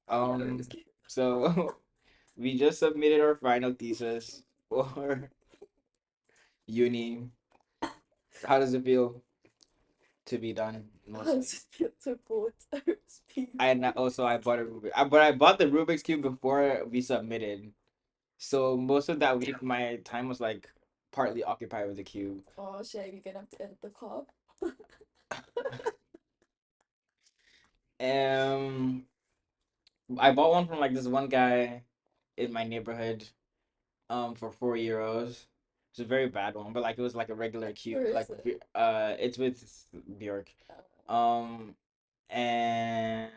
Um, so we just submitted our final thesis for uni. How does it feel to be done? I was Mostly. just feel so bored. I was being And also I bought a Rubik. But I bought the Rubik's cube before we submitted. So most of that week, my time was like partly occupied with the cube. oh shit, you're gonna have to edit the car. Um, I bought one from like this one guy in my neighborhood, for €4. It's a very bad one, but like it was like a regular cube, Where is like it? it's with Bjork, Uh, um, and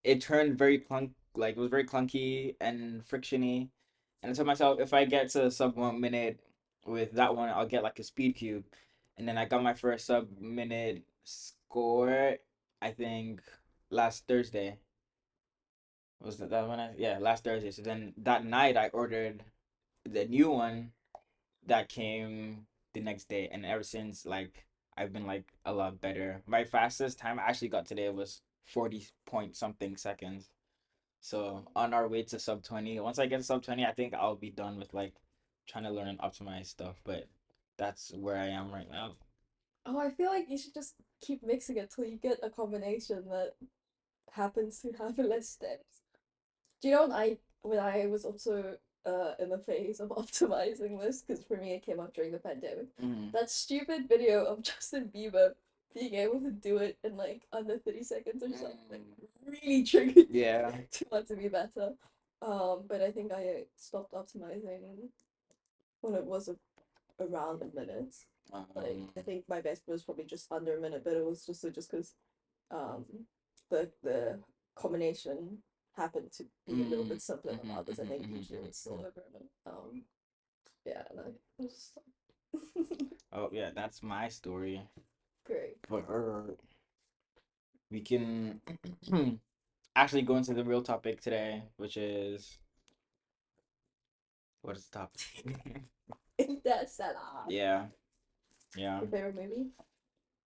it turned very like it was very clunky and frictiony, and I told myself if I get to sub 1 minute with that one, I'll get like a speed cube, and then I got my first sub minute score, I think last Thursday. Was that when yeah, last Thursday. So then that night I ordered the new one that came the next day, and ever since, like, I've been like a lot better. My fastest time I actually got today was 40 point something seconds. So on our way to sub 20. Once I get to sub 20, I think I'll be done with like trying to learn and optimize stuff. But that's where I am right now. oh, I feel like you should just keep mixing it till you get a combination that happens to have less steps. Do you know when I was also in the phase of optimizing this, because for me it came out during the pandemic. Mm. That stupid video of Justin Bieber being able to do it in like under 30 seconds or something really triggered me Yeah. to want to be better. But I think I stopped optimizing when it was around a minute. Like Um. I think my best was probably just under a minute, but it was just because um the combination happened to be a little Mm, bit simpler than mhm, others. I mhm, think mhm, usually mhm, it's still mhm. over a minute. Yeah, no, it was just Oh yeah, that's my story. great. But we can actually go into the real topic today, which is what is the topic? Interstellar. Yeah, yeah. Your favorite movie?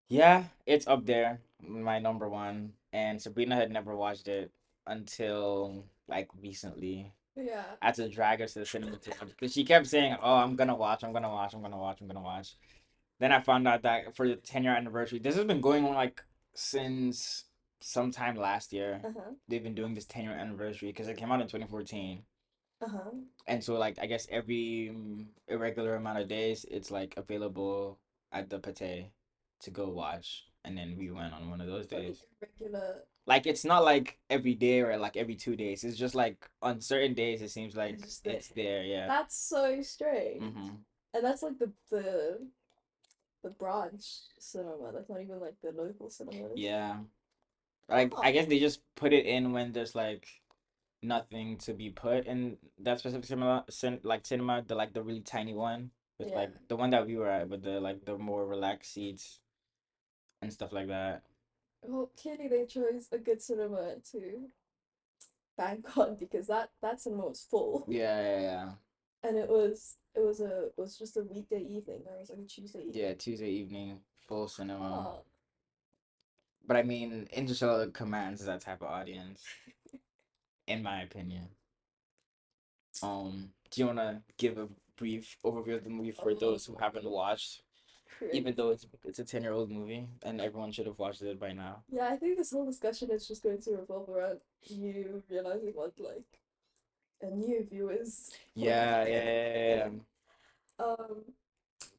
Yeah, it's up there, my number one. And Sabrina had never watched it until like recently. Yeah. I had to drag her to the cinema because she kept saying, "Oh, I'm gonna watch, I'm gonna watch, I'm gonna watch, I'm gonna watch." Then I found out that for the 10-year anniversary, this has been going on like since sometime last year. Uh huh. They've been doing this 10-year anniversary because it came out in 2014. Uh huh. And so like I guess every irregular amount of days it's like available at the Pate to go watch. And then we went on one of those Like days. regular. Like it's not like every day or like every 2 days. It's just like on certain days it seems It's like just there. it's there, yeah. That's so strange. Mm-hmm. And that's like the branch cinema. That's not even like the local cinemas. Yeah. Like I Oh. guess they just put it in when there's like nothing to be put in that specific cinema, the like the really tiny one with Yeah. like the one that we were at with the like the more relaxed seats and stuff like that. Well, clearly they chose a good cinema to bank on because that cinema was full, Yeah, yeah, yeah. and it was just a weekday evening. It was like a Tuesday Yeah, evening. Tuesday evening, full cinema. Oh, But I mean, Interstellar commands that type of audience, in my opinion. Do you wanna give a brief overview of the movie for those who haven't watched? Even great. though it's a 10-year-old movie and everyone should have watched it by now. Yeah, I think this whole discussion is just going to revolve around you realizing what like a new viewers want. Yeah, yeah, yeah, yeah. Um,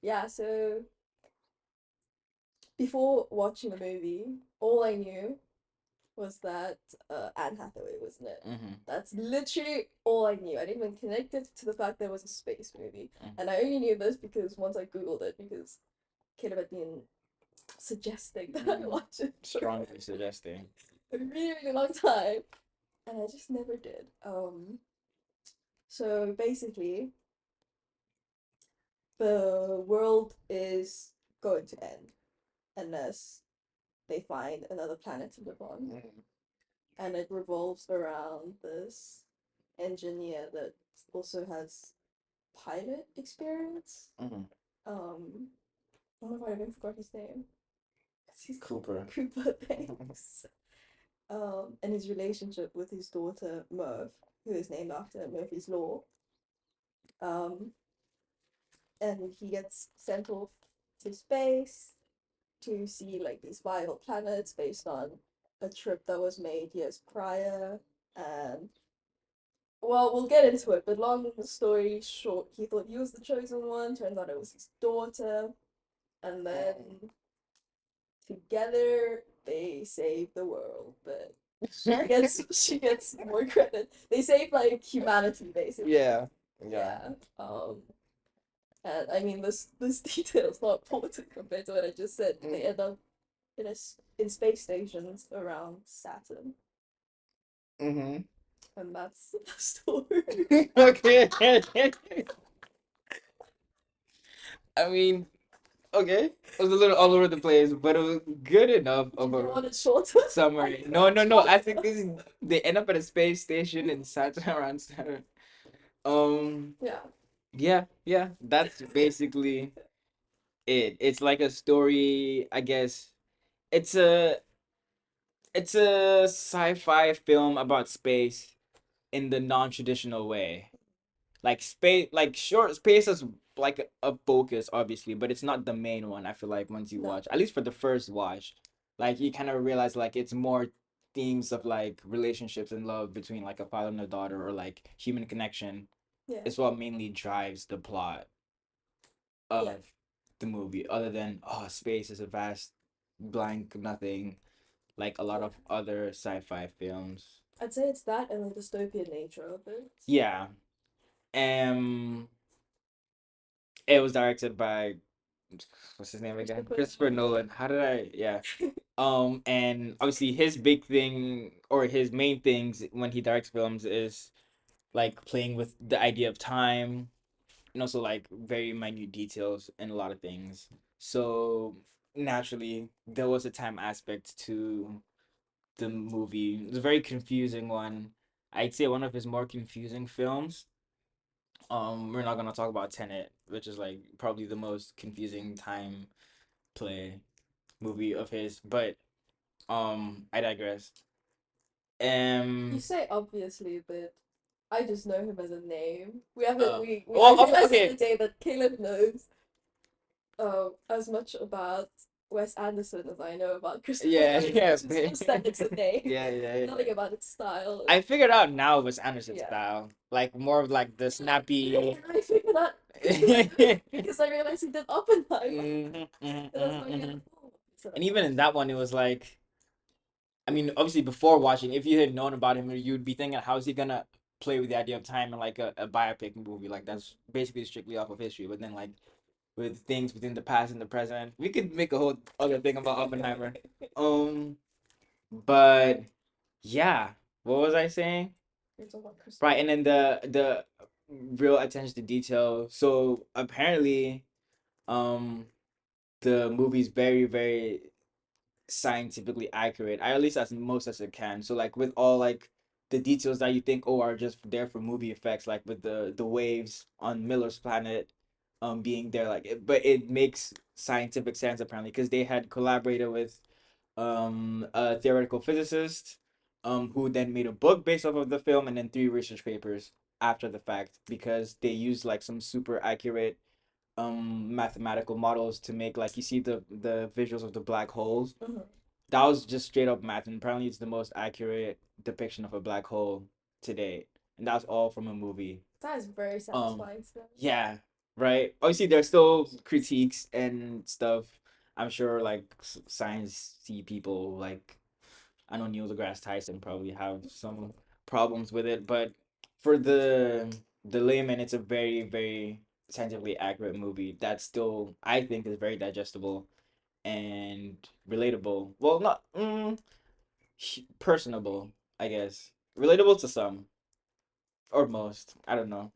yeah. So before watching the movie, all I knew was that Anne Hathaway was in it. Mm-hmm. That's literally all I knew. I didn't even connect it to the fact there was a space movie. Mm-hmm. And I only knew this because once I googled it, because Caleb had been suggesting that I Mm-hmm. watch it for Strongly suggesting. a really, really long time. And I just never did. So basically, the world is going to end unless they find another planet to live on. Mm-hmm. And it revolves around this engineer that also has pilot experience. Mm-hmm. Um, oh my god, I even forgot his name. He's called Cooper. Cooper. Thanks. and his relationship with his daughter Merv, who is named after Murphy's Law. Um, and he gets sent off to space to see like these vital planets based on a trip that was made years prior. And well, we'll get into it, but long story short, he thought he was the chosen one. Turns out it was his daughter, and then together they save the world. But she gets more credit. They save like humanity basically. Yeah, yeah. Yeah. And I mean this detail is not important compared to what I just said. They end up in space stations around Saturn, Mm-hmm. and that's the story. Okay. I mean, okay. It was a little all over the place, but it was good enough Did of you a want it shorter? summary. No, no, no. I think this is, they end up at a space station in Saturn around Saturn. Um, Yeah. yeah, yeah. That's basically it. It's like a story, I guess. It's a it's a sci-fi film about space in the non-traditional way. Like space, like short space is like a focus, obviously, but it's not the main one. I feel like once you No. watch, at least for the first watch, like you kind of realize like it's more themes of like relationships and love between like a father and a daughter, or like human connection Yeah. is what mainly drives the plot Yeah. of the movie, other than oh, space is a vast blank nothing, like a lot Yeah. of other sci-fi films. I'd say it's that and the dystopian nature of it. Yeah. Um, it was directed by what's his name again? Christopher Christopher Nolan. Nolan. How did I? Yeah. And obviously his big thing or his main things when he directs films is like playing with the idea of time and also like very minute details and a lot of things. So naturally, there was a time aspect to the movie. It's a very confusing one. I'd say one of his more confusing films. We're not gonna talk about Tenet, which is like probably the most confusing time play movie of his, but I digress. You Um say obviously, but I just know him as a name. We haven't. uh We I well, realized the other okay. day that Caleb knows as much about Wes Anderson as I know about Christopher Yeah, Nolan, yeah. which is just that it's a name. Yeah, yeah, yeah. Nothing about its style. I figured out now it was Anderson's Yeah. style. Like more of like the snappy. And I figured out because I realized he did Oppenheimer. Mhm, mhm, And that's mhm, why I get mhm. it. Instead And of even in Oppenheimer. that one, it was like, I mean, obviously before watching, if you had known about him, you'd be thinking, how is he gonna play with the idea of time in like a biopic movie? Like that's basically strictly off of history. But then like with things within the past and the present, we could make a whole other thing about Oppenheimer. Um, but yeah, what was I saying? You're talking about Christopher Right, and then the real attention to detail. So apparently, um, the movie's very very scientifically accurate, at least as most as it can. So like with all like the details that you think oh are just there for movie effects, like with the waves on Miller's planet, being there, like but it makes scientific sense apparently because they had collaborated with a theoretical physicist, who then made a book based off of the film and then three research papers after the fact because they used like some super accurate mathematical models to make like you see the visuals of the black holes. Nolan. That was just straight up math, and apparently it's the most accurate depiction of a black hole to date, and that's all from a movie. That is very Um, satisfying stuff. yeah, right. Obviously, there's still critiques and stuff. I'm sure like science people like I know Neil deGrasse Tyson probably have some problems with it, but for the layman, it's a very very scientifically accurate movie that still I think is very digestible and relatable. Well, not personable, I guess. Relatable to some or most. I don't know.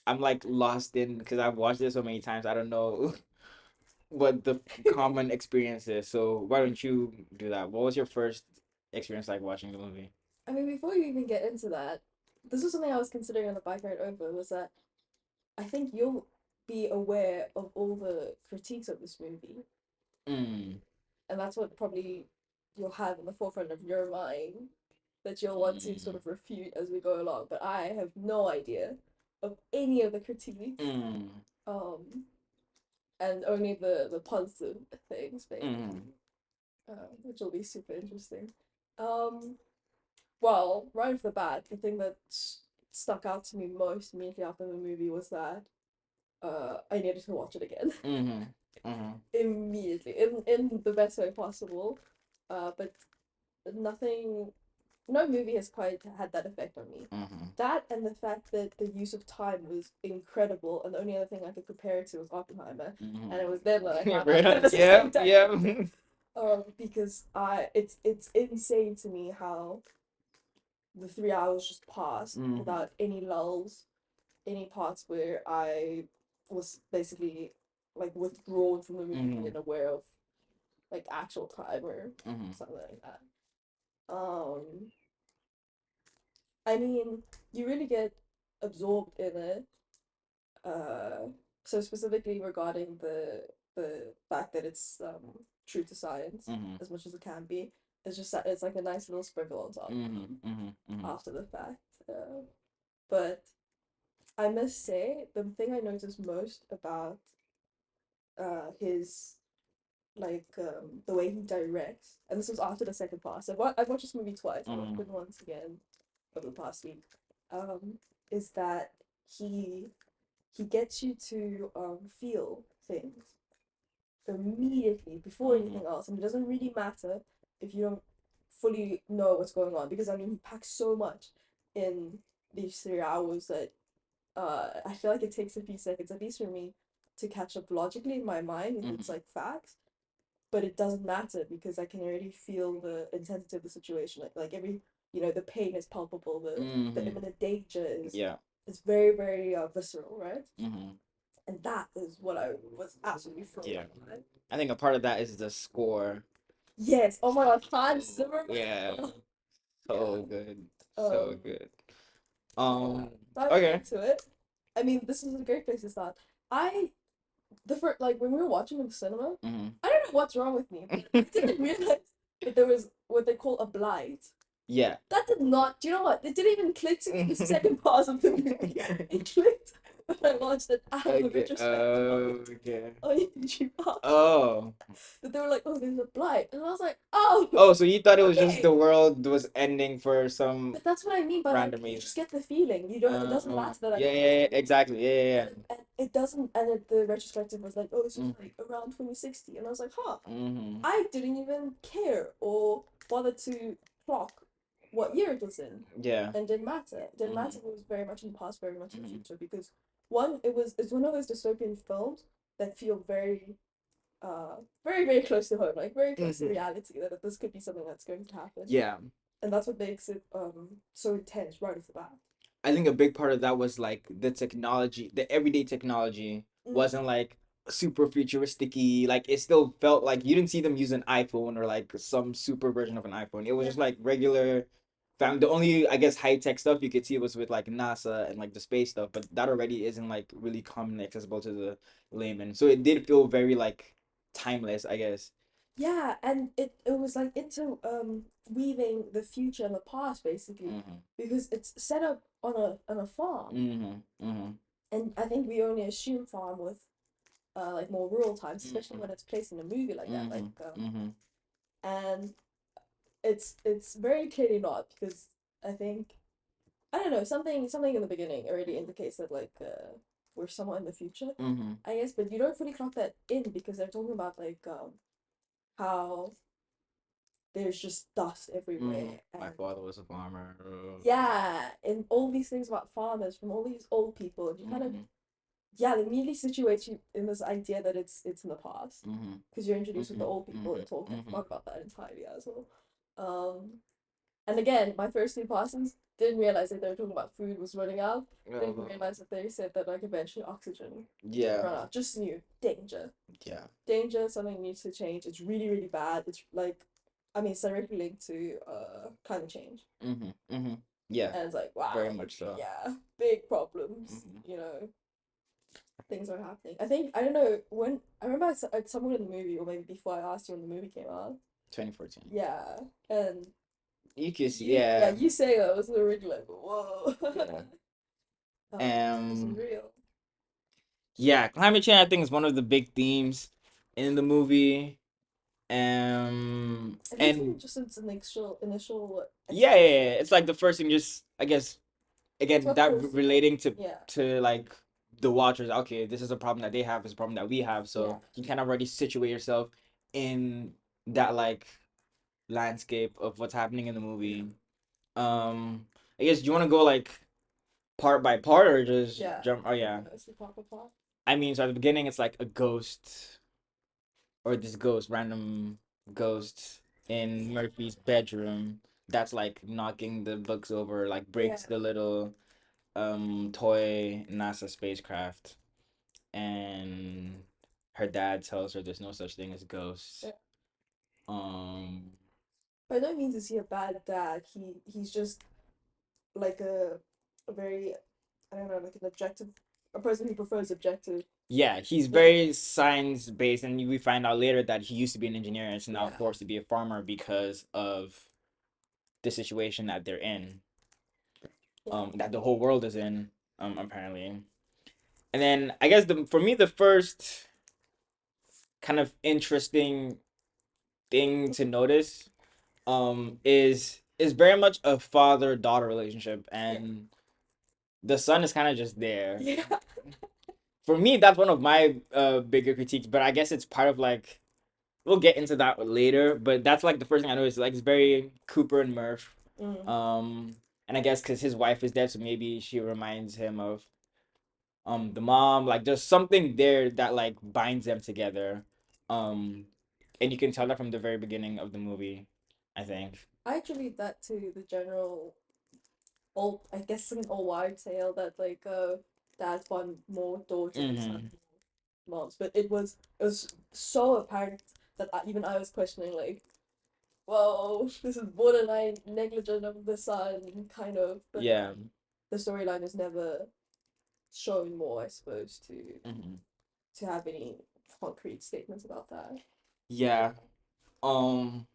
I'm like lost in because I've watched it so many times. I don't know what the common experience is. So why don't you do that? What was your first experience like watching the movie? I mean, before you even get into that, this was something I was considering on the bike ride over. Was that I think you'll be aware of all the critiques of this movie, Mm. and that's what probably you'll have in the forefront of your mind that you'll want to sort Mm, of refute as we go along. But I have no idea of any of the critiques, mm, um, and only the positive things mm, basically, which will be super interesting. Um, well, right off the bat, the thing that stuck out to me most immediately after the movie was that I needed to watch it again mm, mm, immediately in the best way possible. But nothing, no movie has quite had that effect on me. mm, That and the fact that the use of time was incredible, and the only other thing I could compare it to was Oppenheimer, and it mm. was then that I found out Right that on. it was the Yeah, same yeah. director. Because it's insane to me how the 3 hours just passed Mm, without any lulls, any parts where I was basically like withdrawn from the movie mm, and aware of like actual time or mm, something like that. Um, I mean, you really get absorbed in it. Uh, so specifically regarding the fact that it's true to science mm, as much as it can be, it's just that it's like a nice little sprinkle on top mm, mm, mm, after the fact. But I must say the thing I noticed most about his the way he directs, and this was after the second part. So I've watched this movie twice. I watched mm, it once again over the past week. Um, is that he he gets you to feel things immediately before mm, anything else, and it doesn't really matter if you don't fully know what's going on because I mean he packs so much in these 3 hours that I feel like it takes a few seconds, at least for me, to catch up logically in my mind if it's mm, like facts. But it doesn't matter because I can already feel the intensity of the situation. Like every, the pain is palpable. The mm. imminent danger Yeah. is very very visceral, right? Mm, And that is what I was absolutely thrown yeah. by. I think a part of that is the score. Yes. Oh my God, Hans Oh, Zimmerman. yeah. Oh, yeah. So good. So Um. good. Yeah. Um, Diving okay. into it. I mean, this is a great place to start. I the first like when we were watching in the cinema, Mm-hmm. I don't know what's wrong with me, but I didn't realize that there was what they call a blight. Yeah. That did not. Do you know what? It didn't even click to me the second part of the movie. It clicked when I watched an hour of Okay. retrospective Okay. on YouTube after Oh. that. They were like, "Oh, there's a blight," and I was like, "Oh, Oh, so you thought it was just okay." the world was ending for some But that's what I mean by like random you reason. just get the feeling. You don't. It doesn't matter that I Yeah, know yeah, what's yeah, going on. exactly. Yeah, yeah, And it doesn't. And the retrospective was like, "Oh, this was yeah. like around 2060," and I was like, "Huh." Mm-hmm. I didn't even care or bother to clock what year it was in, Yeah. and didn't matter. It didn't Mm-hmm. matter if it was very much in the past, very much in the Mm-hmm. future, because one, it's one of those dystopian films that feel very very close to home, like very close to Mm-hmm. reality. That this could be something that's going to happen, Yeah. and that's what makes it so intense right off the bat. I think a big part of that was like the technology, the everyday technology Mm, wasn't like super futuristic-y. Like it still felt like you didn't see them use an iPhone or like some super version of an iPhone. It was yeah, just like regular found the only I guess high tech stuff you could see was with like NASA and like the space stuff, but that already isn't like really common accessible to the layman. So it did feel very like timeless, I guess. yeah, and it was like into weaving the future and the past basically, Mm-hmm. because it's set up on a farm, Mm-hmm. Mm-hmm. and I think we only assume farm with like more rural times, especially when it's placed in a movie like that, Mm-hmm. Mm-hmm. and it's very clearly not because I think I don't know, something in the beginning already indicates that like we're somewhat in the future, Mm-hmm. I guess, but you don't fully clock that in because they're talking about like how there's just dust Mm-hmm. everywhere My and father was a farmer. yeah, and all these things about farmers from all these old people, and you kind of Mm-hmm. yeah, they immediately situate you in this idea that it's in the past Mhm. because you're introduced with the Mhm. old people that Mhm. talk. I Mhm. forgot about that entirely as well. Um, and again, my first two passes didn't realize that they were talking about food was running out. Didn't Uh, realize that they said that like eventually oxygen was gonna yeah. run out. Just knew danger, Yeah. danger. Something needs to change. It's really really bad. It's like, I mean, it's directly linked to climate change, Mhm. Mhm. Yeah. and it's like Very wow, much so. yeah, big problems. Mhm. Things are happening. I think I don't know when I remember I saw someone in the movie, or maybe before I asked you when the movie came out. 2014. Yeah, and You can see, yeah, yeah, you say that was already like, whoa. yeah. This is Um, real. yeah, climate change I think is one of the big themes in the movie. I think it's really And just its initial yeah, yeah, explanation. yeah, it's like the first thing, just I guess It's again not that personal. relating Yeah, to like the watchers. Okay, this is a problem that they have, is a problem that we have, yeah. so you kind of already situate yourself in that like landscape of what's happening in the movie. um I guess, do you want to go like part by part or just Yeah, jump? Oh we yeah, can mostly talk about. I mean, so at the beginning it's like a ghost, or this ghost, random ghost in Murphy's bedroom that's like knocking the books over, like Yeah, breaks the little toy NASA spacecraft, and her dad tells her there's no such thing as ghosts. yeah. Um By no means is he a bad dad. He's just like a very, I don't know, like an objective, a person who prefers objective yeah, he's thinking. very science based, and we find out later that he used to be an engineer and is now Yeah, forced to be a farmer because of the situation that they're in, yeah. that the whole world is in, apparently. And then I guess the for me the first kind of interesting thing to notice is very much a father daughter relationship, Yeah, and the son is kind of just there. yeah. For me, that's one of my bigger critiques, but I guess it's part of like, we'll get into that later, but that's like the first thing I noticed. Like, it's very Cooper and Murph. Mm, Um, and I guess because his wife is dead, so maybe she reminds him of the mom. Like, there's something there that like binds them together. Um, and you can tell that from the very beginning of the movie, I think. I attribute that to the general old, I guess it's like an old wives' tale that like dads want more daughters and Mm-hmm. more moms, but it was so apparent that even I was questioning like, whoa, this is borderline negligent of the son, kind of. But Yeah. the storyline is never shown more, I suppose, Mm-hmm. to have any concrete statements about that. Yeah. Um,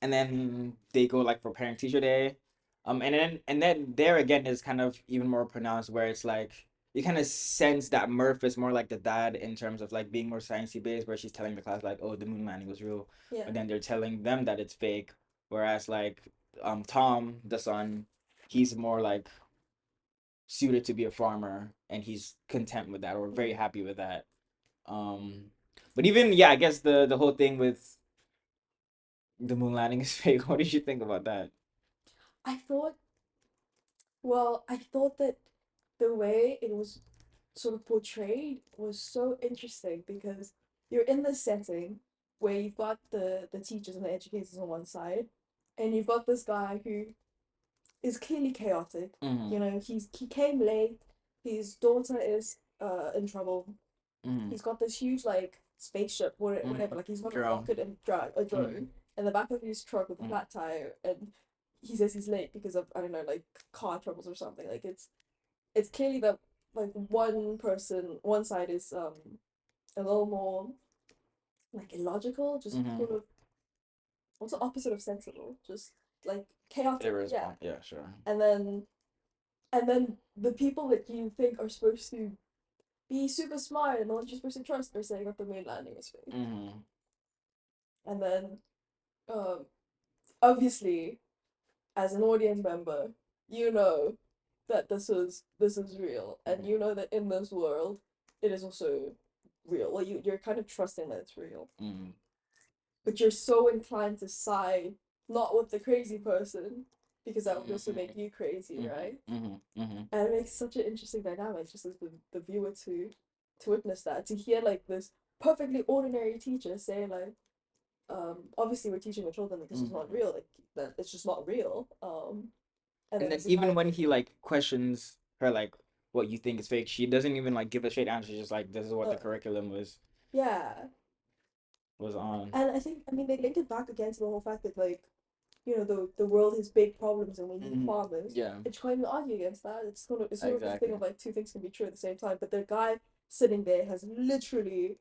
and then they go like for parent teacher day, and then there again is kind of even more pronounced, where it's like you kind of sense that Murph is more like the dad in terms of like being more sciencey based, where she's telling the class like, oh, the moon landing was real, Yeah. but then they're telling them that it's fake, whereas like Tom, the son, he's more like suited to be a farmer, and he's content with that, or very Mm. happy with that. um but even, yeah, I guess the whole thing with the moon landing is fake. What did you think about that? I thought, well, I thought that the way it was sort of portrayed was so interesting because you're in this setting where you've got the teachers and the educators on one side, and you've got this guy who is clearly chaotic. Mm-hmm. He came late. His daughter is in trouble. Mm-hmm. He's got this huge like spaceship, whatever. Mm-hmm. Like he's got a Drone. rocket and a Mm-hmm. drone in the back of his truck with a Mm-hmm. flat tire, and he says he's late because of, I don't know, like car troubles or something. Like it's clearly that like one side is a little more like illogical, just Mm-hmm. sort of, what's the opposite of sensible? Just like chaotic, yeah. Irresponsible. Yeah, sure. And then and then the people that you think are supposed to be super smart and the ones you're supposed to trust are saying that the moon landing is fake. Mm-hmm. And then um obviously as an audience member, you know that this is real, and you know that in this world it is also real. Well, you're kind of trusting that it's real, Mm-hmm. but you're so inclined to side not with the crazy person because that would also make you crazy, Mm-hmm. right? Mm-hmm. Mm-hmm. And it makes such an interesting dynamic just as the viewer to witness that, to hear like this perfectly ordinary teacher say like, obviously we're teaching the children that this is not Mm-hmm. real, like that it's just not real. And And then then this even guy when being, he like questions her like what you think is fake, she doesn't even like give a straight answer. She's just like, this is what the uh, curriculum yeah. was on. And I think, I mean, they link it back again to the whole fact that like, the world has big problems and we need Mm-hmm. farmers. Yeah. And you can't even argue against that. It's sort of a thing Exactly. of like two things can be true at the same time. But the guy sitting there has literally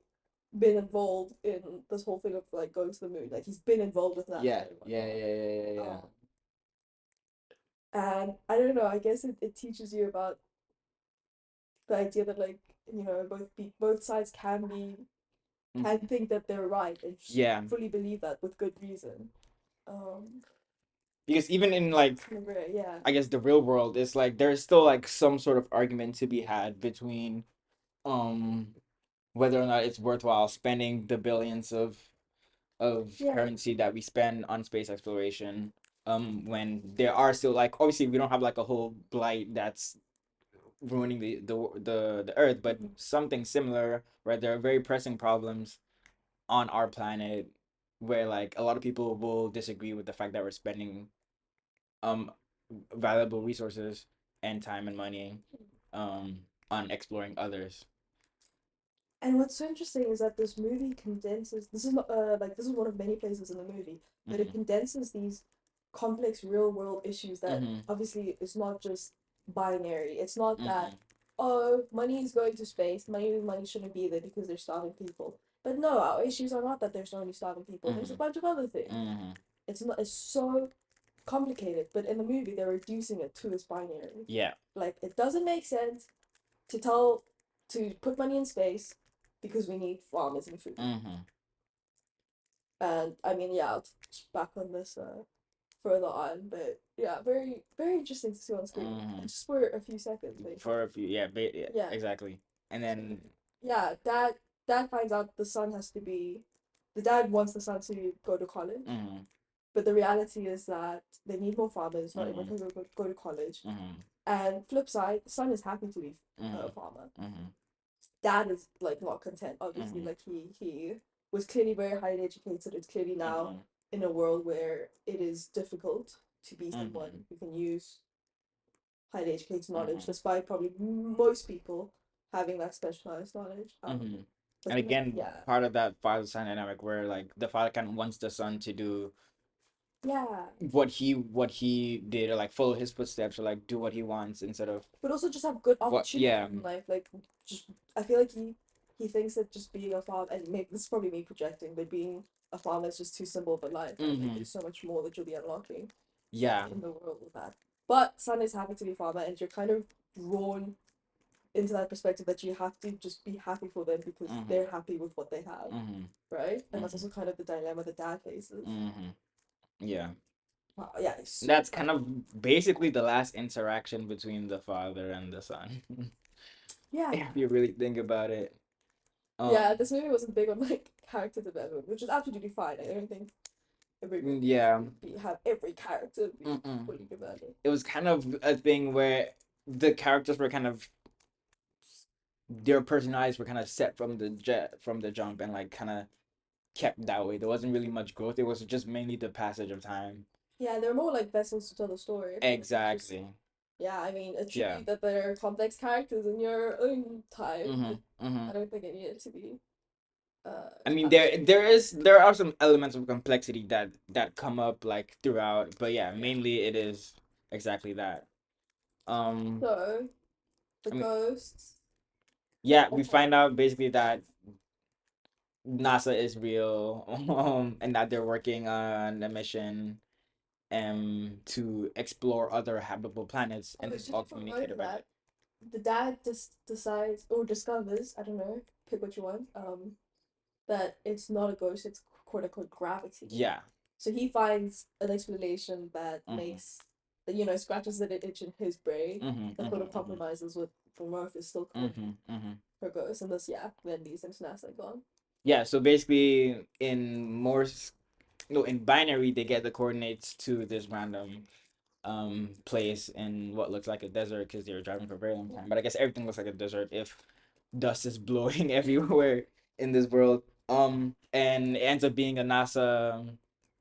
been involved in this whole thing of like going to the moon. Like he's been involved with NASA Yeah, and yeah, whatnot. yeah, yeah, yeah, yeah. Um, and I don't know. I guess it teaches you about the idea that like both sides can Mhm. think that they're right and Yeah, fully believe that with good reason. because even in like, It's kind of rare, yeah. I guess the real world, it's like there's still like some sort of argument to be had between um whether or not it's worthwhile spending the billions of Yeah. currency that we spend on space exploration, when there are still like, obviously we don't have like a whole blight that's ruining the earth, but Mhm. something similar where there are very pressing problems on our planet where like a lot of people will disagree with the fact that we're spending um valuable resources and time and money um on exploring others. And what's so interesting is that this movie condenses. This is not like this is one of many places in the movie, but it Mhm. condenses these complex real world issues that Mhm. obviously it's not just binary. It's not that Mhm. oh money is going to space, money shouldn't be there because they're starving people. But no, our issues are not that there's only starving people. There's a Mhm. bunch of other things. Mhm. It's not. It's so complicated, but in the movie they're reducing it to this binary. Yeah. Like it doesn't make sense to tell to put money in space because we need farmers and food. Mhm. And I mean, yeah, I'll touch back on this further on, but yeah, very very interesting to see on screen, Mhm. just for a few seconds maybe. For a few, yeah, yeah, Yeah. exactly. And So then yeah, dad finds out the son has to be. The dad wants the son to go to college, mhm. but the reality is that they need more farmers. Not everyone Mhm. can go to college. Mhm. And flip side, son is happy to be a Mhm. farmer. Mhm. Dad is like not content. Obviously, Mhm. like he was clearly very highly educated. It's clearly now Mhm. in a world where it is difficult to be someone Mhm. who can use highly educated knowledge, Mhm. despite probably most people having that specialized knowledge. Mhm. But And again, yeah, part of that father-son dynamic where like the father kind of wants the son to do yeah, what he did, or like follow his footsteps, or like do what he wants instead of but also just have good what. Yeah. opportunities in life. Like, just I feel like he thinks that just being a farmer, and maybe this is probably me projecting, but being a farmer is just too simple of a life, right? Like, Mhm. there's so much more that you'll be unlocking Yeah. in the world with that. But son is happy to be a farmer, and you're kind of drawn into that perspective that you have to just be happy for them because Mhm. they're happy with what they have, Mhm. right? And that's Mhm. also kind of the dilemma the dad faces. Mhm. Yeah. Wow, yeah, it's That's super. kind of basically the last interaction between the father and the son. Yeah, If you really think about it. yeah. Um, This movie wasn't big on like character development, which is absolutely fine. I don't think every movie has yeah. to have every character be Mm-mm. fully developed. It was kind of a thing where the characters were kind of, their personalities were kind of set from the jump, and like kind of kept that way. There wasn't really much growth. It was just mainly the passage of time. Yeah, they're more like vessels to tell the story. I feel like it's just Exactly. yeah. I mean, Yeah. attribute that they're complex characters in your own time, but Mhm. I Mhm. don't think it needed to be I mean, there absolutely there there. is there are some elements of complexity that come up like throughout, but yeah, Yeah. mainly it is exactly that. Um, So the I mean, ghosts. yeah, we Oh, find out basically that NASA is real, and that they're working on a mission, to explore other habitable planets, and oh, this is just all before we go into communicated by that, light. the dad just decides or discovers, I don't know, pick what you want, that it's not a ghost, it's quote unquote gravity. Yeah. So he finds an explanation that Mhm. makes that scratches the itch in his brain Mhm. that sort Mhm. of Mhm. compromises what Morpheus still called Mhm. Mhm. her ghost, and this then leads into NASA gone. Yeah. So basically, in Morse, no, in binary, they get the coordinates to this random place in what looks like a desert because they were driving for a very long Yeah. time. But I guess everything looks like a desert if dust is blowing everywhere in this world. And it ends up being a NASA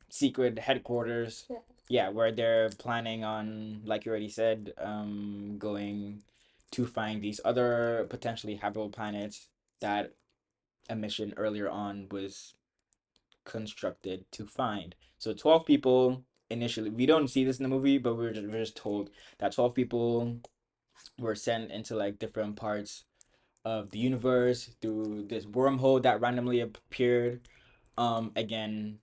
secret headquarters. Yeah. Yeah, where they're planning on, like you already said, going to find these other potentially habitable planets that a mission earlier on was constructed to find. So 12 people initially, we don't see this in the movie, but we're just told that 12 people were sent into like different parts of the universe through this wormhole that randomly appeared. Again,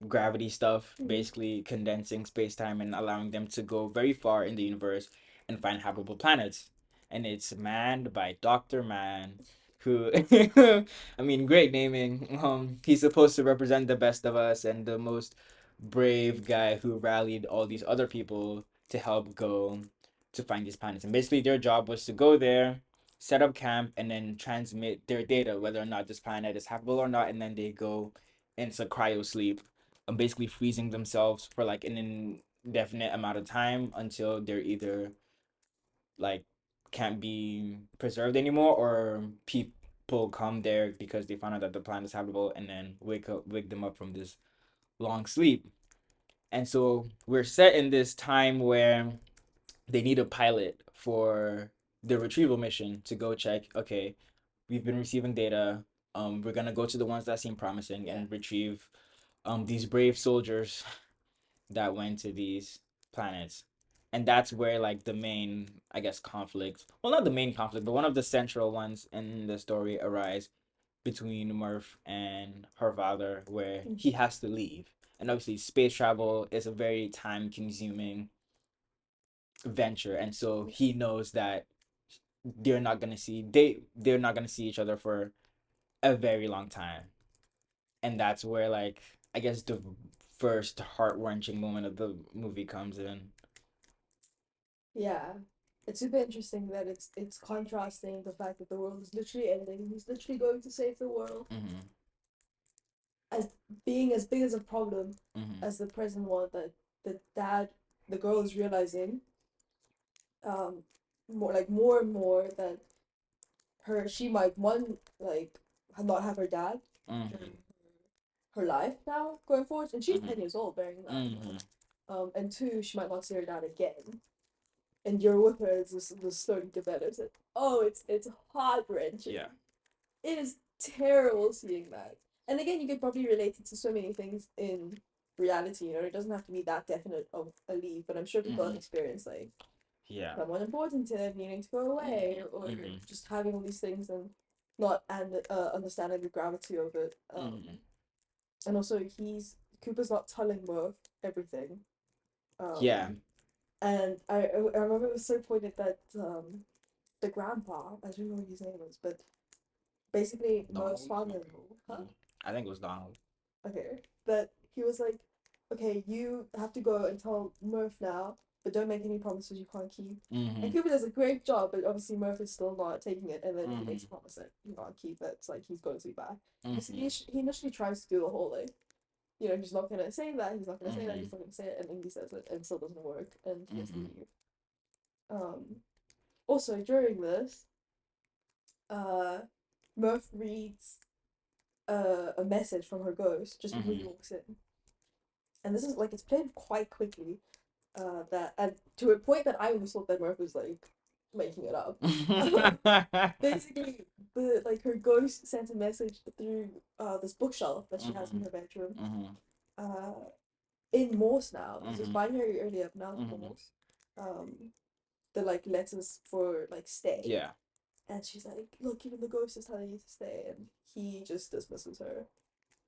gravity stuff, Mhm. basically condensing space time and allowing them to go very far in the universe and find habitable planets. And it's manned by Dr. Man, who, I mean, great naming. He's supposed to represent the best of us and the most brave guy who rallied all these other people to help go to find these planets. And basically, their job was to go there, set up camp, and then transmit their data, whether or not this planet is habitable or not. And then they go into cryo sleep, basically freezing themselves for like an indefinite amount of time until they're either like can't be preserved anymore, or people come there because they found out that the planet is habitable and then wake them up from this long sleep. And so we're set in this time where they need a pilot for the retrieval mission to go check, okay, we've been receiving data. We're gonna go to the ones that seem promising Yeah. and retrieve these brave soldiers that went to these planets. And that's where like the main, I guess, conflict, well, not the main conflict, but one of the central ones in the story arise between Murph and her father, where Mhm. he has to leave. And obviously space travel is a very time consuming venture, and so he knows that they're not gonna see each other for a very long time. And that's where like I guess the first heart wrenching moment of the movie comes in. Yeah. It's super interesting that it's contrasting the fact that the world is literally ending. He's literally going to save the world Mm-hmm. as being as big as a problem Mm-hmm. as the present one that the girl is realizing um more and more that she might one like not have her dad Mm-hmm. in her life now going forward, and she's Mm-hmm. 10 years old bearing that in Mm-hmm. mind. And two, she might not see her dad again, and you're with her as the story develops. It it's heart wrenching. Yeah. It is terrible seeing that. And again, you could probably relate it to so many things in reality. You know, it doesn't have to be that definite of a leave, but I'm sure people have Mm-hmm. experienced like Yeah. someone important to them needing to go away, or Mm-hmm. just having all these things and not understanding the gravity of it. Mm-hmm. And also Cooper's not telling Murph everything. Yeah. And I remember it was so pointed that the grandpa, I don't know what his name was, but basically Murph's Donald. father-in-law, huh? I think it was Donald. Okay, that he was like, okay, you have to go and tell Murph now, but don't make any promises you can't keep. Mm-hmm. And Cooper does a great job, but obviously Murph is still not taking it, and then he makes Mm-hmm. a promise that he can't keep. That's like he's going to be back because Mm-hmm. he initially tries to do the whole like, you know, he's not gonna say that, he's not gonna say that, Mm-hmm. he's not gonna say it, and then he says it, and it still doesn't work, and he has to Mm-hmm. leave. Um, Also during this, uh, Murph reads a message from her ghost just before he Mm-hmm. walks in, and this is like it's played quite quickly. That and to a point that I almost thought that Murph was like making it up. Basically, the like her ghost sent a message through this bookshelf that she has in Mm-hmm. her bedroom. Mm-hmm. Uh, in Morse now. This was Mm-hmm. binary earlier, but now it's Mm-hmm. Morse. Um, the like letters for like stay, Yeah. and she's like, "Look, even the ghost is telling you to stay," and he just dismisses her.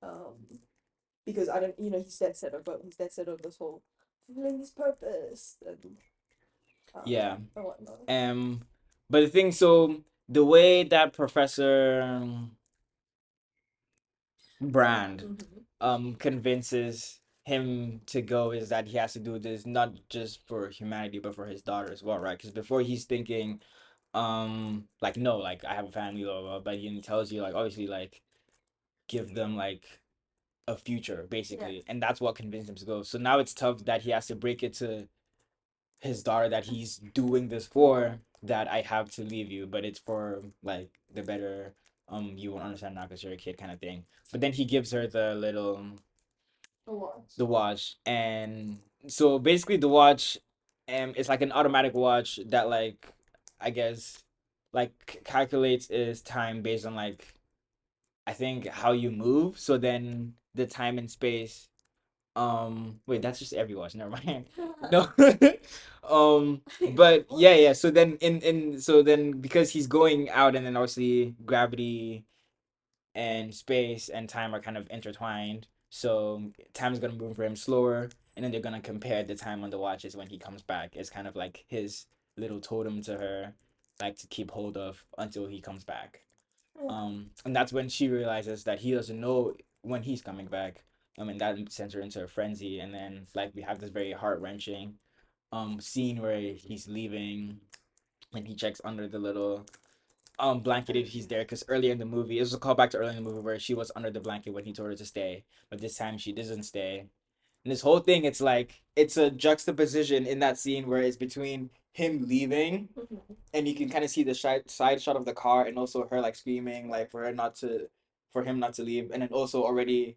Um, because I don't, you know, he's dead set on this whole fulfilling his purpose Yeah. and whatnot. Um, but the thing, so the way that Professor Brand Mm-hmm. convinces him to go is that he has to do this not just for humanity but for his daughter as well, right? Because before he's thinking, like no, like I have a family, blah, blah, blah, but he tells you like obviously like give them like a future Yeah. basically, and that's what convinced him to go. So now it's tough that he has to break it to his daughter that he's doing this for, that I have to leave you, but it's for like the better. You won't understand now because you're a kid, kind of thing. But then he gives her the little A watch. the watch, and so basically the watch, it's like an automatic watch that like I guess like calculates its time based on like I think how you move. So then the time and space Wait, that's just every watch. Never mind. No. But yeah, yeah. So then so then because he's going out and then obviously gravity and space and time are kind of intertwined. So time is gonna move for him slower, and then they're gonna compare the time on the watches when he comes back. It's kind of like his little totem to her, like to keep hold of until he comes back. And that's when she realizes that he doesn't know when he's coming back. And that sends her into a frenzy. And then like we have this very heart wrenching scene where he's leaving and he checks under the little blanket if he's there, because earlier in the movie, it was a callback to earlier in the movie where she was under the blanket when he told her to stay, but this time she doesn't stay. And this whole thing, it's like it's a juxtaposition in that scene where it's between him leaving and you can kind of see the side shot of the car and also her like screaming like for him not to leave, and then also already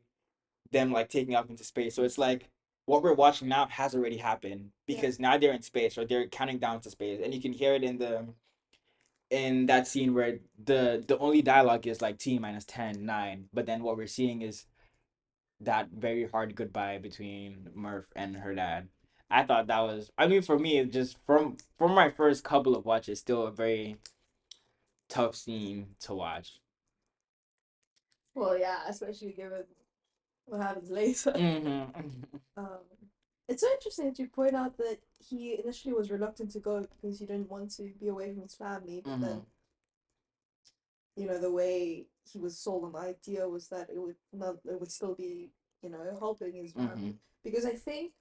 them like taking off into space. So it's like what we're watching now has already happened because now they're in space or they're counting down to space, and you can hear it in that scene where the only dialogue is like T minus 10 9, but then what we're seeing is that very hard goodbye between Murph and her dad. I thought that was, I mean, for me, it just from my first couple of watches, still a very tough scene to watch. Well, yeah, especially given what happens later. Mm-hmm. Um, it's so interesting that you point out that he initially was reluctant to go because he didn't want to be away from his family, but Mm-hmm. then, the way he was sold on the idea was that it would still be, helping his Mm-hmm. family. Because I think,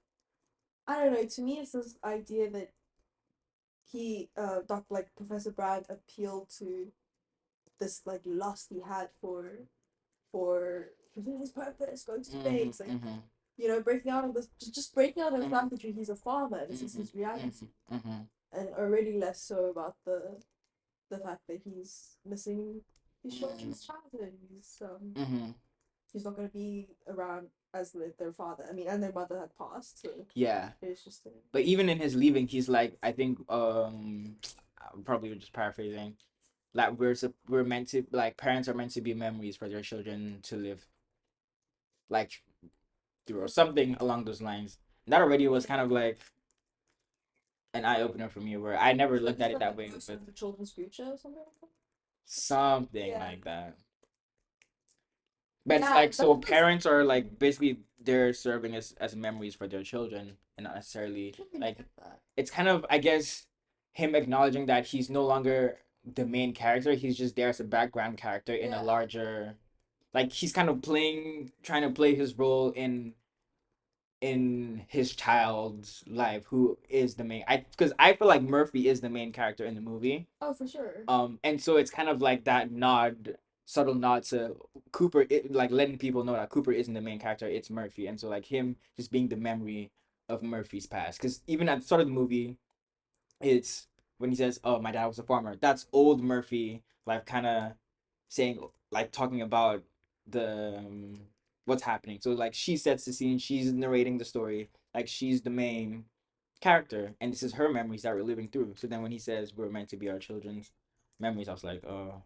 I don't know, to me it's this idea that Dr. like Professor Brand appealed to this like lust he had for fulfilling his purpose, going to Mm-hmm. space, like Mm-hmm. breaking out of this, just breaking out of the Mm-hmm. fact that he's a farmer. This is Mm-hmm. his reality, Mm-hmm. and already less so about the fact that he's missing his children's childhood. Mm-hmm. He's not going to be around as their father. I mean, and their mother had passed, so Yeah. it's just But even in his leaving, he's like, I think, I'm probably just paraphrasing. Like we're meant to, like parents are meant to be memories for their children to live like through or something along those lines. That already was kind of like an eye opener for me, where I never like looked at isn't it that that like way, most but of the children's future or something like that? something Yeah, like that. But it's yeah, like that so was. parents are like basically they're serving as memories for their children and not I necessarily didn't really like get that. it's kind of I guess him acknowledging that he's no longer the main character, he's just there as a background character in a Yeah. larger, like he's kind of playing trying to play his role in his child's life who is the main, I because I feel like Murphy is the main character in the movie. Oh, for sure. And so it's kind of like that nod, subtle nod to Cooper, like letting people know that Cooper isn't the main character, it's Murphy. And so like him just being the memory of Murphy's past, because even at the start of the movie, it's when he says, "Oh, my dad was a farmer." That's old Murphy, like kind of saying, like talking about the what's happening. So like she sets the scene, she's narrating the story, like she's the main character, and this is her memories that we're living through. So then when he says we're meant to be our children's memories, I was like, oh,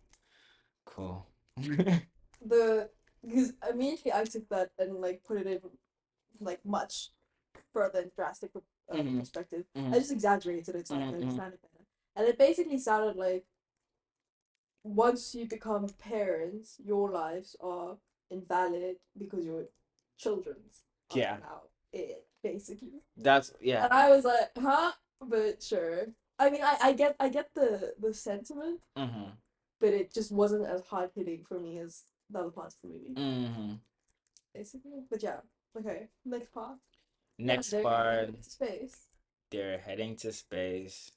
cool. The Because immediately I took that and like put it in like much further and drastic Mm-hmm. perspective. Mm-hmm. I just exaggerated it so I can Mm-hmm. understand it better. And it basically sounded like once you become parents, your lives are invalid because your children's are Yeah, now it, basically. that's yeah. And I was like, huh? But sure. I mean, I get the sentiment, Mm-hmm. but it just wasn't as hard hitting for me as the other parts of the movie, Mm-hmm. basically. But yeah, okay. Next part. Yeah, Next they're part, heading to space. they're heading to space.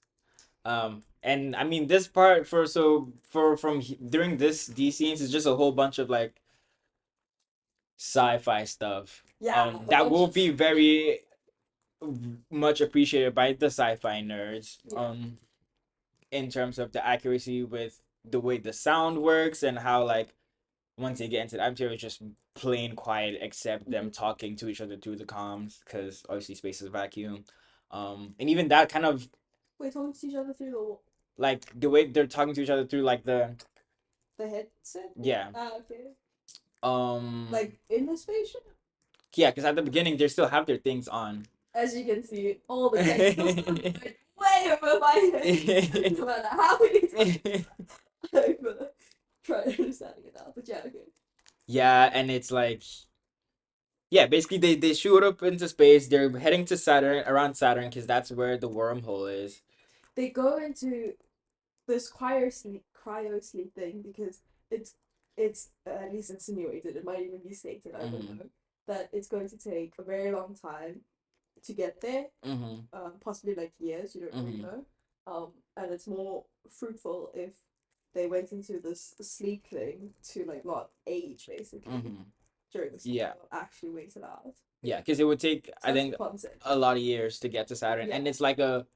And I mean this part for so for during these scenes is just a whole bunch of like sci-fi stuff. Yeah, a That bunch will of be very much appreciated by the sci-fi nerds. yeah. In terms of the accuracy with the way the sound works and how like once they get into the atmosphere, it's just plain quiet except them Mhm. talking to each other through the comms because obviously space is a vacuum. And even that kind of Wait, talking to each other through like the way they're talking to each other through like the headset thing? yeah Ah, okay. um Like in the spaceship? Yeah, because at the beginning they still have their things on. As you can see, all the tentacles are going way over my head. No matter how many times I've tried understanding it now. But yeah, okay. Yeah, and it's like, yeah, basically they shoot up into space. They're heading to Saturn, around Saturn, because that's where the wormhole is. They go into this cryo sleep thing because it's at least insinuated. It might even be stated. I don't Mm-hmm. know that it's going to take a very long time to get there. Mm-hmm. Possibly like years. You don't really Mm-hmm. know. And it's more fruitful if they went into this sleep thing to like not age basically Mm-hmm. during the sleep, Yeah. not actually wait it out. Yeah, because it would take, So I that's the think, concept. a lot of years to get to Saturn, Yeah. and it's like a,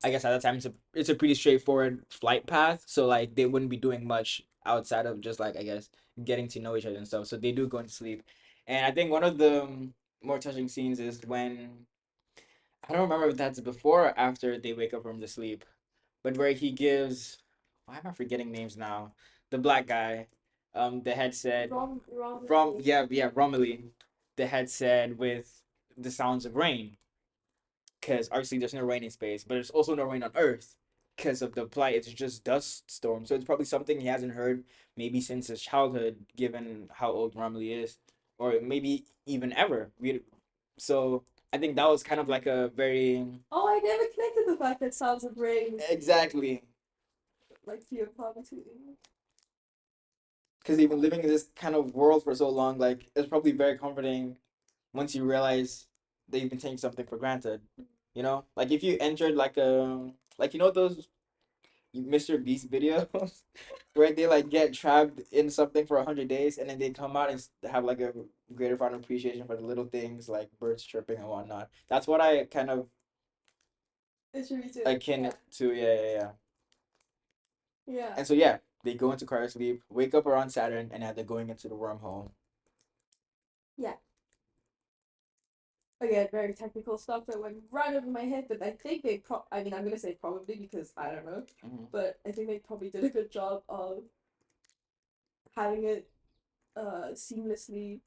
I guess at that time it's a pretty straightforward flight path. So like they wouldn't be doing much outside of just like, I guess, getting to know each other and stuff. So they do go and sleep, and I think one of the more touching scenes is when, I don't remember if that's before or after they wake up from the sleep, but where he gives, why am I forgetting names now? The black guy, the headset from, Rom yeah, Romilly, the headset with the sounds of rain, because obviously there's no rain in space, but there's also no rain on Earth because of the plight. It's just dust storm, so it's probably something he hasn't heard maybe since his childhood, given how old Romilly is, or maybe even ever. So I think that was kind of like a very, Oh, I never connected the fact that Sounds of Rain exactly, like fear of poverty. because they've been living in this kind of world for so long. Like it's probably very comforting once you realize that you've been taking something for granted. You know, like if you entered like a, like, you know, those Mr. Beast videos where they like get trapped in something for 100 days and then they come out and have like a greater amount of appreciation for the little things like birds chirping and whatnot. That's what I kind of It should be too. akin Yeah. it to. Yeah, yeah, yeah. Yeah. And so yeah, they go into cryosleep, wake up around Saturn, and now they're going into the wormhole. Yeah. Again, very technical stuff that went right over my head, but I think I mean, I'm gonna say probably because I don't know, Mm-hmm. but I think they probably did a good job of having it seamlessly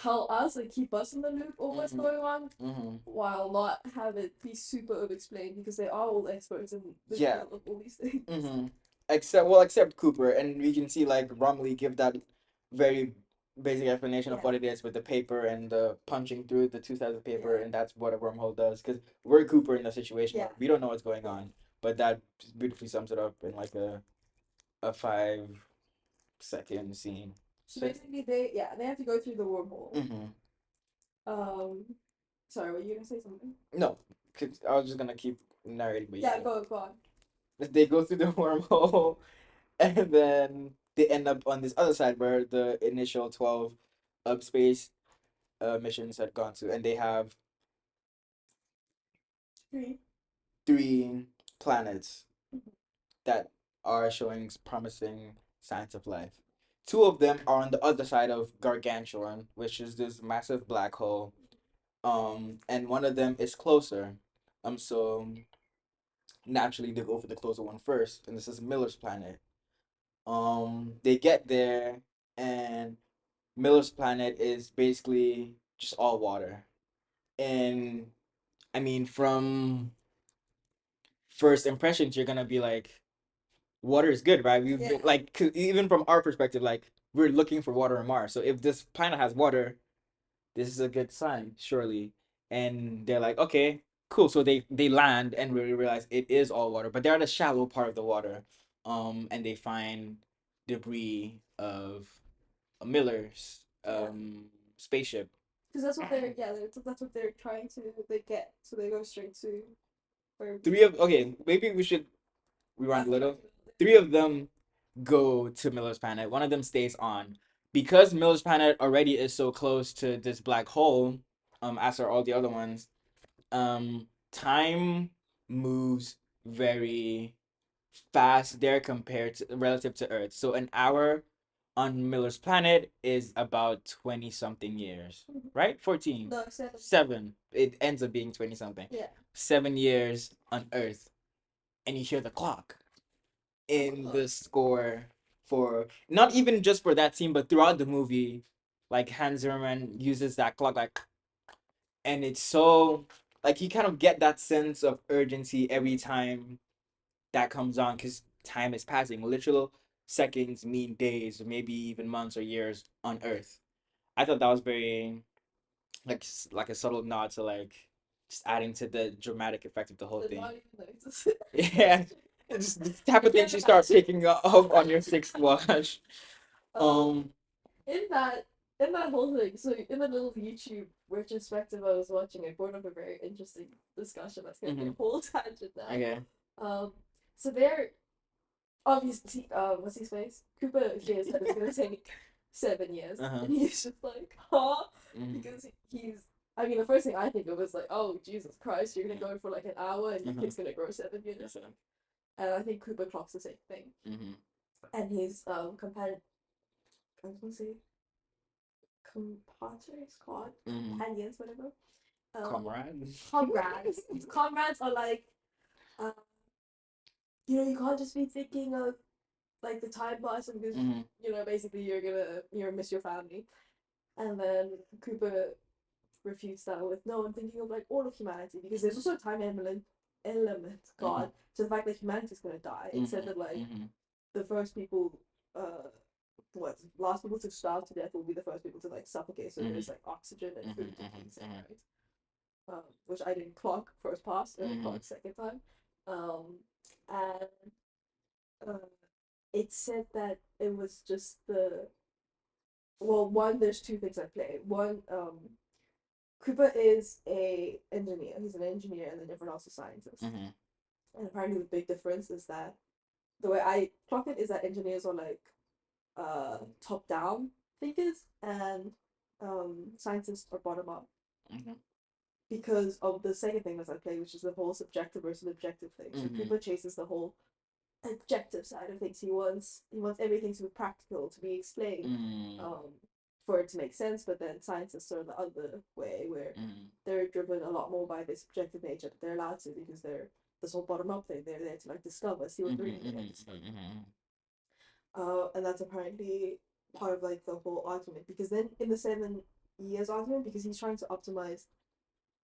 tell us and keep us in the loop of what's Mm-hmm. going on Mm-hmm. while not have it be super over explained because they are all experts in the Yeah. field of all these things. Mm-hmm. Except Cooper, and we can see like Romilly give that very basic explanation of Yeah. what it is with the paper and the punching through the two sides of paper, Yeah. and that's what a wormhole does. Because we're Cooper in a situation Yeah. where we don't know what's going Yeah. on, but that beautifully sums it up in like a 5 second scene. So So, basically they have to go through the wormhole. mm-hmm. Um sorry, were you gonna say something? No, 'cause I was just gonna keep narrating, but you Yeah, go. go on. They go through the wormhole, and then they end up on this other side where the initial 12 upspace missions had gone to, and they have Three. 3 planets that are showing promising signs of life. 2 of them are on the other side of Gargantuan, which is this massive black hole. And one of them is closer. So naturally they go for the closer one first, and this is Miller's planet. They get there, and Miller's planet is basically just all water. And I mean, from first impressions, you're gonna be like, water is good, right? We've Yeah. been like, 'cause even from our perspective, like we're looking for water on Mars. So if this planet has water, this is a good sign, surely. And they're like, okay, cool. So they land and we realize it is all water, but they're at a shallow part of the water. And they find debris of a Miller's Yeah. spaceship. Because that's what they're yeah, that's what they're trying to they get. So they go straight to where Three of Okay, maybe we should rewind a little. 3 of them go to Miller's planet. One of them stays on. Because Miller's planet already is so close to this black hole, as are all the other ones, time moves very fast there compared to relative to Earth. So an hour on Miller's planet is about 20 something years, right? 14. no, 7. 7. It ends up being 20 something. Yeah. 7 years on Earth. And you hear the clock in the score for not even just for that scene, but throughout the movie. like Hans Zimmerman uses that clock like, and it's so like you kind of get that sense of urgency every time that comes on because time is passing. Literal seconds mean days, or maybe even months or years on Earth. I thought that was very like a subtle nod to like just adding to the dramatic effect of the whole Did thing. not even notice. Yeah, it's the type I of can't things you start imagine. picking up on your sixth watch. Um, Um. in that in that whole thing, so in the little YouTube retrospective I was watching, I brought up a very interesting discussion that's gonna be a Mhm. whole tangent now. Okay. So they're obviously, what's his face? Cooper hears that it's gonna take 7 years, Uh huh. and he's just like, huh? Mhm. Because he's. I mean, the first thing I think of is like, oh Jesus Christ, you're gonna go for like an hour, and Uh your huh. kid's gonna grow 7 years. Uh-huh. And I think Cooper clocks the same thing. Mhm. And his companion, I was gonna say compadres, Mhm. companions, whatever. Um, Comrade. comrades. Comrades are like, uh, you can't just be thinking of like the time passing because Mhm. basically you're miss your family. And then Cooper refutes that with, no, I'm thinking of like all of humanity because there's also a time element, Mhm. God, to the fact that humanity's gonna die. It said Mhm. that like Mhm. the first people, what last people to starve to death will be the first people to like suffocate. So Mhm. there's like oxygen and Mhm. food to feed, Mhm. right? Which I didn't clock first pass, I didn't Mhm. clock second time. And uh, it said that it was just one, there's two things at play. One, Cooper is a engineer. He's an engineer, and then everyone else is scientist. Mhm. And apparently, the big difference is that the way I clock it is that engineers are like top down thinkers, and scientists are bottom up Mhm. because of the second thing that's at play, which is the whole subjective versus objective thing. So Mhm. Cooper chases the whole objective side of things. He wants everything to be practical, to be explained, Mhm. um, for it to make sense. But then scientists are the other way, where Mhm. they're driven a lot more by this objective nature, but they're allowed to because they're this whole bottom up thing. They're there to like discover, see what's Mhm. really there. Mhm. Mhm. And that's apparently part of like the whole argument. Because then in the 7 years argument, because he's trying to optimize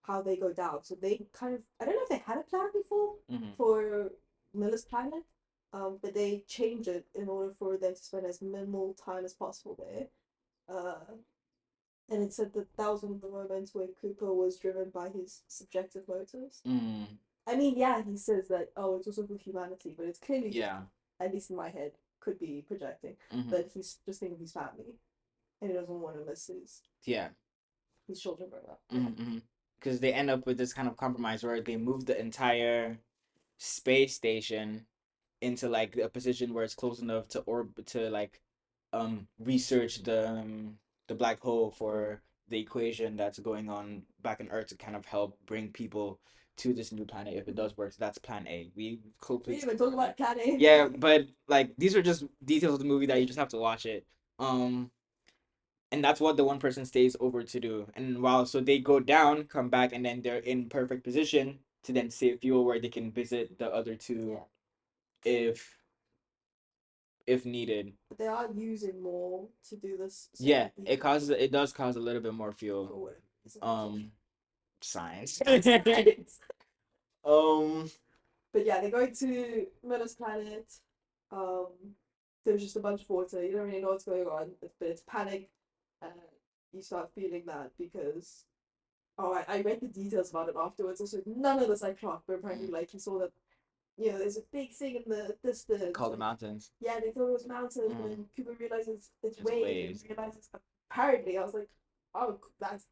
how they go down. So they kind of, I don't know if they had a plan before Mhm. for Miller's planet, but they change it in order for them to spend as minimal time as possible there. Uh, and it said that that was one of the moments where Cooper was driven by his subjective motives. Mhm. I mean, yeah, he says that, oh, it's also for humanity, but it's clearly just, Yeah. at least in my head, could be projecting, Mhm. that he's just thinking of his family and he doesn't want to miss Yeah. his children growing up. Yeah. Mhm. Because they end up with this kind of compromise where they move the entire space station into like a position where it's close enough to orbit to like research the black hole for the equation that's going on back on Earth to kind of help bring people to this new planet if it does work. So that's plan A. We We complete. didn't even talk about planning. Yeah, but like these are just details of the movie that you just have to watch it. Um and that's what the one person stays over to do. And while so they go down, come back, and then they're in perfect position to then save fuel where they can visit the other two Yeah. if if needed. But they are using more to do this Yeah, saving people it does cause a little bit more fuel. for whatever reason. Um, science. Science. um, But yeah, they're going to Miller's planet. Um, there's just a bunch of water. You don't really know what's going on, but it's panic, and you start feeling that because I read the details about it afterwards. Also, none of this I clocked, but apparently, like he saw that there's a big thing in the distance. called the Like, mountains. yeah, they thought it was mountains, but Mm, then Cooper realizes it's it's waves, and waves. realizes apparently I was like, oh,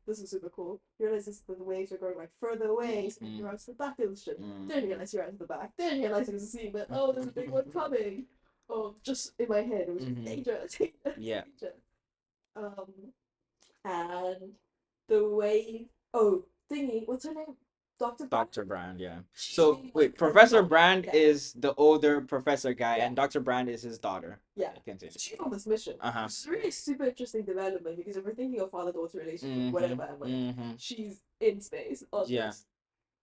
this is super cool. He realizes that the waves are going like further away, so he Mm, runs to the back of the ship. mm, Then realize he runs to the back. Then realize he was seeing that, oh, there's a big one coming. Oh, just in my head, it was just mm-hmm. danger, danger, Yeah, danger. Um, and the way, oh, thingy, what's her name? Dr. Brown? Dr. Brand. Yeah. She's So being wait, like Professor phenomenal. Brand Yeah, is the older professor guy, yeah. and Dr. Brand is his daughter. Yeah. Continue. So she's on this mission. Uh huh. Which is a really super interesting development because if we're thinking of father daughter relationship, Mm-hmm. whatever, and whatever, Mm-hmm. she's in space on Yeah.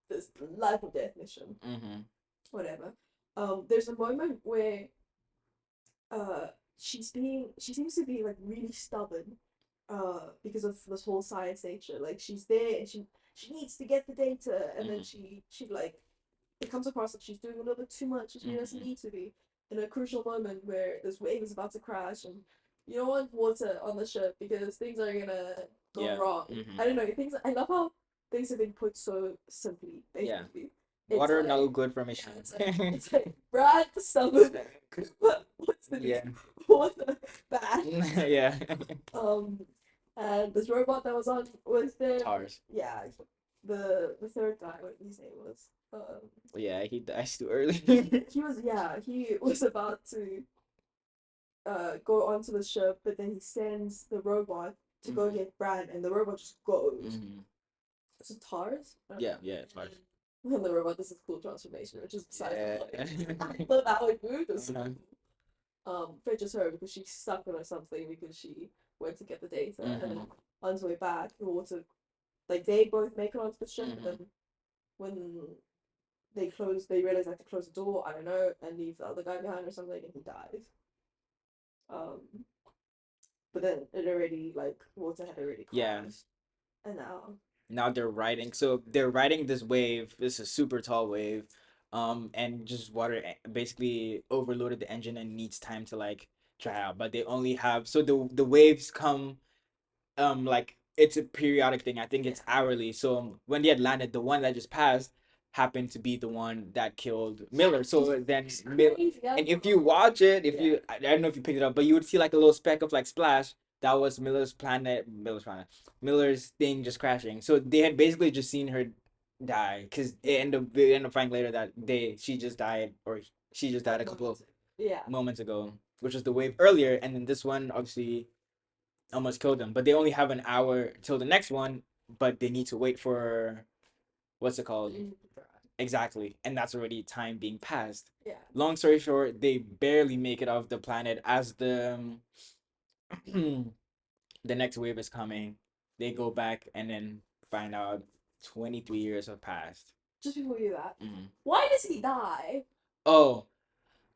this life or death mission, Mm-hmm. whatever. There's a moment where uh she seems to be like really stubborn because of this whole science nature. Like she's there and she needs to get the data, and then Mm-hmm. she like it comes across that she's doing a little bit too much and she doesn't Mm-hmm. need to be in a crucial moment where this wave is about to crash and you don't want water on the ship because things are gonna go Yeah. wrong. Mm-hmm. I don't know, things I love how things have been put so simply, Yeah. basically. It's Water no like good for yeah, mission. it's like Brad stubborn but what's the Yeah. name? Water bad. Yeah. Um and this robot that was on was the Tars. yeah, the third guy, what his name was. Yeah, he dies too early. He was yeah, he was about to go onto the ship, but then he sends the robot to go Mm-hmm. get Bran, and the robot just goes. Mm-hmm. Is it Tars? Yeah, yeah, it's hard. And the robot does this cool transformation, which is besides the Yeah. point. But that like moved was super Uh-huh. cool. Fetches her because she's stuck on or something because she went to get the data, and then Mm-hmm. on his way back, the water like they both make it onto the ship, and Mm-hmm. then when they realize they have to close the door, I don't know, and leave the other guy behind or something, and he dies. Um, but then it already like water had already Yeah. crashed, and now Now they're riding. So they're riding this wave. This is a super tall wave. And just water basically overloaded the engine and needs time to like dry out. But they only have so the waves come like it's a periodic thing. I think yeah, it's hourly. So when they had landed, the one that just passed happened to be the one that killed Miller. So then crazy. and if you watch it, if Yeah, you I don't know if you picked it up, but you would see like a little speck of like splash. That was Miller's thing just crashing. So they had basically just seen her die because they end up finding later that she just died or she just died like a couple of yeah, moments ago, which was the wave earlier, and then this one obviously almost killed them. But they only have an hour till the next one, but they need to wait for what's it called? Exactly. And that's already time being passed. yeah. Long story short, they barely make it off the planet as the next wave is coming. They go back and then find out 23 years have passed. Just before you do that, Mm. why does he die? Oh,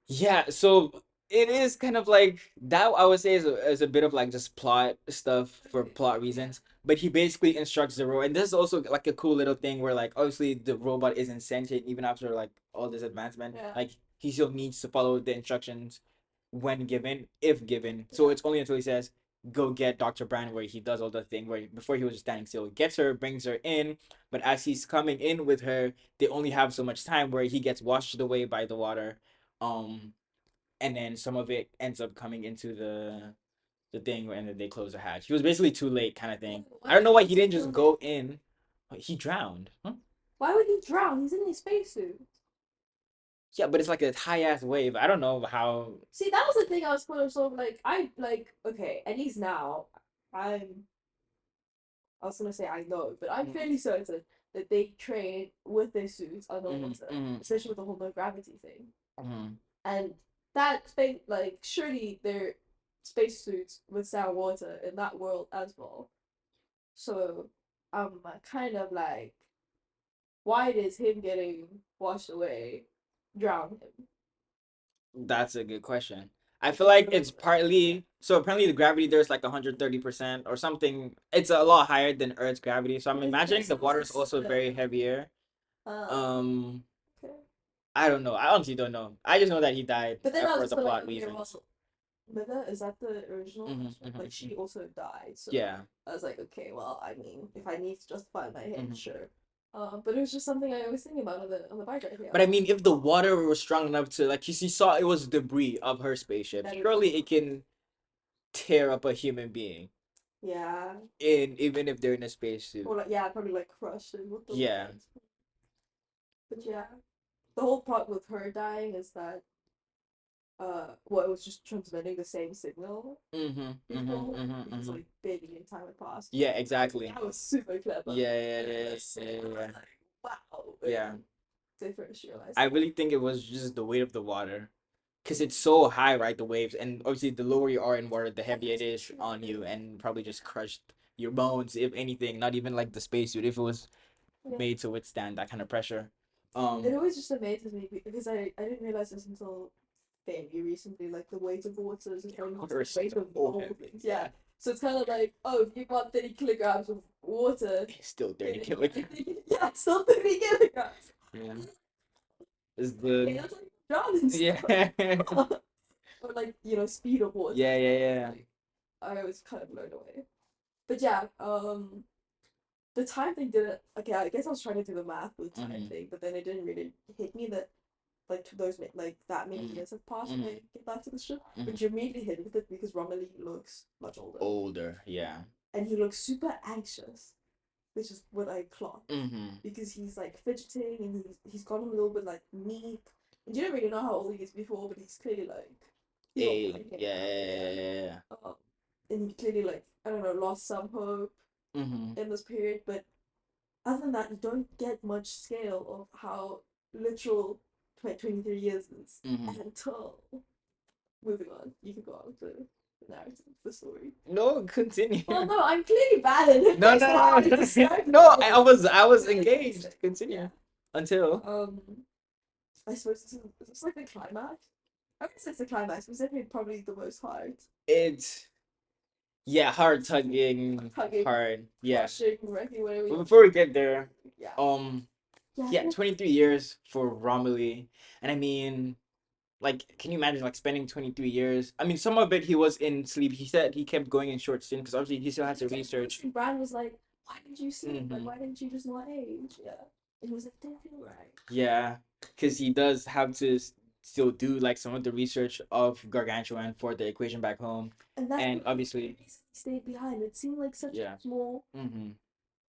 yeah, so it is kind of like that. I would say is a bit of like just plot stuff for Okay, plot yeah, reasons. But he basically instructs the robot, and this is also like a cool little thing where like obviously the robot isn't sentient even after like all this advancement. yeah, Like he still needs to follow the instructions when given, if given. So yeah. it's only until he says go get Dr. Brand where he does all the thing where before he was just standing still, gets her, brings her in, but as he's coming in with her, they only have so much time where he gets washed away by the water. Um, and then some of it ends up coming into the thing and then they close the hatch. He was basically too late, kind of thing. I Why don't did know why he he didn't just kill go him? in. He drowned. Huh? Why would he drown? He's in his spacesuit. Yeah, but it's like a high ass wave. I don't know how. See, that was the thing I was sort of like, I like, okay, at least now, I'm, I was gonna say I know, but I'm Mm-hmm, fairly certain that they train with their suits mm-hmm, underwater, mm-hmm, especially with the whole no gravity thing. mm-hmm. And that space, like, surely their spacesuits withstand water in that world as well. So I'm kind of like, why does him getting washed away drown him? That's a good question. I Like, feel he's like literally it's yeah. partly so apparently the gravity there's like 130% or something. It's a lot higher than Earth's gravity. So I'm But isn't there imagining the some water is also system? very heavier. Uh, Um, okay. I don't know. I honestly don't know. I just know that he died But then I was for just the like, plot okay, well, reasons. Mother, is that the original Hmm, question? Like, hmm. she also died, so Yeah. I was like, okay, well, I mean, if I need to justify my head, Hmm. sure. But it was just something I was thinking about on the bike right here. I But was I like, mean, if the water was strong enough to like, you see, saw it was debris of her spaceship. that is Surely true. it can tear up a human being, Yeah. in even if they're in a spacesuit. Or like, yeah, probably like crushed it with the Yeah. weight. But yeah, the whole part with her dying is that well, it was just transmitting the same signal Mhm. Mhm. before Mhm. because Mhm. like barely in time had passed. Yeah. Like Exactly. that was super clever. Yeah. Yeah. And Yeah. that's Yeah. Yeah. Yeah. like wow. Yeah. They first realized I that. really think it was just the weight of the water, because it's so high, right? The waves, and obviously, the lower you are in water, the heavier it is on you, and probably just crushed your bones, if anything. Not even like the spacesuit, if it was Yeah. made to withstand that kind of pressure. It Um, always just amazes me because I didn't realize this until fairly recently, like the weight of waters and water is the weight of so all heavy. things. Yeah. Yeah. So it's kind of like, oh, if you want 30 kilograms of water It's still in 30 it, kilograms. yeah, it's still 30 kilograms. Yeah. Is Hey, the that's like drowning yeah. stuff. Or like, speed of water Yeah, as well. It's yeah, like, I was kind of blown away. But yeah, the time thing didn't, okay, I guess I was trying to do the math with the yeah. time Mm-hmm. thing, but then it didn't really hit me that like those like that many Mm-hmm. years have passed when Mm-hmm. I get back to the ship, Mm-hmm. but you immediately hit with it because Romilly looks much older Older, yeah. and he looks super anxious, which is what I clocked Mm-hmm. because he's like fidgeting and he's gone a little bit like meek. And you don't really know how old he is before, but he's clearly like he's older than him Yeah, now, yeah. yeah. Um, and he clearly like I don't know lost some hope Mm-hmm. in this period, but other than that, you don't get much scale of how literal 23 years is Mm-hmm. until moving on. You can go on to the narrative, the story. No, continue. Well, no, I'm clearly bad at it No, based no, on how no, I no. described it. No, But I was really engaged. basic. Yeah. Continue. Until Um, I suppose this is like the climax. I guess it's the climax. It's definitely probably the most hard, it's yeah, hard tugging, tugging, hard. Yeah. crushing, wrecking, whatever you But want before to we call get there, it. Yeah. um, Yeah, I yeah, think 23 years for Romilly. And I mean, like, can you imagine like spending 23 years? I mean, some of it he was in sleep. He said he kept going in short stint because obviously he still had to research. Brand was like, "Why didn't you sleep? Like, Hmm. why didn't you just not age?" Yeah, and he was like, "Didn't feel right." Yeah, because he does have to still do like some of the research of gargantuan for the equation back home, And that's and what obviously, he stayed behind. It seemed like such yeah. a small, Mm-hmm.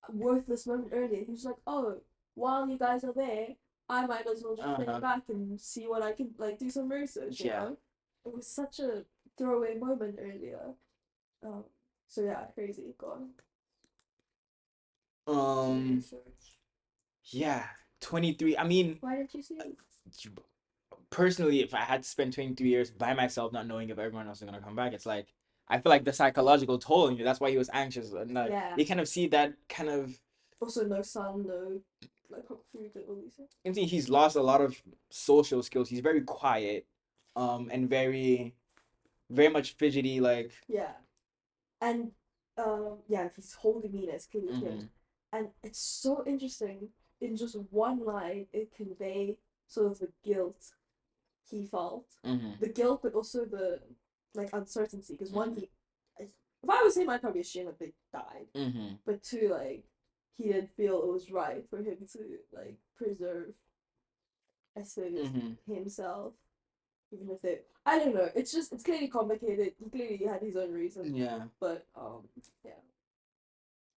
worthless moment earlier. He was like, "Oh, while you guys are there, I might as well just stay Uh-huh. back and see what I can like do some research." You Yeah. know, it was such a throwaway moment earlier. Um, so yeah, crazy. Go on. Do your Um. research. Yeah. 23. I mean, Why didn't you sleep? personally, if I had to spend 23 years by myself, not knowing if everyone else is gonna come back, it's like I feel like the psychological toll on you. That's why he was anxious, and like Yeah. you kind of see that kind of. Also, no sun, no like hot food and all these things. You can see he's lost a lot of social skills. He's very quiet, and very, very much fidgety. Like, Yeah, and yeah, his whole demeanor is clearly mm-hmm, changed, and it's so interesting. In just one line, it convey sort of the guilt he felt, mm-hmm, the guilt, but also the like uncertainty. Because one, mm-hmm, if I was him, I'd probably assume that they died. mm-hmm, But two, like he didn't feel it was right for him to like preserve, I suppose, mm-hmm. himself even if they I don't know. It's just it's clearly complicated. He clearly had his own reason. Yeah, But yeah.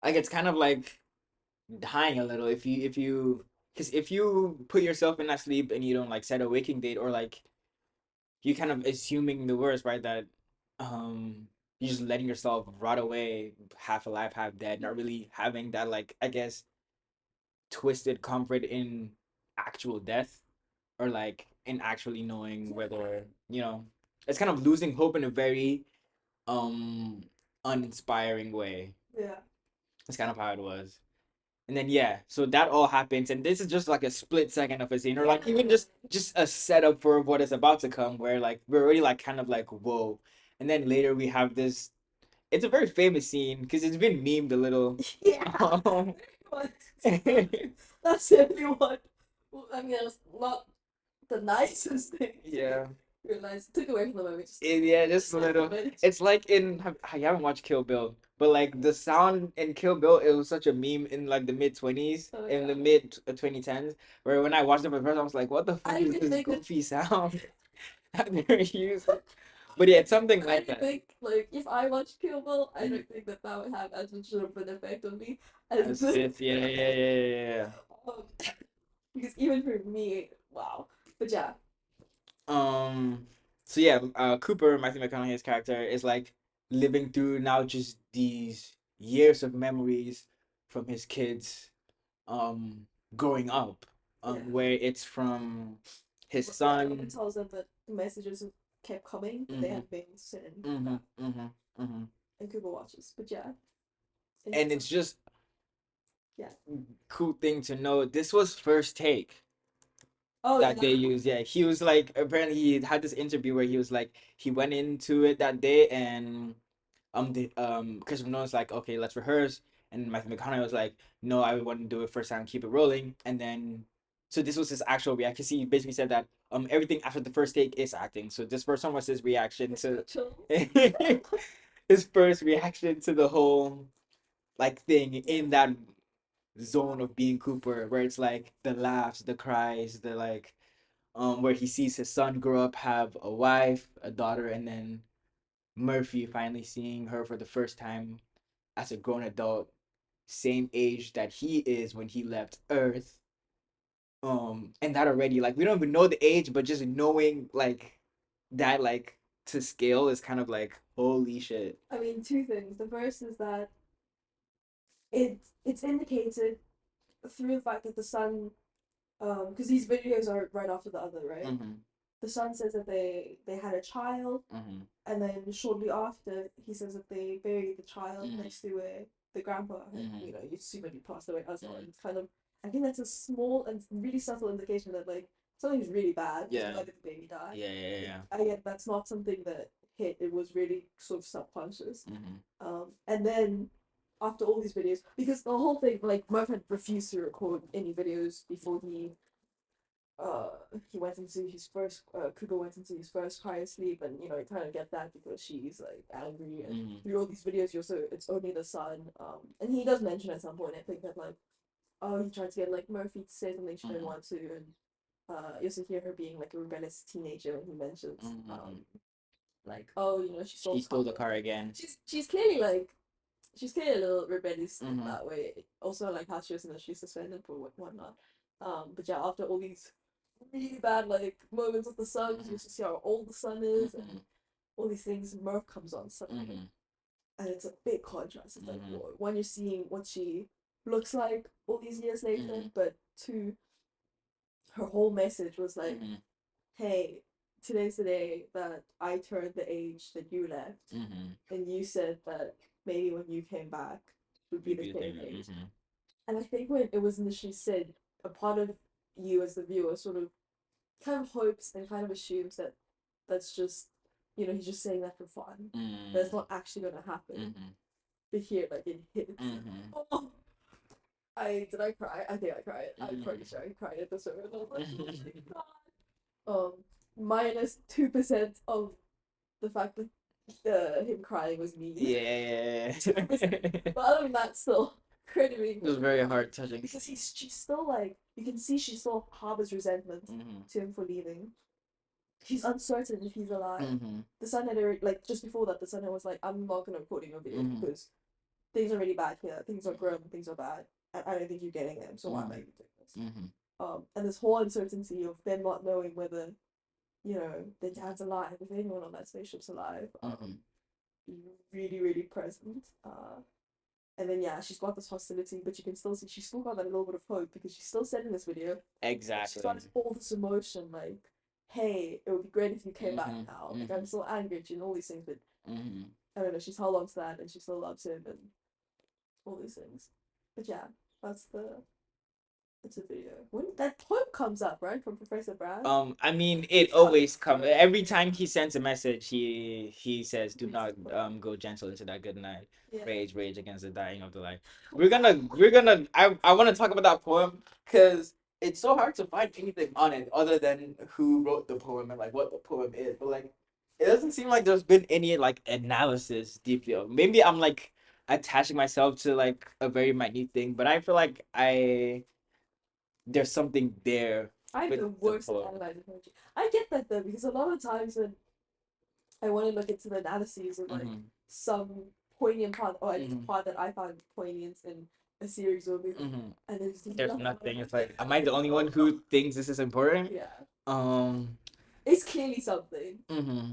like it's kind of like dying a little if you because if you put yourself in that sleep and you don't like set a waking date or like you kind of assuming the worst, right? That you're just letting yourself rot away, half alive, half dead, not really having that like I guess twisted comfort in actual death or like in actually knowing whether it's kind of losing hope in a very um uninspiring way. Yeah. That's kind of how it was. And then yeah, so that all happens, and this is just like a split second of a scene, or like even just a setup for what is about to come, where like we're already like kind of like whoa, and then later we have this. It's a very famous scene because it's been memed a little. Yeah. That's everyone. Well, I mean, it's not the nicest thing to Yeah. realize. Took away from the movie. Just Yeah, just a little. It's like you haven't watched Kill Bill, but like the sound in Kill Bill, it was such a meme in like the mid 20s, oh in the yeah. mid 2010s, where when I watched it for the first time, I was like, what the fuck I is didn't this think that goofy sound that they're using? But yeah, it's something I like don't that. think like if I watched Kill Bill, I Mm. don't think that that would have as much of an effect on me as As this. this, yeah, yeah, yeah, yeah, Um, because even for me, wow. But yeah, yeah. So yeah, Cooper, Matthew McConaughey's character, is like living through now just these years of memories from his kids um growing up, yeah. where it's from his Yeah, Robin son. tells them that the messages kept coming, but they Mm-hmm, hadn't been sent mm-hmm, back. mm-hmm, mm-hmm. And Cooper watches. But yeah, And interesting. it's just Yeah. cool thing to know. This was first take Oh that yeah. they used. Yeah, he was like apparently he had this interview where he was like he went into it that day and Christopher Nolan's like, okay, let's rehearse, and Matthew McConaughey was like, no, I want to do it first time, keep it rolling, and then so this was his actual reaction. He basically said that everything after the first take is acting. So this first one was his reaction It's to chill. his first reaction to the whole like thing Yeah. in that zone of being Cooper, where it's like the laughs, the cries, the like where he sees his son grow up, have a wife, a daughter, and then Murphy finally seeing her for the first time as a grown adult, same age that he is when he left Earth. And that already, like, we don't even know the age, but just knowing like that, like, to scale is kind of like holy shit. I mean, two things. The first is that it's indicated through the fact that the son, because these videos are right after the other, right? Mm-hmm. The son says that they had a child, Mm-hmm. and then shortly after he says that they buried the child Mm-hmm. next to where the grandpa had, Mm-hmm. you assume that he passed away as well. Mm-hmm. And it's kind of, I think that's a small and really subtle indication that like something's really bad. Yeah. Why did the baby die? Yeah. Yeah. Yeah. I get that's not something that hit. It was really sort of subconscious. Mm-hmm. And then after all these videos, because the whole thing, like Murph had refused to record any videos before uh he went into his first Kugo went into his first cry sleep, and you kind of get that because she's like angry, and Mm-hmm. through all these videos you're so it's only the son, and he does mention at some point, I think, that like, oh, he tried to get like Murphy to say something she didn't Mm-hmm. want to, and you also hear her being like a rebellious teenager when he mentions Mm-hmm. like, oh, she She stole the stole car. the car again. She's clearly like she's clearly a little rebellious in Mm-hmm. that way. Also, like how she was initially suspended for whatnot. But yeah, after all these really bad like moments with the sun, you just see how old the sun is, and Mm-hmm. all these things. Murph comes on suddenly, Mm-hmm. and it's a big contrast. It's like, Mm-hmm. whoa, one, you're seeing what she looks like all these years later, Mm-hmm. but two, her whole message was like, Mm-hmm. hey, today's the day that I turned the age that you left, Mm-hmm. and you said that maybe when you came back would be Would the be the same thing. age. Mm-hmm. And I think when it was initially said, a part of you as the viewer sort of kind of hopes and kind of assumes that that's just, he's just saying that for fun. That's Mm-hmm. not actually going to happen. Mm-hmm. But here, like, it hits. Mm-hmm. Oh, did I cry? I think I cried. I'm pretty Mm-hmm. sure I cried at the moment. I was like, oh my god. -2% of the fact that him crying was mean. Yeah. 2%. It But other than that, still incredibly, was incredibly very funny. heart touching. Because she's still like, you can see she still harbors resentment Mm-hmm. to him for leaving. She's uncertain if he's alive. Mm-hmm. The son had already, like, just before that, the son was like, I'm not gonna record your videos Mm-hmm. because things are really bad here. Things are grim. Things are bad. I don't think you're getting them. So why am I even doing this? Mm-hmm. And this whole uncertainty of them not knowing whether their dad's alive, if anyone on that spaceship's alive, Mm-hmm. really, really present. And then yeah, she's got this hostility, but you can still see she's still got that little bit of hope because she still said in this video, she's Exactly. got all this emotion, like, hey, it would be great if you came back Mm-hmm. now. Like, Mm-hmm. I'm still angry at you and all these things, but Mm-hmm. I don't know, she's held on to that and she still loves him and all these things. But yeah, that's the it's a video. When that poem comes up, right, from Professor Brad. I mean, it always comes every time he sends a message. He says, "Do not go gentle into that good night. Yeah. Rage, rage against the dying of the light." We're gonna. I want to talk about that poem because it's so hard to find anything on it other than who wrote the poem and like what the poem is. But like, it doesn't seem like there's been any like analysis deeply. Maybe I'm like attaching myself to like a very minute thing, but I feel like there's something there I'm with the the worst at poem. analyzing poetry. I get that though, because a lot of times when I want to look into the analyses of like Mm-hmm. some poignant part, or at least Mm-hmm. part that I found poignant in a series or a movie, Mm-hmm. and there's There's nothing. nothing. It's like, am I the only one who thinks this is important? Yeah, Um. it's clearly something. Mm-hmm.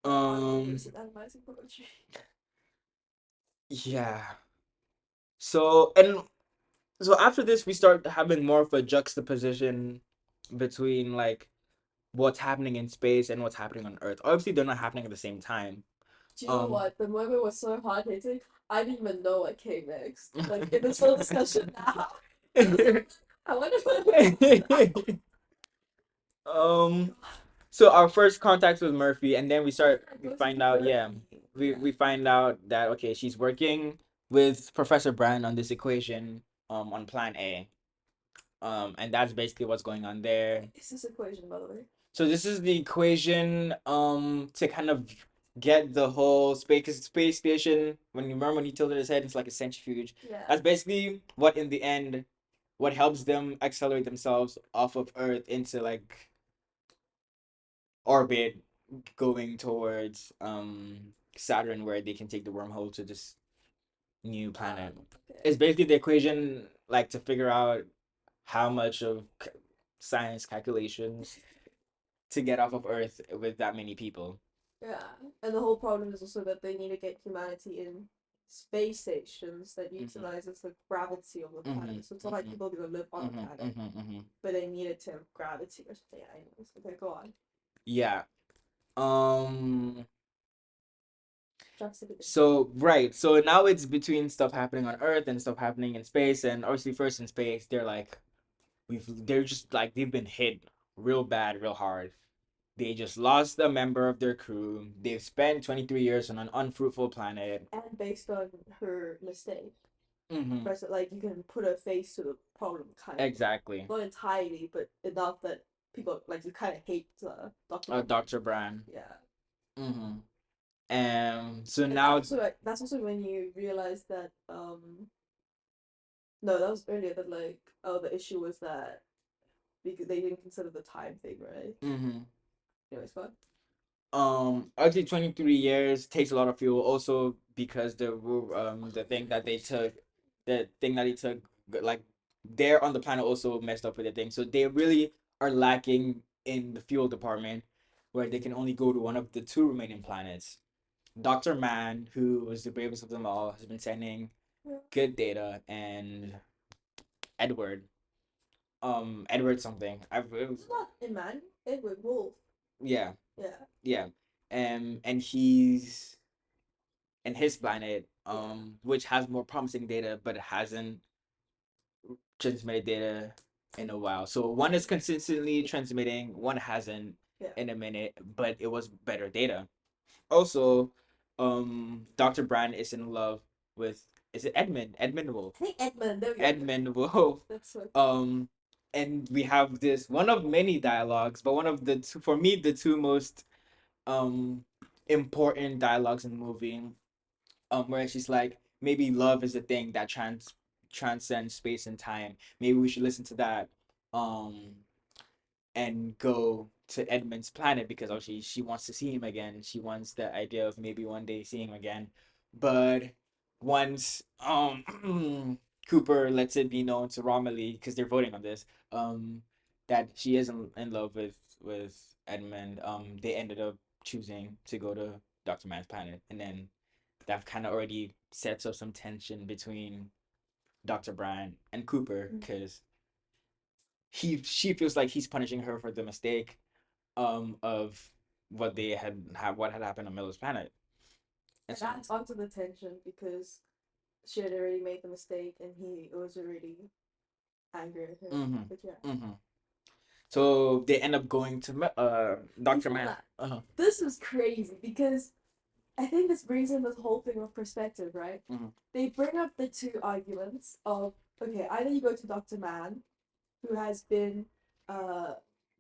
I'm the Um. worst at analyzing poetry. Yeah. So after this, we start having more of a juxtaposition between like what's happening in space and what's happening on Earth. Obviously, they're not happening at the same time. Do you know Um. what? The moment was so hard hitting. I didn't even know what came next. Like in this whole discussion now, I wonder what. um. So our first contact with Murphy, and then we find out, yeah. Yeah. we find out that okay, she's working with Professor Brand on this equation on Plan A. And that's basically what's going on there. What is this equation, by the way? So this is the equation to kind of get the whole space station. When you remember when he tilted his head, it's like a centrifuge. Yeah. That's basically what in the end, what helps them accelerate themselves off of Earth into like orbit, going towards Saturn, where they can take the wormhole to this new planet. Okay. It's basically the equation like to figure out how much of science calculations to get off of Earth with that many people. Yeah. And the whole problem is also that they need to get humanity in space stations that Mm-hmm. utilizes the gravity of the Mm-hmm. planet. So it's not like people are gonna live on a Mm-hmm. planet, Mm-hmm. Mm-hmm. but they need it to have gravity or something. Yeah, anyways. Okay, go on. Yeah. Um. Juxtaposition. So right. So now it's between stuff happening on Earth and stuff happening in space, and obviously first in space, they're like they're just like they've been hit real bad, real hard. They just lost a member of their crew. They've spent 23 years on an unfruitful planet. And based on her mistake. Mm-hmm. First, like you can put a face to the problem, kind of. Exactly. Not entirely, but enough that people like you kind of hate Doctor Who. Dr. Brand. Yeah. Mm-hmm. So And that's now. also like that's also when you realize that no, that was earlier that like oh the issue was that because they didn't consider the time thing, right? Mm-hmm. Anyways, go on. Actually 23 years takes a lot of fuel also because the thing that they took the thing that he took like they're on the planet also messed up with the thing, so they really are lacking in the fuel department, where they can only go to one of the two remaining planets. Dr. Man, who was the bravest of them all, has been sending Yeah. good data, and Edward, Edward something, It's not Emmanuel, Edward Wolf. yeah, Yeah. yeah, and he's and his planet, Yeah. which has more promising data, but it hasn't transmitted data in a while. So one is consistently transmitting, one hasn't Yeah. in a minute, but it was better data. Also, Dr. Brand is in love with, is it Edmund? Edmund Wolf. I think Edmund. There we go. Edmund Wolf. That's what. And we have this one of many dialogues, but one of the two, for me, the two most um important dialogues in the movie, where she's like, maybe love is the thing that transcends space and time. Maybe we should listen to that, um, and go to Edmund's planet because obviously she wants to see him again. She wants the idea of maybe one day seeing him again. But once Cooper lets it be known to Romilly, because they're voting on this, that she is in love with Edmund, they ended up choosing to go to Dr. Man's planet, and then that kind of already sets up some tension between Dr. Brand and Cooper, Mm. because she feels like he's punishing her for the mistake of what had happened on Miller's planet. And And so that's onto the tension because she had already made the mistake and he was already angry at her. mm-hmm, But yeah. mm-hmm. So they end up going to Dr. Before Man. that, Uh-huh. this was crazy because I think this brings in this whole thing of perspective, right? Mm-hmm. They bring up the two arguments of okay, either you go to Dr. Man, who has been uh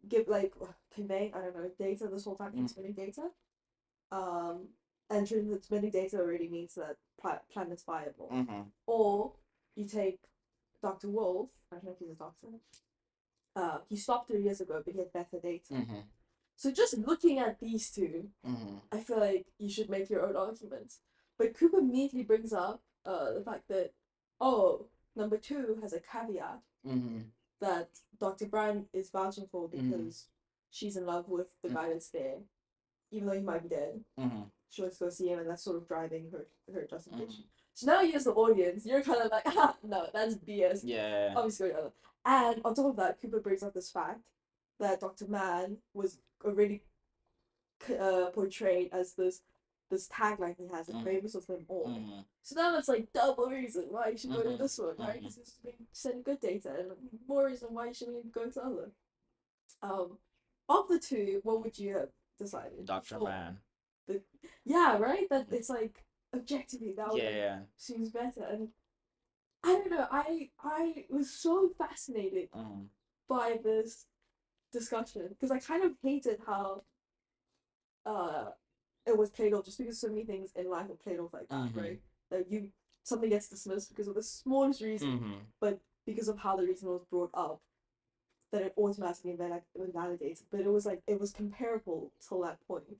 give like conveying, I don't know, data this whole time, transmitting data. Um and transmitting data already means that planet's viable. Mm-hmm. Or you take Dr. Wolf, I don't know if he's a doctor. He stopped 3 years ago, but he had better data. Mm-hmm. So just looking at these two, Mm-hmm. I feel like you should make your own arguments. But Cooper immediately brings up the fact that, oh, number two has a caveat Mm-hmm. that Dr. Brand is vouching for Mm-hmm. because she's in love with the guy that's there, even though he might be dead. Mm-hmm. She wants to go see him, and that's sort of driving her Mm-hmm. justification. So now you, as the audience, you're kind of like, ah, no, that's BS. Yeah. Obviously, and on top of that, Cooper brings up this fact that Dr. Man was already portrayed as this tagline he has, the Mm-hmm. bravest of them all. Mm-hmm. So now it's like double reason why you should go to Mm-hmm. this one, right? Mm-hmm. Because it's been sending good data, and more reason why you shouldn't go to the other. Um, of the two, what would you have decided? Dr. For Man. the yeah, right? That it's like objectively that would like Yeah. seems better. And I don't know, I was so fascinated Mm. by this discussion because I kind of hated how uh it was played off just because so many things in life are played off like that, Mm-hmm. right? That you something gets dismissed because of the smallest reason, Mm-hmm. but because of how the reason was brought up, that it automatically invalidated. But it was like it was comparable till that point.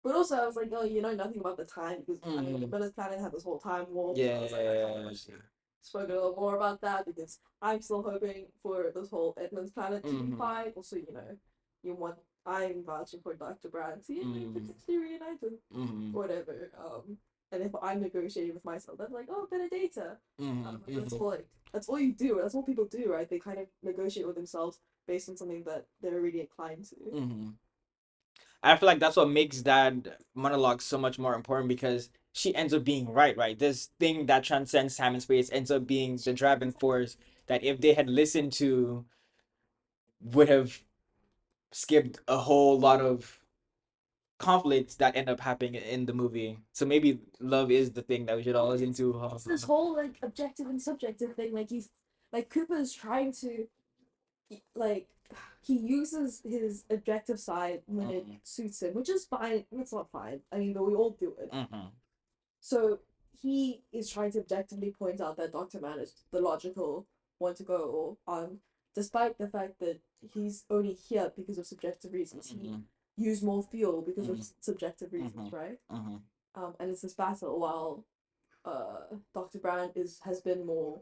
But also, I was like, oh, you know nothing about the time because I mean, Mm-hmm. Miller's Planet had this whole time warp. So I was like, I kind of Yeah. wish they spoke a little more about that because I'm still hoping for this whole Edmund's Planet to be Mm-hmm. fine. Also, you know, you want I'm vouching for Dr. Brand to Mm-hmm. potentially reunited, Mm-hmm. whatever. And if I'm negotiating with myself, that's like, oh, better data. That's Mm-hmm. all like that's all you do. That's what people do, right? They kind of negotiate with themselves based on something that they're really inclined to. Mm-hmm. I feel like that's what makes that monologue so much more important because she ends up being right, right? This thing that transcends time and space ends up being the driving force that if they had listened to would have skipped a whole lot of conflicts that end up happening in the movie. So maybe love is the thing that we should all listen to. It's this whole like objective and subjective thing. Like he's like Cooper's trying to like he uses his objective side when it Mm-hmm. suits him, which is fine. It's not fine. I mean, but we all do it. Mm-hmm. So he is trying to objectively point out that Doctor Man is the logical one to go on, despite the fact that he's only here because of subjective reasons. He Mm-hmm. used more fuel because of Mm-hmm. subjective reasons, Mm-hmm. right? Mm-hmm. And it's this battle while Dr. Brand is has been more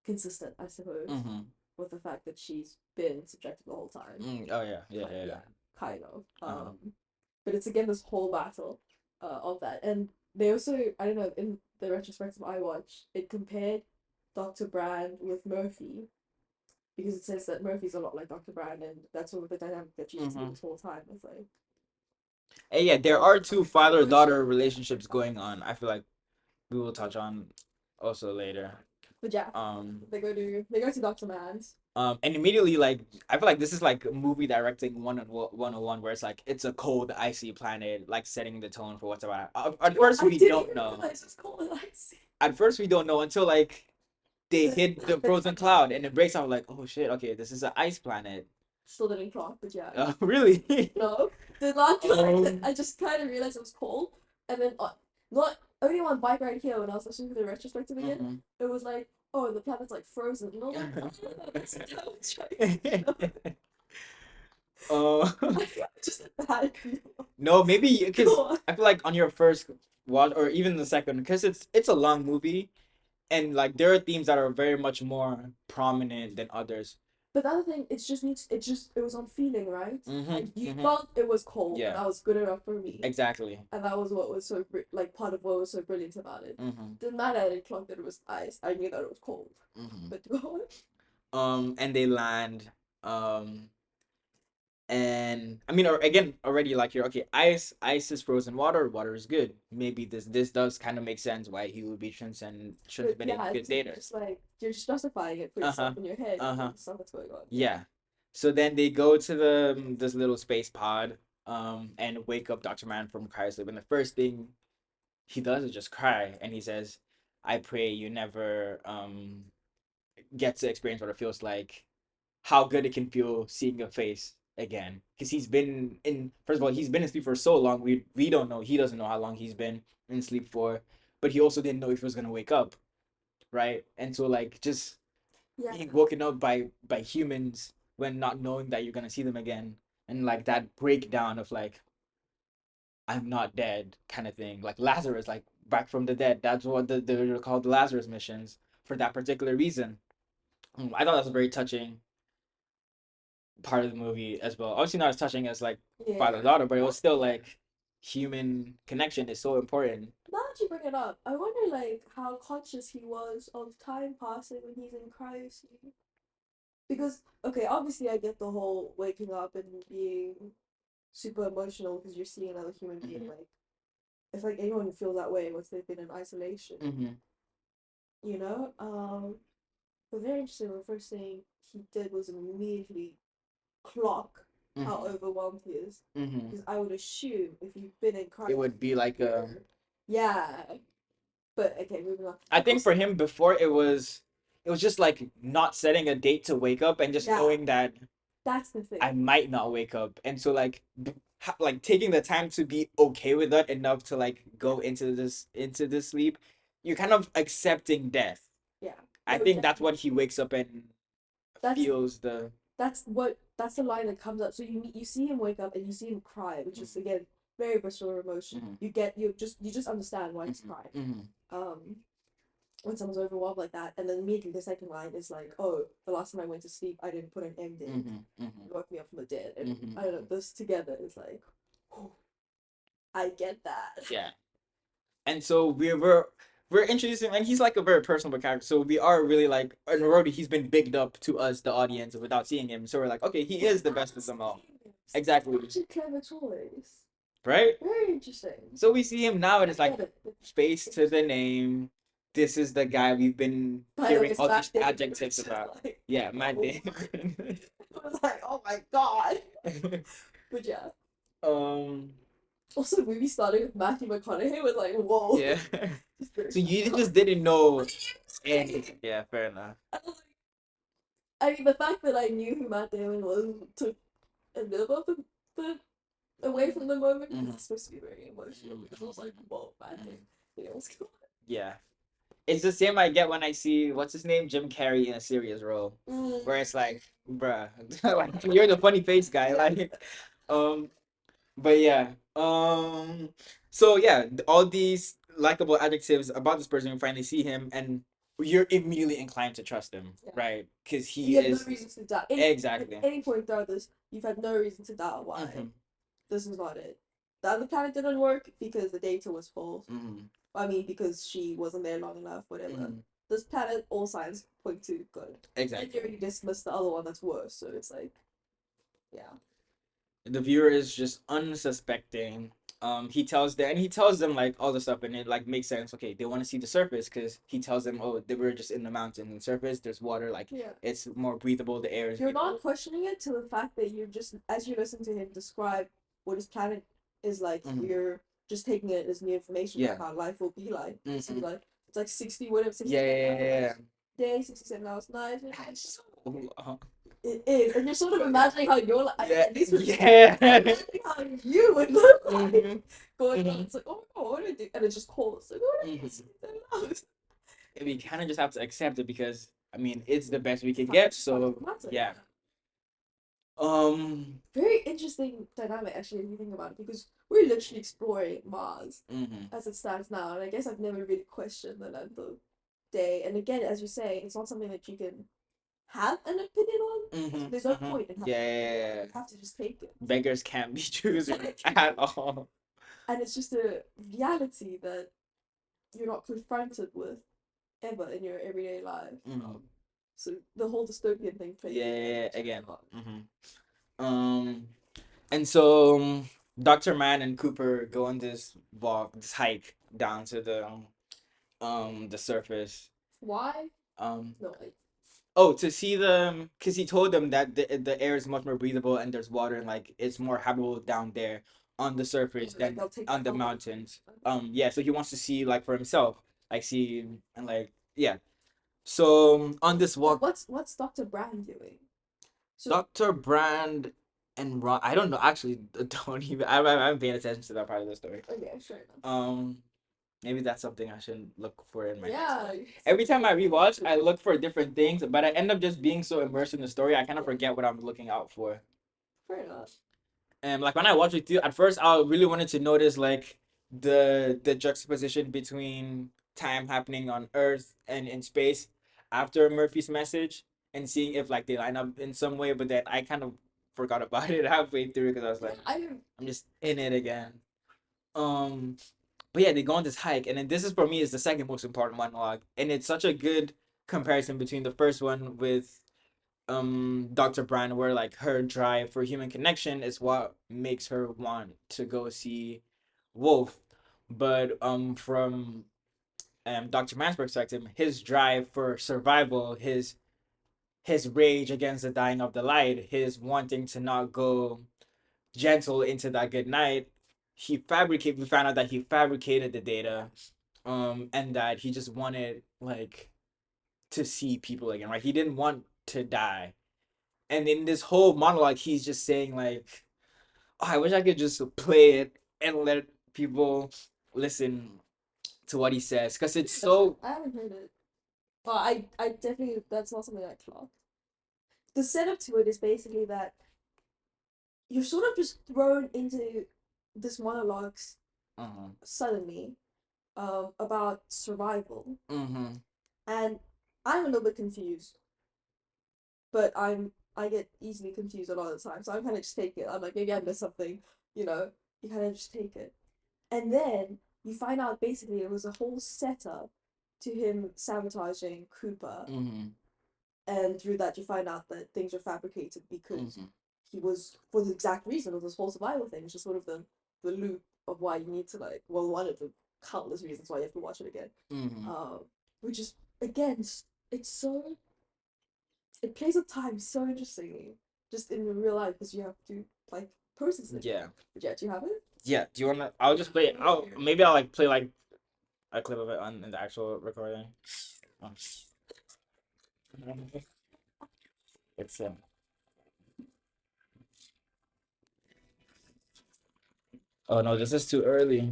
consistent, I suppose, Mm-hmm. with the fact that she's been subjective the whole time. Mm. Oh yeah, yeah, yeah, Yeah, kind of. yeah. Uh-huh. But it's again this whole battle of that, and they also I don't know in the retrospective I watched it compared Dr. Brand with Murphy because it says that Murphy's a lot like Dr. Brand, and that's sort of the dynamic that she's through Mm-hmm. this whole time. It's like And yeah, there oh, are two father oh shit, daughter yeah. relationships going on. I feel like we will touch on also later. But yeah, Um, they go to Dr. Man's. and immediately like I feel like this is like movie directing 101 where it's like it's a cold icy planet like setting the tone for what's about. At first I we didn't don't even know. realize it's called an ice. At first we don't know until like they hit the frozen cloud and it breaks out like oh shit okay this is an ice planet. Still didn't clock, but yeah. Really? No, the last um, I just kind of realized it was cold, and then not only on bike ride here when I was listening to the retrospective again, mhm. it was like, oh, the planet's like frozen, and I was like, oh, that's that was right. uh, I got just a bad feel. no, maybe because Go on. I feel like on your first watch or even the second, because it's a long movie, and like there are themes that are very much more prominent than others. But the other thing, it was on feeling, right? Mm-hmm. You Mm-hmm. felt it was cold, and Yeah, that was good enough for me, exactly. and that was what was so like part of what was so brilliant about it. Mm-hmm. Didn't matter that it clocked that it was ice. I knew that it was cold. Mm-hmm. But go on. And they land. Um, and I mean, or again, already like you're okay. Ice is frozen water. Water is good. Maybe this does kind of make sense why he would be But transmitting yeah, good it's data. just like you're just justifying it for Uh huh. yourself in your head Uh huh. because stuff that's going on. Yeah. Yeah. So then they go to the this little space pod and wake up Dr. Man from cryosleep. And the first thing he does is just cry and he says, I pray you never get to experience what it feels like, how good it can feel seeing a face again. Because he's been in first of all, he's been in sleep for so long, we don't know, he doesn't know how long he's been in sleep for, but he also didn't know if he was gonna wake up, right? And so like just Yeah. being woken up by humans when not knowing that you're gonna see them again, and like that breakdown of like I'm not dead kind of thing, like Lazarus, like back from the dead. That's what they're called, the Lazarus missions, for that particular reason. I thought that was a very touching part of the movie as well. Obviously not as touching as like father Yeah. daughter, but it was still like human connection is so important. Now that you bring it up, I wonder like how conscious he was of time passing when he's in cryo sleep. Because okay, obviously I get the whole waking up and being super emotional because you're seeing another human being. Mm-hmm. Like it's like anyone feels that way once they've been in isolation. Mm-hmm. You know. But very interesting. The first thing he did was immediately clock how Mm-hmm. overwhelmed he is. Mm-hmm. Because I would assume if you've been in It crisis would be like yeah. But okay, moving on. I And think also, for him before it was just like not setting a date to wake up and just yeah, knowing that that's the thing. I might not wake up. And so like like taking the time to be okay with that enough to like Yeah, go into this sleep, you're kind of accepting death. yeah. I No, think that's what he definitely. wakes up and That's feels the that's the line that comes up. So you see him wake up and you see him cry, which is again very visceral emotion. mm-hmm, You just understand why he's crying. mm-hmm, Um, when someone's overwhelmed like that, and then immediately the second line is like, "Oh, the last time I went to sleep, I didn't put an end date. mm-hmm, It woke me up from the dead." mm-hmm, And I don't know, mm-hmm. this together is like, oh, I get that. Yeah. And so we're introducing, and he's like a very personable character. So we are really like, and already he's been bigged up to us, the audience, without seeing him. So we're like, okay, he is the best of them all. Exactly. Such a clever choice. Right? Very interesting. So we see him now, and I it's like get it. space to the name. This is the guy we've been By the way, hearing it's all Matt these Damon, which adjectives is about. like, Yeah, Matt oh my, Damon. I was like, oh my god. But yeah. um, Also, the movie starting with Matthew McConaughey was like, whoa. yeah. Just very So you shocked. just didn't know But anything. Yeah, fair enough. I mean, the fact that I knew who Matt Damon was took a little of the away from the moment because Mhm. it's supposed to be very emotional. Because I was like, whoa, Matt Damon. You know what's going Yeah. It's the same I get when I see what's his name, Jim Carrey in a serious role, on? where it's like, bruh, like you're the funny face guy, like, um, but yeah, so yeah, all these likable adjectives about this person, you finally see him, and you're immediately inclined to trust him, Yeah. right? Because he You have no is reason to doubt. At exactly. any point throughout this, you've had no reason to doubt why Mm-hmm, this is not it. The other planet didn't work because the data was false. mm-hmm, I mean, because she wasn't there long enough, whatever. mm-hmm. This planet, all signs point to good. And you Exactly. already dismissed the other one that's worse, so it's like, yeah. The viewer is just unsuspecting. He tells them like all the stuff, and it like makes sense. Okay, they want to see the surface because he tells them, oh, they were just in the mountain and surface. There's water, like Yeah. it's more breathable. The air is You're breathable. not questioning it to the fact that you're just, as you listen to him describe what his planet is like, Mm-hmm. you're just taking it as new information Yeah. about how life will be like. Mm-hmm. It's like 60, whatever, Yeah, 67 yeah, yeah, hours yeah. day, 67 hours night. That's so long. It is, and you're sort of imagining how you're like, Yeah, at least with me, yeah. I'm imagining how you would look like Mm-hmm. going on. Mm-hmm. It's like, oh my god, what do I do? And it just calls. Like, what do I do? Mm-hmm. 67 hours. And we kind of just have to accept it because I mean it's the best we can Fact get. So matter, yeah. yeah. Um. Very interesting dynamic, actually, if you think about it, because we're literally exploring Mars Mm-hmm. as it stands now, and I guess I've never really questioned the length of day. And again, as you say, it's not something that you can have an opinion on. Mm-hmm. There's no Mm-hmm. point in having Yeah, an yeah, opinion yeah, on it. yeah. You have to just take it. Beggars can't be choosers Exactly. at all. And it's just a reality that you're not confronted with ever in your everyday life. Mm-hmm. So the whole dystopian thing plays Yeah, in yeah, there, yeah, which I again. love. Um, and so Dr. Mann and Cooper go on this walk, this hike down to the surface. Why? Um, No, like, oh, to see them, because he told them that the air is much more breathable and there's water and like it's more habitable down there on the surface like than I'll take on that the home. mountains. Yeah, so he wants to see like for himself, like see and like yeah. So on this But walk, what's Dr. Brand doing? So Dr. Brand and Ron, I don't know. Actually, don't even. I haven't paid attention to that part of the story. okay, fair enough. Um, maybe that's something I should look for in my next Yeah, one. Every time I rewatch, I look for different things, but I end up just being so immersed in the story, I kind of forget what I'm looking out for. fair enough. And like when I watched with you, at first I really wanted to notice like the juxtaposition between time happening on Earth and in space after Murphy's message and seeing if like they line up in some way, but then I kind of forgot about it halfway through because I was Yeah, like, I don't. I'm just in it again. Um, but yeah, they go on this hike, and then this is for me is the second most important monologue, and it's such a good comparison between the first one with Dr. Brand, where like her drive for human connection is what makes her want to go see Wolf. But from Dr. Mann's perspective, his drive for survival, his his rage against the dying of the light, his wanting to not go gentle into that good night, we found out that he fabricated the data, and that he just wanted like to see people again, right? He didn't want to die. And in this whole monologue, he's just saying like, oh, I wish I could just play it and let people listen to what he says, because it's so. I haven't heard it. Well, I definitely that's not something I clocked. The setup to it is basically that you're sort of just thrown into this monologue Uh-huh. suddenly, about survival, Mm-hmm. and I'm a little bit confused, but I get easily confused a lot of the time, so I'm kind of just take it. I'm like, maybe I missed something, you know. You kind of just take it, and then you find out basically it was a whole setup to him sabotaging Cooper, Mm-hmm. and through that you find out that things were fabricated because Mm-hmm. he was, for the exact reason of this whole survival thing. It's just sort of the loop of why you need to, like, well, one of the countless reasons why you have to watch it again. Mm-hmm. Um, which is, again, it's so, it plays with time so interestingly, just in real life, because you have to like process it. Yeah. But yeah, do you have it? Yeah. Do you wanna? I'll just play. I'll like play like a clip of it on in the actual recording. Oh. It's Oh no, this is too early.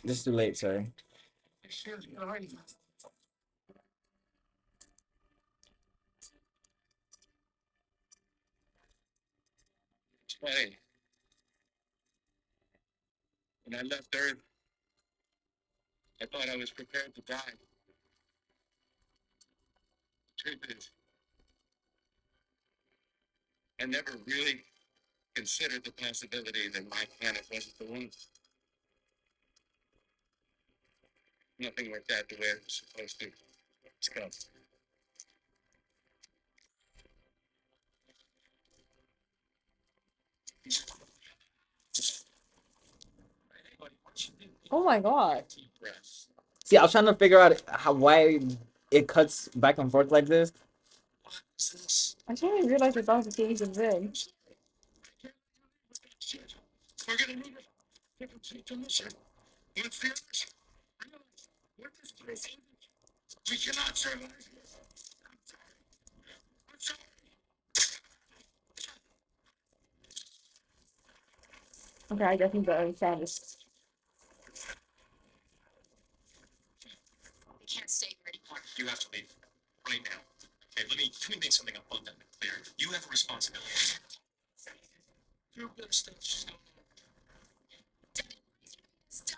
This is too late. Sorry. Oh my god. See, I was trying to figure out why it cuts back and forth like this. I didn't even realize that was the case of thing. Okay, I definitely don't understand this.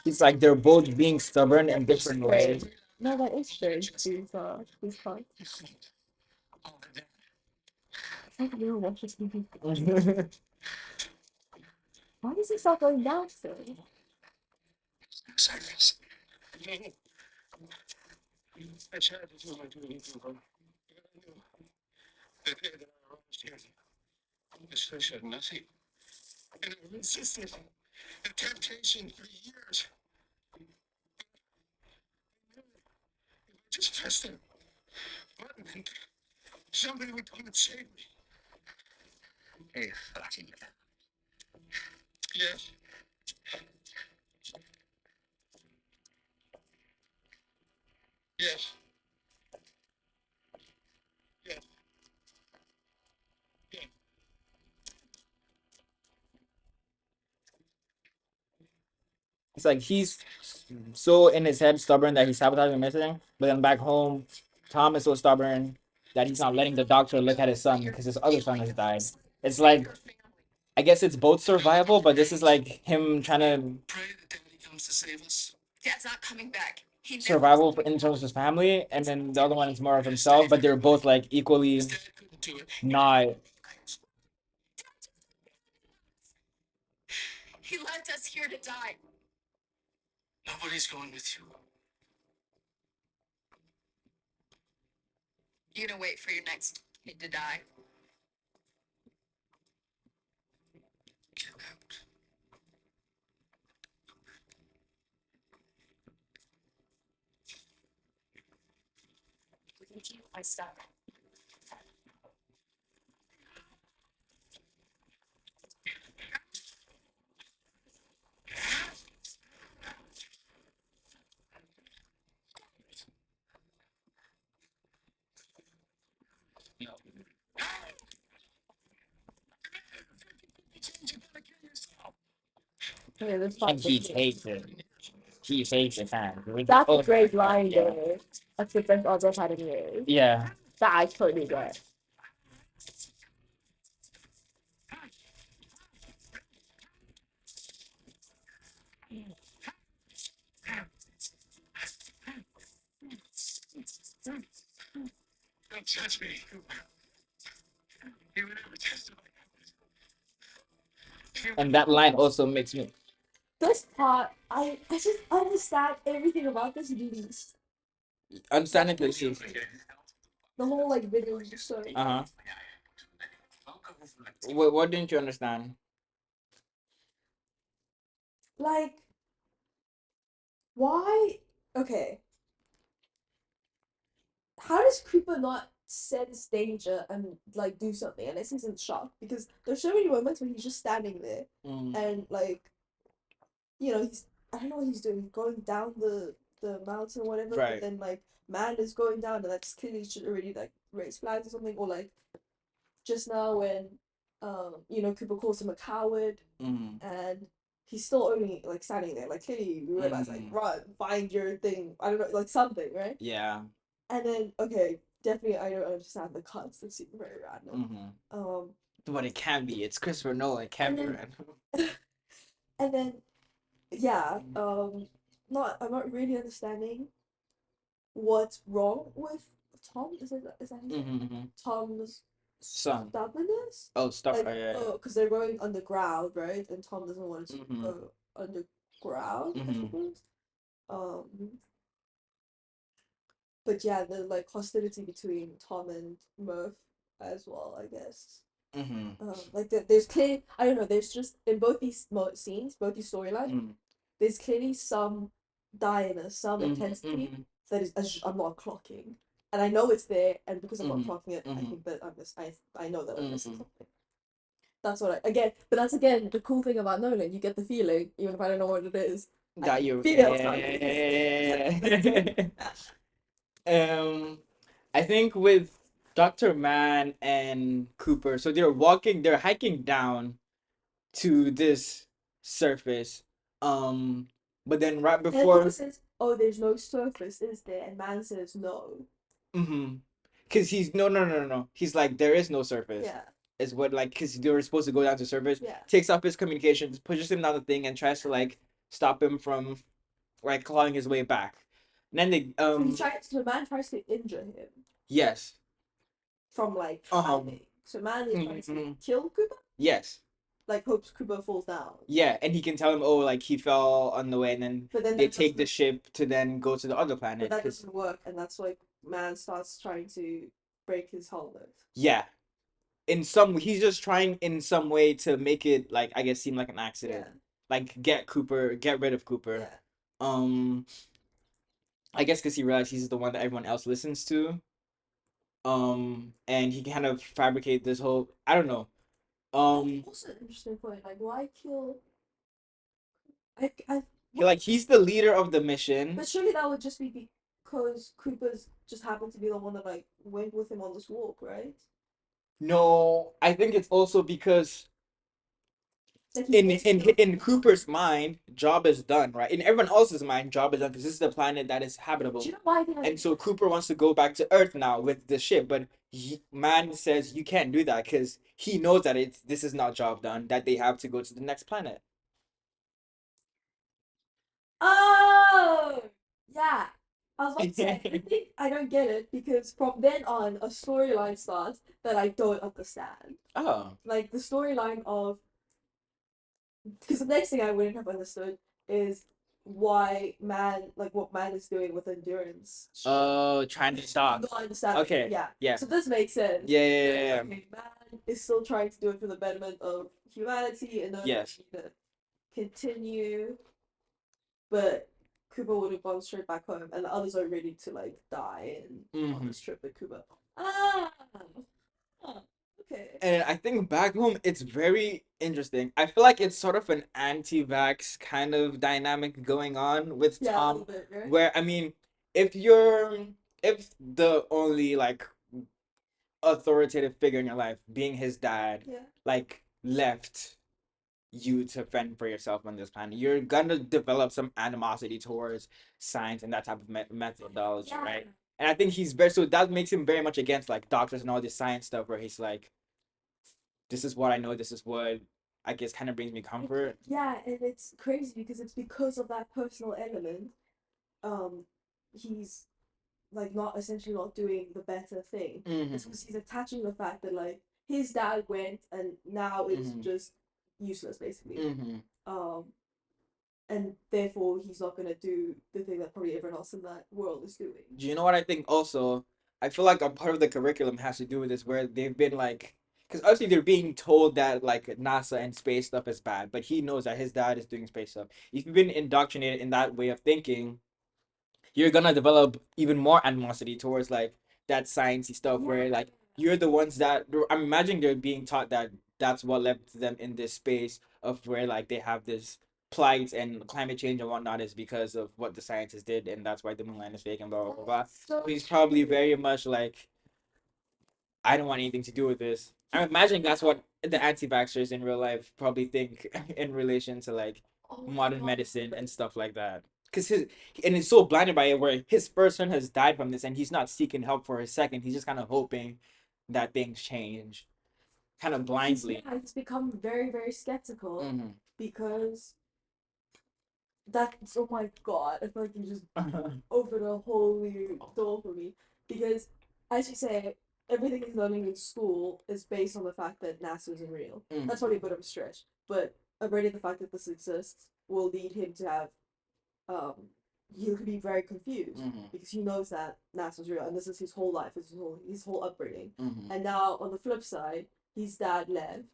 It's like they're both being stubborn in different ways. No, that is true. These cards. It's like real watches TV. Why does it start going down still? It's like he's so in his head stubborn that he's sabotaging missing, but then back home, Tom is so stubborn that he's not letting the doctor look at his son because his other son has died. It's like, I guess it's both survival, but this is like him trying to survival in terms of his family, and then the other one is more of himself. But they're both like equally not. Okay, this And part's he okay. hates it. He hates it, man. That's a Oh, great line yeah. though. That's the best other part of it. Yeah. That I totally get. And that line also makes me This part, I just understand everything about this least. understanding the issues. The whole like video you just showed. Uh-huh. What didn't you understand? Like, why? Okay, how does Cooper not sense danger and like do something unless he's in shock? Because there's so many moments when he's just standing there Mm, and like he's I don't know what he's doing. He's going down the mountain or whatever, but right. then like man is going down and that's clearly should already like raise flags or something. Or like just now when Cooper calls him a coward Mm, and he's still only like standing there. Like clearly we realize like mm, run, find your thing. I don't know, like something, right? yeah. And then okay, definitely I don't understand the cuts that seem very random. Mm-hmm. Um But it can be. It's Christopher Nolan. It can and be then random. and then yeah, not I'm not really understanding what's wrong with Tom. Is that his name? Mm-hmm. Tom's Son. stubbornness? Oh, stuff. Oh, Like, yeah. oh, because they're going underground, right? And Tom doesn't want to Mm-hmm. go underground, I Mm-hmm. suppose. Um, but yeah, the like hostility between Tom and Murph as well, I guess. Mm-hmm. Like there's clear, I don't know. There's just in both these scenes, both these storylines, Mm-hmm. there's clearly some direness, some intensity Mm-hmm. that is I'm not clocking, and I know it's there, and because I'm not Mm-hmm. clocking it, I Mm-hmm. think that I know that I'm missing Mm-hmm. something. That's what I again, but that's again the cool thing about Nolan. You get the feeling, even if I don't know what it is. I That can you. feel Yeah, yeah, something. yeah, yeah, yeah. I think with Dr. Mann and Cooper, so they're hiking down to this surface. Um, but then right And Cooper before, says, "Oh, there's no surface, is there?" And Man says, "No." mm-hmm, because he's no. He's like there is no surface. Yeah, Is what like because they were supposed to go down to surface. yeah. Takes off his communications, pushes him down the thing, and tries to like stop him from like clawing his way back. And then they So the man tries to injure him yes from like uh-huh climbing. So Man is trying to mm-hmm. kill Cooper. Yes. Like hopes Cooper falls down. Yeah, and he can tell him, oh, like he fell on the way, and then But then they that take the doesn't ship to then go to the other but planet. that Cause doesn't work and that's like Man starts trying to break his helmet. yeah, in some he's just trying in some way to make it like I guess seem like an Yeah. accident, like get rid of Cooper. Yeah. Um, I guess because he realized he's the one that everyone else listens to. And he kind of fabricate this whole I don't know. That's Um, also an interesting point. Like why kill I what he's the leader of the mission. but surely that would just be because Cooper's just happened to be the one that like went with him on this walk, right? No, I think it's also because Like he in wants to kill Cooper's mind, job is done, right? In everyone else's mind, job is done because this is the planet that is do habitable. you know why I think And so Cooper wants to go back to Earth now with the ship, but man says you can't do that because he knows that this is not job done, that they have to go to the next planet. Oh, yeah. I was about to say, I think I don't get it because from then on, a storyline starts that I don't understand. Oh. Like the storyline of, because the next thing I wouldn't have understood is why man, like what man is doing with endurance ship. Oh, trying to I stop. don't understand. Okay. Yeah. Yeah. So this makes sense. Yeah, yeah, yeah, That, yeah. okay, man is still trying to do it for the betterment of humanity and knows that Yes. we need to continue but Kuba would have gone straight back home, and the others are ready to like die and on Hmm. this trip with Kuba. Ah, huh, okay. And I think back home, it's very interesting. I feel like it's sort of an anti-vax kind of dynamic going on with Yeah, a Tom, little bit, right? where I mean, if you're if the only like authoritative figure in your life, being his dad, Yeah. like left, you to fend for yourself on this planet. You're gonna develop some animosity towards science and that type of methodology, Yeah. right? And I think he's very so that makes him very much against like doctors and all this science stuff, where he's like, this is what I know, this is what I guess kind of brings me comfort. Yeah, and it's crazy because it's because of that personal element. Um, he's like not essentially not doing the better thing. Mm-hmm. It's because he's attaching the fact that like his dad went and now it's Mm-hmm. just useless basically. Mm-hmm. Um, and therefore he's not gonna do the thing that probably everyone else in that world is doing. Do you know what I think also? I feel like a part of the curriculum has to do with this, where they've been like, because obviously they're being told that like NASA and space stuff is bad, but he knows that his dad is doing space stuff. If you've been indoctrinated in that way of thinking, you're gonna develop even more animosity towards like that sciencey stuff, where like you're the ones that I'm imagining they're being taught that that's what left them in this space of where like they have this plight and climate change and whatnot is because of what the scientists did, and that's why the moon landing is fake and blah blah blah. So he's probably very much like, I don't want anything to do with this. I'm imagining that's what the anti-vaxxers in real life probably think in relation to like modern medicine and stuff like that. Because his and he's so blinded by it, where his first son has died from this, and he's not seeking help for his second. He's just kind of hoping that things change, kind of blindly. Yeah, he's become very, very skeptical Mm-hmm. because that's oh my god, I feel like you just opened a whole new door for me. Because as you say, everything he's learning in school is based on the fact that NASA isn't real. Mm-hmm. That's probably a bit of a stretch, but already the fact that this exists will lead him to have um he'll be very confused Mm-hmm. because he knows that NASA's real and this is his whole life, his whole upbringing. Mm-hmm. And now on the flip side, his dad left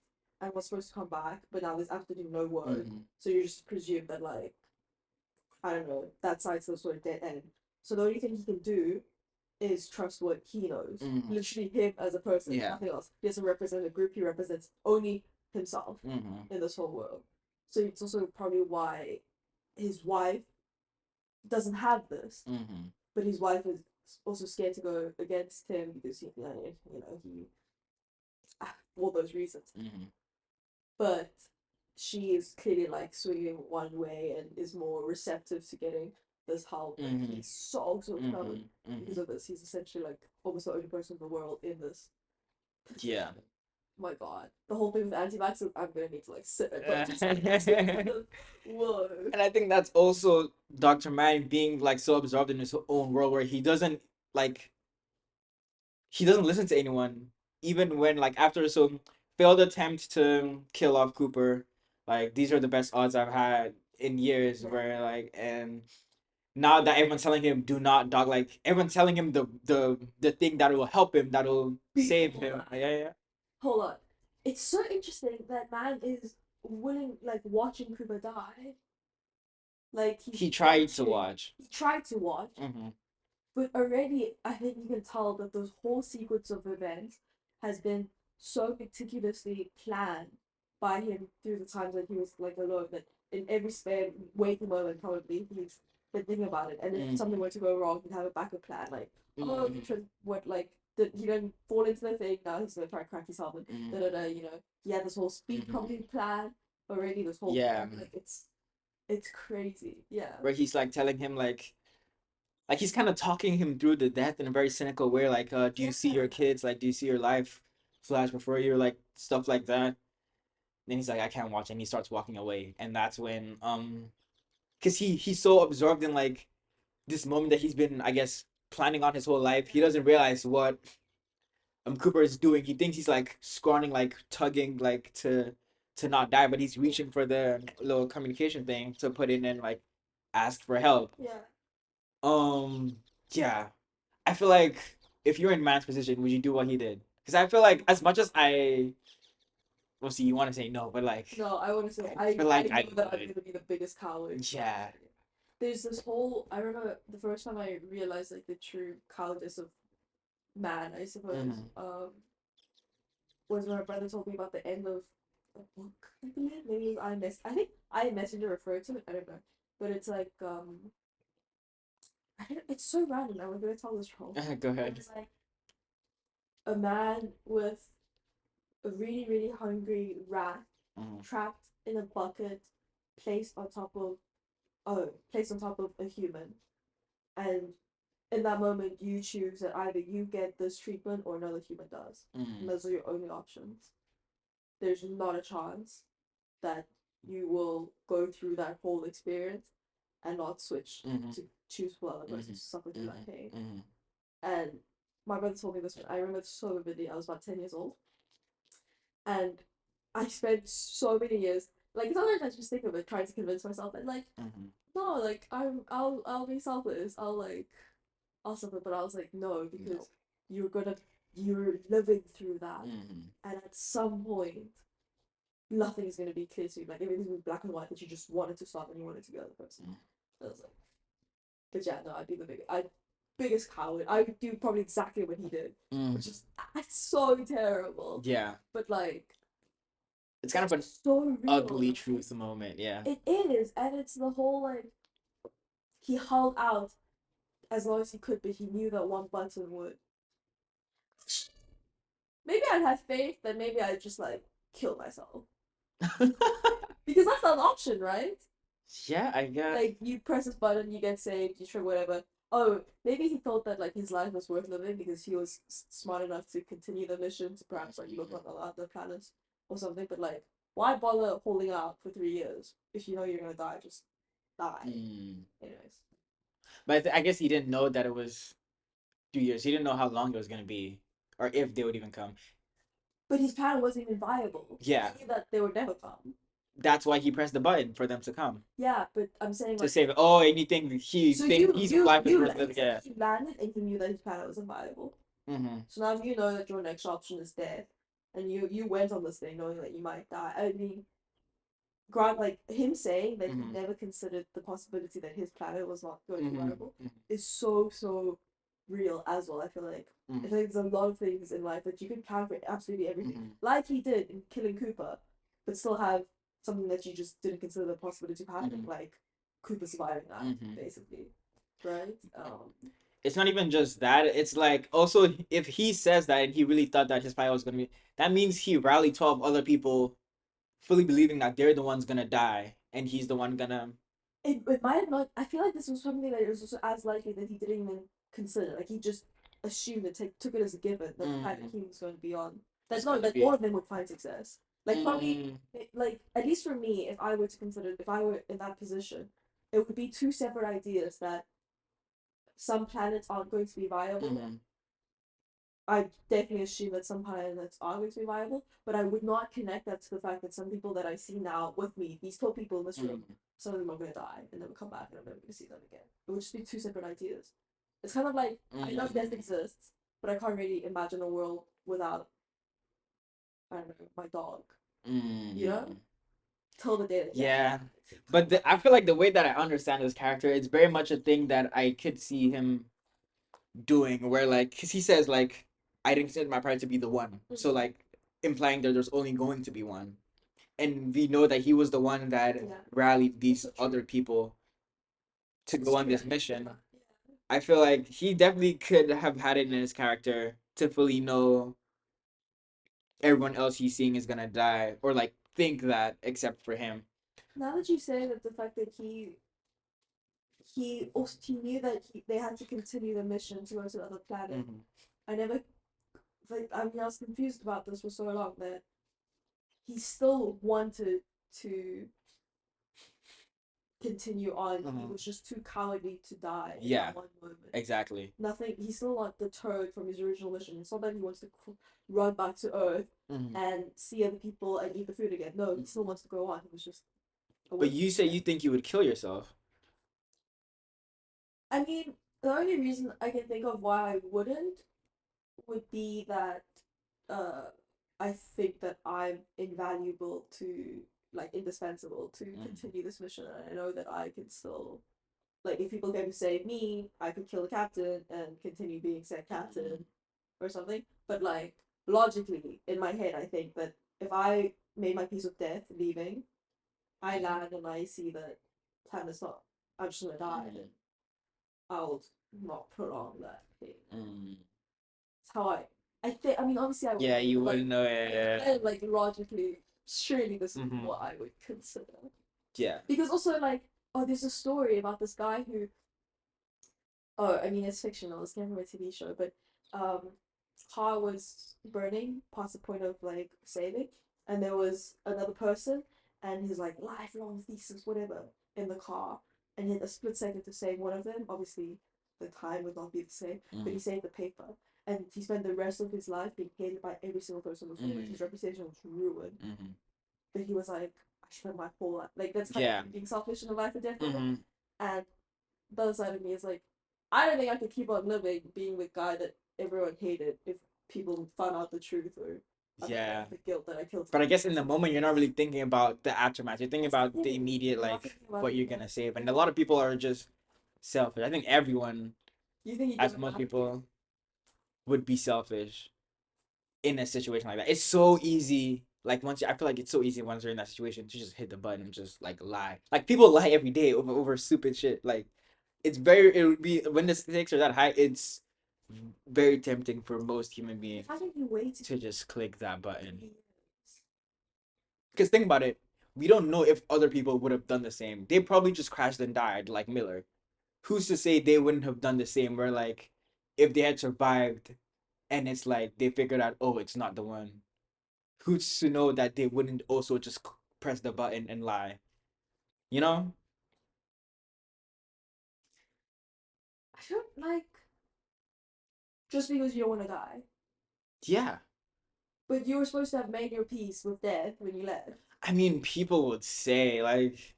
and was supposed to come back, but now there's absolutely no word. Mm-hmm. So you just presume that like I don't know, that side's some sort of dead end. So the only thing he can do is trust what he knows. Mm-hmm. Literally him as a person, Yeah. nothing else. He doesn't represent a group, he represents only himself Mm-hmm. in this whole world. So it's also probably why his wife doesn't have this, Mm-hmm. but his wife is also scared to go against him because he all those reasons. Mm-hmm. But she is clearly like swinging one way and is more receptive to getting this help. And Mm-hmm. he's so covered Mm-hmm. because Mm-hmm. of this. He's essentially like almost the only person in the world in this. Yeah. My God, the whole thing with anti-vaxxers, I'm gonna need to like sit and digest And it. Whoa. I think that's also Dr. Mann being like so absorbed in his own world, where like he doesn't listen to anyone, even when like after some failed attempt to kill off Cooper, like these are the best odds I've had in years, Yeah. where like, and now that everyone's telling him do not dog, like everyone's telling him the thing that will help him, that will save him. Yeah, yeah. Hold on. It's so interesting that man is willing, like, watching Cooper die. Like, he's He tried to watching. watch. He tried to watch, Mm-hmm. but already I think you can tell that the whole sequence of events has been so meticulously planned by him through the times that he was, like, alone. That in every spare waking moment, probably, he's been thinking about it. And if something were to go wrong, he'd have a backup plan. Like, oh, Mm-hmm. what, like, he didn't fall into the thing, now he's gonna try to crack his helmet. Da da da, you know. He had this whole speed Mm-hmm. comedy plan already, this whole Yeah, plan. Like, it's crazy. Yeah. where he's like telling him like he's kind of talking him through the death in a very cynical way, like do you see your kids, like do you see your life flash before you, like stuff like that. Then he's like, I can't watch, and he starts walking away, and that's when because he's so absorbed in like this moment that he's been, I guess, planning on his whole life. He doesn't realize what Cooper is doing. He thinks he's like scorning, like tugging, like to not die, but he's reaching for the little communication thing to put in and like ask for help. Yeah. um yeah, I feel like if you're in Man's position, would you do what he did? Because I feel like, as much as I, well, see, you want to say no, but like, No, I want to say I feel like I I know that I'm would. gonna be the biggest coward. Yeah. There's this whole. I remember the first time I realized like the true cowardice of man, I suppose. Mm-hmm. Was when my brother told me about the end of a book. I believe maybe I miss. I think I Messenger referred to it. I don't know, but it's like I don't, it's so random. I'm gonna tell this wrong. Go ahead. It's like a man with a really really hungry rat Mm-hmm. trapped in a bucket placed on top of placed on top of a human, and in that moment you choose that either you get this treatment or another human does. And Mm, those are your only options. There's not a chance that you will go through that whole experience and not switch mm-hmm, to choose for the other person mm-hmm, to suffer through that pain. mm-hmm, mm-hmm, And my brother told me this one. I remember it so vividly. I was about 10 years old. And I spent so many years, like, sometimes I just think of it, trying to convince myself that, like, mm-hmm. no, like, I'll be selfless. I'll suffer. But I was like, no, No. because you're living through that. Mm-hmm, And at some point, nothing is going to be clear to you. Like, everything's going to be black and white that you just wanted to stop and you wanted to be the other person. I was like, but yeah, no, I'd biggest coward. I would do probably exactly what he did, mm. which is that's so terrible. Yeah, But like, it's kind of it's an so real, ugly right? truth moment. Yeah. It is, and it's the whole like he held out as long as he could, but he knew that one button would. Maybe I'd have faith that maybe I'd just like kill myself because that's not an option, right? Yeah, I guess. Like you press this button, you get saved, you try whatever. Oh, maybe he thought that like his life was worth living because he was smart enough to continue the mission to perhaps like look on other planets or something. But like, why bother holding out for 3 years if you know you're gonna die? Just die. Mm. Anyways, But I guess he didn't know that it was 2 years. He didn't know how long it was gonna be, or if they would even come. but his plan wasn't even viable. Yeah, He knew that they would never come. that's why he pressed the button for them to come Yeah, but I'm saying to like, save. Oh, anything he so think you his you life is you worth living. Yeah. he landed and he knew that his plan wasn't viable. Mm-hmm. So now you know that your next option is death, and you went on this thing knowing that you might die. I mean, Grant, like him saying that he Mm-hmm. never considered the possibility that his planet was not going to be Mm-hmm. viable is so real as well. I feel like I Mm-hmm. think there's a lot of things in life that you can plan for absolutely everything, Mm-hmm. like he did in killing Cooper, but still have something that you just didn't consider the possibility of happening, Mm-hmm. like Cooper surviving that, Mm-hmm. basically, right? It's not even just that. It's like also if he says that and he really thought that his pilot was gonna be, that means he rallied 12 other people, fully believing that they're the ones gonna die, and he's the one gonna. It might have not. I feel like this was something that it was also as likely that he didn't even consider. Like he just assumed and took it as a given that the planet Mm, he was going to be on. it's That no, gonna that all be. of them would find success. Like probably, Mm, like at least for me, if I were to consider, if I were in that position, it would be two separate ideas that some planets aren't going to be viable. mm, I definitely assume that some planets are going to be viable, but I would not connect that to the fact that some people that I see now with me, these 12 people in this room, mm, some of them are going to die and never come back and I'm never going to see them again. It would just be two separate ideas. It's kind of like, I know death mm, exists, but I can't really imagine a world without, I don't know, my dog, you know? mm. Till the day that he actually Yeah, dies. but I feel like the way that I understand his character, it's very much a thing that I could see him doing, where like, cause he says like, I didn't consider my pride to be the one, so Mm-hmm. like implying that there's only going to be one, and we know that he was the one that Yeah, rallied these also true. other people to It's go on true. this mission. Yeah. I feel like he definitely could have had it in his character to fully know everyone else he's seeing is gonna die, or like think that except for him. Now that you say that the fact that he knew that they had to continue the mission to go to another planet. Mm-hmm. I never like I mean I was confused about this for so long that he still wanted to continue on. He Mm-hmm. was just too cowardly to die in Yeah, that one moment. exactly. Nothing. He's still not deterred from his original mission. It's not that he wants to run back to Earth Mm-hmm. and see other people and eat the food again. No, he still wants to go on. He was just But away from you say it. you think you would kill yourself. I mean, the only reason I can think of why I wouldn't would be that uh I think that I'm invaluable to like indispensable to Mm-hmm. continue this mission and I know that I can still like if people came to save me, I could kill the captain and continue being said captain or something. But like logically in my head I think that if I made my peace with death leaving, I land and I see that time is not I'm just gonna die, then Mm-hmm. I'll not prolong that thing. Mm-hmm. It's how I think. I mean, obviously I Yeah, would, you but like, wouldn't know. Yeah, kind of like logically. surely this is Mm-hmm. what I would consider. Yeah. Because also like, oh, there's a story about this guy who, oh, I mean it's fictional, it's never a TV show, but um, car was burning past the point of like saving, and there was another person, and his like lifelong thesis, whatever, in the car, and he had a split second to save one of them. Obviously, the time would not be the same, but he Mm-hmm. saved the paper, and he spent the rest of his life being hated by every single person on the floor. Like Mm-hmm. his reputation was ruined, Mm-hmm. but he was like, I spent my whole life like that's kind Yeah. of being selfish in a life or death moment, Mm-hmm. and the other side of me is like, I don't think I could keep on living being the guy that everyone hated if people found out the truth or Yeah. the guilt that I killed But I someone. guess in the moment you're not really thinking about the aftermath. You're thinking That's the about the thing. immediate, You're not like thinking about what the you're next. gonna save, and a Yeah. lot of people are just selfish. I think everyone, You think you as don't most have to. people, would be selfish in a situation like that. It's so easy. Like once I feel like it's so easy once you're in that situation to just hit the button and just like lie. Like people lie every day over stupid shit. Like it's very it would be when the stakes are that high. It's very tempting for most human beings How did you wait to to just click that button. 3 years? Because think about it, we don't know if other people would have done the same. They probably just crashed and died like Miller. Who's to say they wouldn't have done the same? Where like if they had survived and it's like they figured out, oh, it's not the one. Who's to know that they wouldn't also just press the button and lie? You know? I don't like just because you don't want to die. Yeah. But you were supposed to have made your peace with death when you left. I mean, people would say like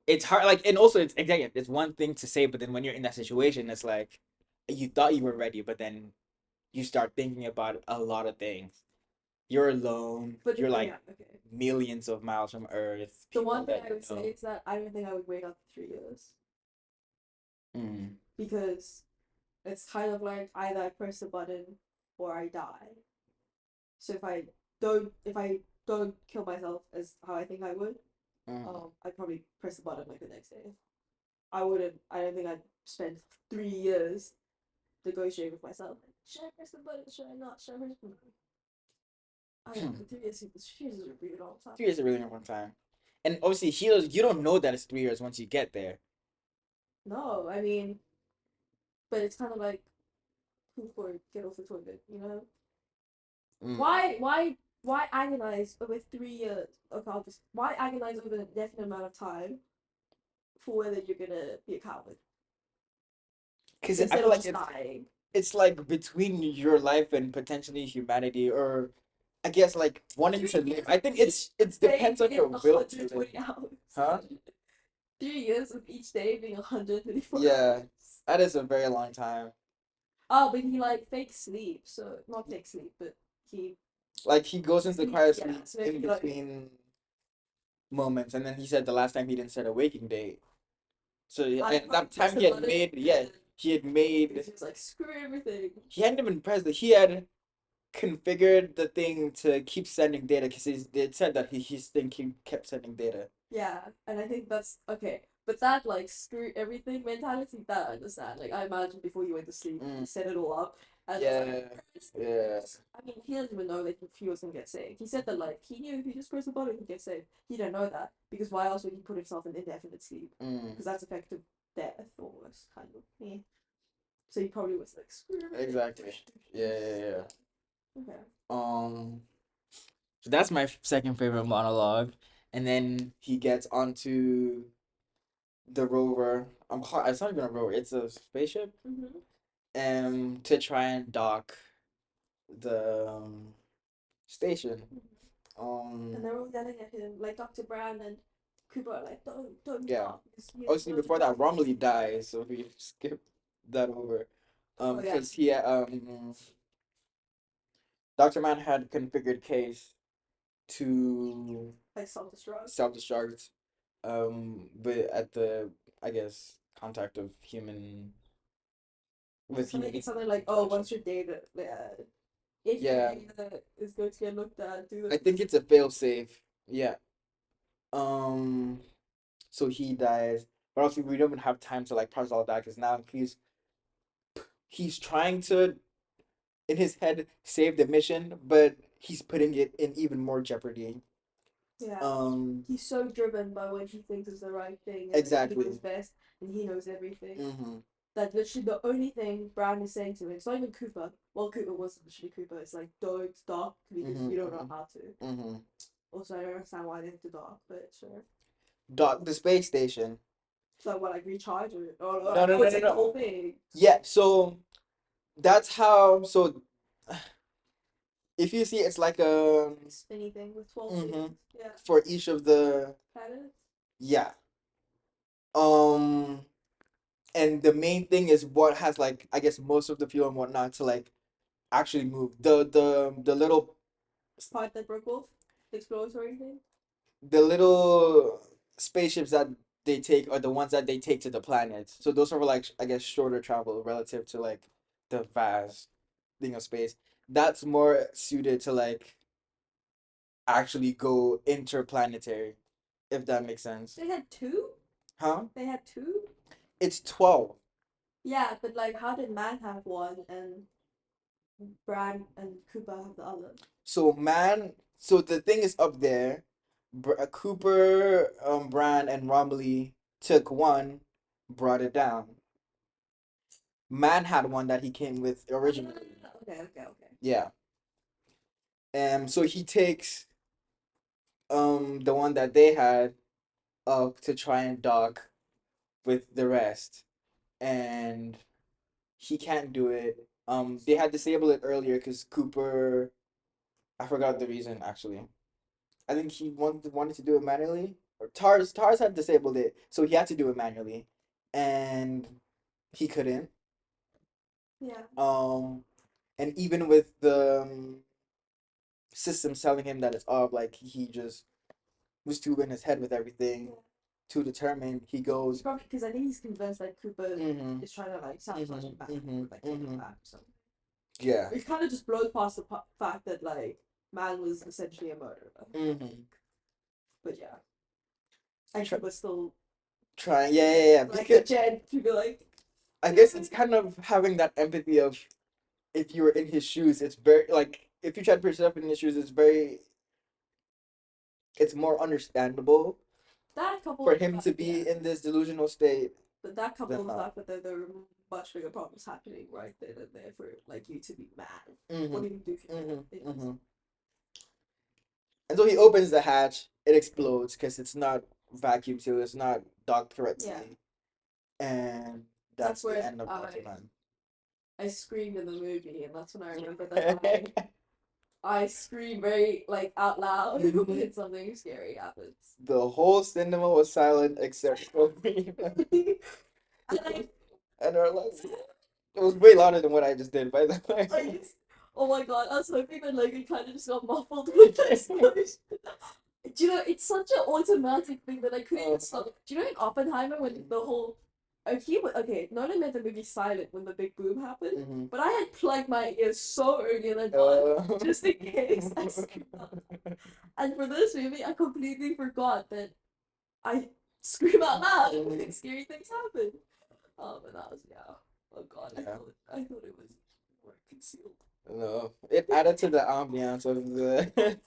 it's hard. Like, and also it's again, it's one thing to say, but then when you're in that situation, it's like you thought you were ready, but then you start thinking about a lot of things. You're alone. But You're like yeah, okay. millions of miles from Earth. The People one thing that I you would say know. is that I don't think I would wait up to 3 years Mm. because it's kind of like either I press the button or I die. So if I don't kill myself as how I think I would, Mm. I'd probably press the button like the next day. I wouldn't. I don't think I'd spend 3 years negotiating with myself. Like, should I press the button? Should I not? Should I press the button? I don't know. 3 years. 3 years is a really long time. 3 years is a really long time. And obviously, healers, you don't know that it's 3 years once you get there. No, I mean, but it's kind of like poop or get off the toilet, you know? Mm. Why agonize over 3 years of office? Why agonize over an indefinite amount of time for whether you're gonna be a coward Because I instead feel of like just dying? it's like between your life and potentially humanity, or I guess like wanting to live. I think it Day depends on being your will to live. 120 hours. Huh? 3 years of each day being 124 Yeah, hours. that is a very long time. Oh, but he like fake sleep, so not fake sleep, but he Like he goes into quiet sleeps. Yeah, sleep so in maybe like between moments, and then he said the last time he didn't set a waking date. So I and probably that time pressed the button yeah, and he had made because he was like screw everything. he hadn't even pressed it. He had configured the thing to keep sending data because it said that his thing kept sending data. Yeah, and I think that's okay. But that like screw everything mentality, that I understand. Like I imagine before you went to sleep, Mm. you set it all up and just like Yeah, yeah. I mean, he doesn't even know that if he was gonna get saved. He said that like he knew if he just pressed the button he'd get saved. He don't know that because why else would he put himself in indefinite sleep? Mm. Because that's effective death almost kind of. Yeah. So he probably was like screw everything. Exactly. Yeah, yeah, yeah. Okay. Um, so that's my second favorite monologue, and then he gets onto the rover. It's not even a rover. It's a spaceship. Mm-hmm. To try and dock the station. And Um, they're all yelling at him, like Dr. Brown and Cooper are like, don't yeah. talk. Because you Obviously, know before that, Romilly dies, so we skip that over. Oh yeah. Because he Dr. Man had configured case to Like self-destruct. self-destruct, but at the I guess contact of human with I think human it's something like, oh, interaction. once your data, if your Yeah, data is going to get looked at, do I this. think it's a fail safe. Yeah. Um. So he dies, but also we don't even have time to like process all that because now he's trying to in his head save the mission, but he's putting it in even more jeopardy. Yeah. Um, He's so driven by what he thinks is the right thing and that he knows exactly. best and he knows everything. Mm-hmm. That literally the only thing Bran is saying to him, it's not even Cooper. Well, Cooper was literally Cooper. It's like, don't dock because Mm-hmm. you don't know how to. Mm-hmm. Also, I don't understand why they have to dock, but sure. Dock the space station. So, what, like recharge or, No, no, oh, no, it's no, like the no. whole thing. Yeah. So that's how. So if you see, it's like a Spinny thing with 12 mm-hmm, seasons. Yeah. for each of the Planets. yeah. Um, and the main thing is what has like I guess most of the fuel and whatnot to like actually move. The little Part that broke off. The exploratory thing. the little spaceships that they take are the ones that they take to the planets. So those are like I guess shorter travel relative to like the vast thing of space. That's more suited to like actually go interplanetary, if that makes sense. They had two? Huh? They had two? It's 12. Yeah, but like, how did Man have one and Bran and Cooper have the other? So man, so the thing is up there. Cooper, Bran, and Romilly took one, brought it down. Man had one that he came with originally. Okay, okay, okay. Yeah. So he takes the one that they had up to try and dock with the rest, and he can't do it. They had disabled it earlier because Cooper. I forgot the reason actually. I think he wanted to do it manually. Or Tars had disabled it, so he had to do it manually, and he couldn't. Yeah. Um, and even with the system telling him that it's off, like he just was too in his head with everything, Yeah. too determined. He goes, Probably because I think he's convinced that Cooper mm-hmm, is trying to like sabotage him back mm-hmm, with like taking him mm-hmm, back or something. yeah, It kind of just blows past the fact that like Man was essentially a murderer. mm-hmm. But yeah, and Try, Cooper still trying, yeah, yeah, yeah. like the Because Jed to be like, I guess it's kind of having that empathy of if you were in his shoes, it's very like if you try to put yourself in his shoes, it's more understandable that couple for with the him fact, to yeah. be in this delusional state But that couple than with the not. fact that there were much bigger problems happening right then and there for like you to be mad. What Mm-hmm. do you do if you're mad? It Mm-hmm. is. Mm-hmm. And so he opens the hatch, it explodes because it's not vacuum sealed, it's not docked Yeah. correctly, and That's that's the where end of Ultraman. I screamed in the movie, and that's when I remember that I scream very like out loud when something scary happens. The whole cinema was silent except for me. And I And our last, it was way louder than what I just did, by the I way. just oh my god, I was hoping that like it kind of just got muffled with the explosion. Do you know it's such an automatic thing that I couldn't even stop. Do you know in Oppenheimer when the whole okay, Nolan made the movie silent when the big boom happened, Mm-hmm. but I had plugged my ears so early in advance just in case I screamed out. And for this movie, I completely forgot that I scream out loud when scary things happen. And that was yeah. Oh god, Yeah. I thought it was more concealed. No, it added to the ambiance of the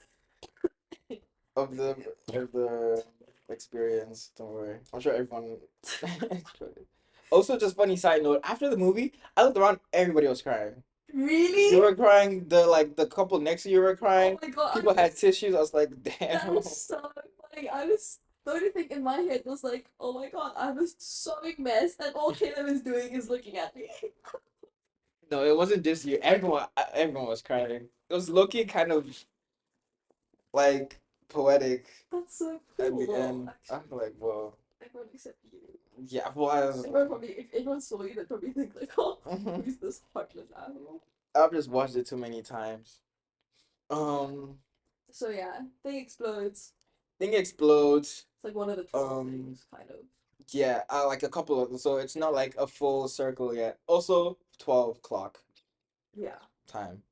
of the of the experience. Don't worry, I'm sure everyone enjoyed it. Also, just funny side note: after the movie, I looked around, everybody was crying. You Really? were crying. The couple next to you were Oh crying. my god, People had tissues. I was like, that damn. was so funny. I was the only thing in my head was like, oh my god, I'm a sobbing mess, and all Caleb is doing is looking at me. No, it wasn't just you. Everyone was crying. It was Loki kind of like poetic That's so at the cool. end. I'm Actually, like, whoa. everyone except you. Yeah, well, I was. Everyone probably, if everyone saw you, they'd probably think like, oh, who's this heartless animal? I've just watched it too many times. Um, So yeah, thing explodes. thing explodes. It's like one of the 12 Um, things, kind of. yeah, like a couple of them. So it's not like a full circle yet. Also, 12 clock Yeah. time.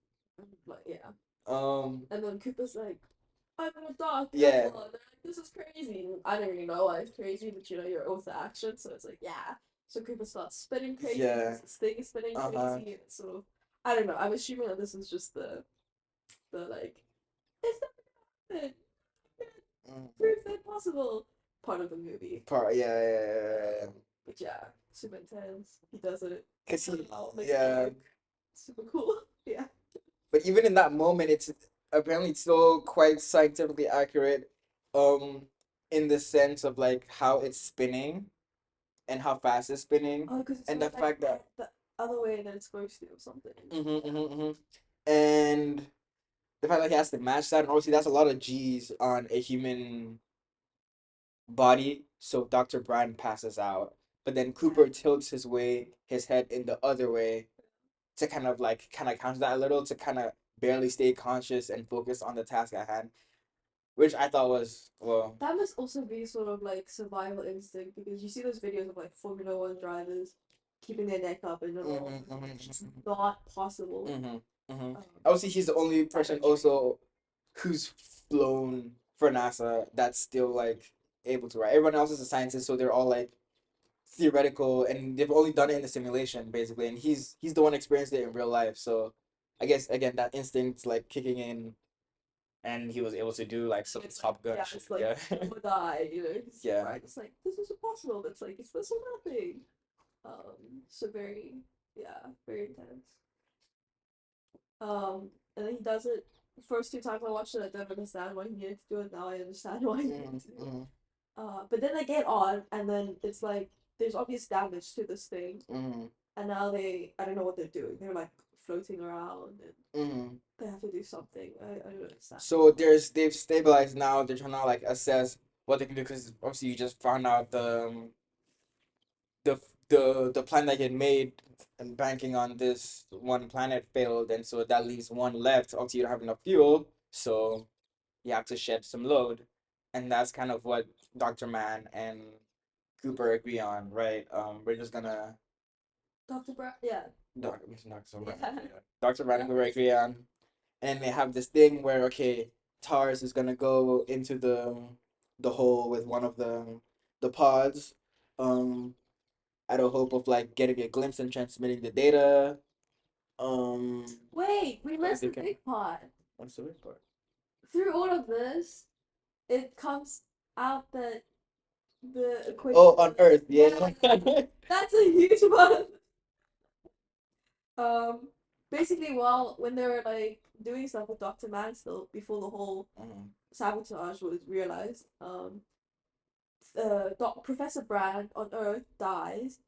Like yeah. Um, And then Koopa's like, I'm gonna die, yeah, careful. And they're like, this is crazy. And I don't really know why it's crazy, but you know, you're oath to action. So it's like, yeah. So Koopa starts spinning crazy yeah. because this thing is spinning Uh-huh. crazy. And it's sort of, I don't know. I'm assuming that this is just the like, it's not good. Mm. Proof impossible part of the movie. Part, yeah, yeah, yeah, yeah. But yeah, super intense. He does it. Cause he, Somehow makes it yeah. work. Super cool. Yeah. But even in that moment, it's apparently still quite scientifically accurate, um, in the sense of like how it's spinning and how fast it's spinning, Oh, because it's and going the like fact that, the other way than it's supposed to or something. and the fact that he has to match that, and obviously that's a lot of G's on a human body. So Dr. Brand passes out, but then Cooper tilts his head in the other way to kind of counter that a little to kind of barely stay conscious and focus on the task at hand, which I thought was well. That must also be sort of like survival instinct because you see those videos of like Formula One drivers keeping their neck up and it's not possible. Obviously, he's the only person also who's flown for NASA that's still like able to write. Everyone else is a scientist, so they're all like theoretical, and they've only done it in the simulation basically. And he's the one experienced it in real life. So I guess again that instinct's like kicking in, and he was able to do like some It's like, Top Gun yeah, shit. it's like Yeah. do or die, you know? Yeah. Right? It's like this is impossible. It's like it's this or nothing. So very, yeah, very intense. And then he does it. The first two times I watched it, I don't understand why he needed to do it. Now I understand why he needed to do it. But then they get on, and then it's like there's obvious damage to this thing, and now I don't know what they're doing. They're like floating around, and they have to do something. I don't understand. So they've stabilized now. They're trying to like assess what they can do because obviously you just found out the the plan that he had made and banking on this one planet failed, and so that leaves one left. Obviously, you don't have enough fuel, so you have to shed some load, and that's kind of what Doctor Man and Cooper agree on, right? We're just gonna Dr. Brown, yeah. Doctor Brand, Yeah. yeah. Doctor Brand and Cooper agree on, and they have this thing where okay, Tars is gonna go into the hole with one of the pods, um, out of hope of like getting a glimpse and transmitting the data. Um, Wait, we missed they the can. big part. What's the weird part? Through all of this, it comes out that the equation. Oh, on Earth, yeah. That's a huge one. Um, Basically, while when they were like doing stuff with Doctor Mansell before the whole sabotage was realized, Professor Brand on Earth dies,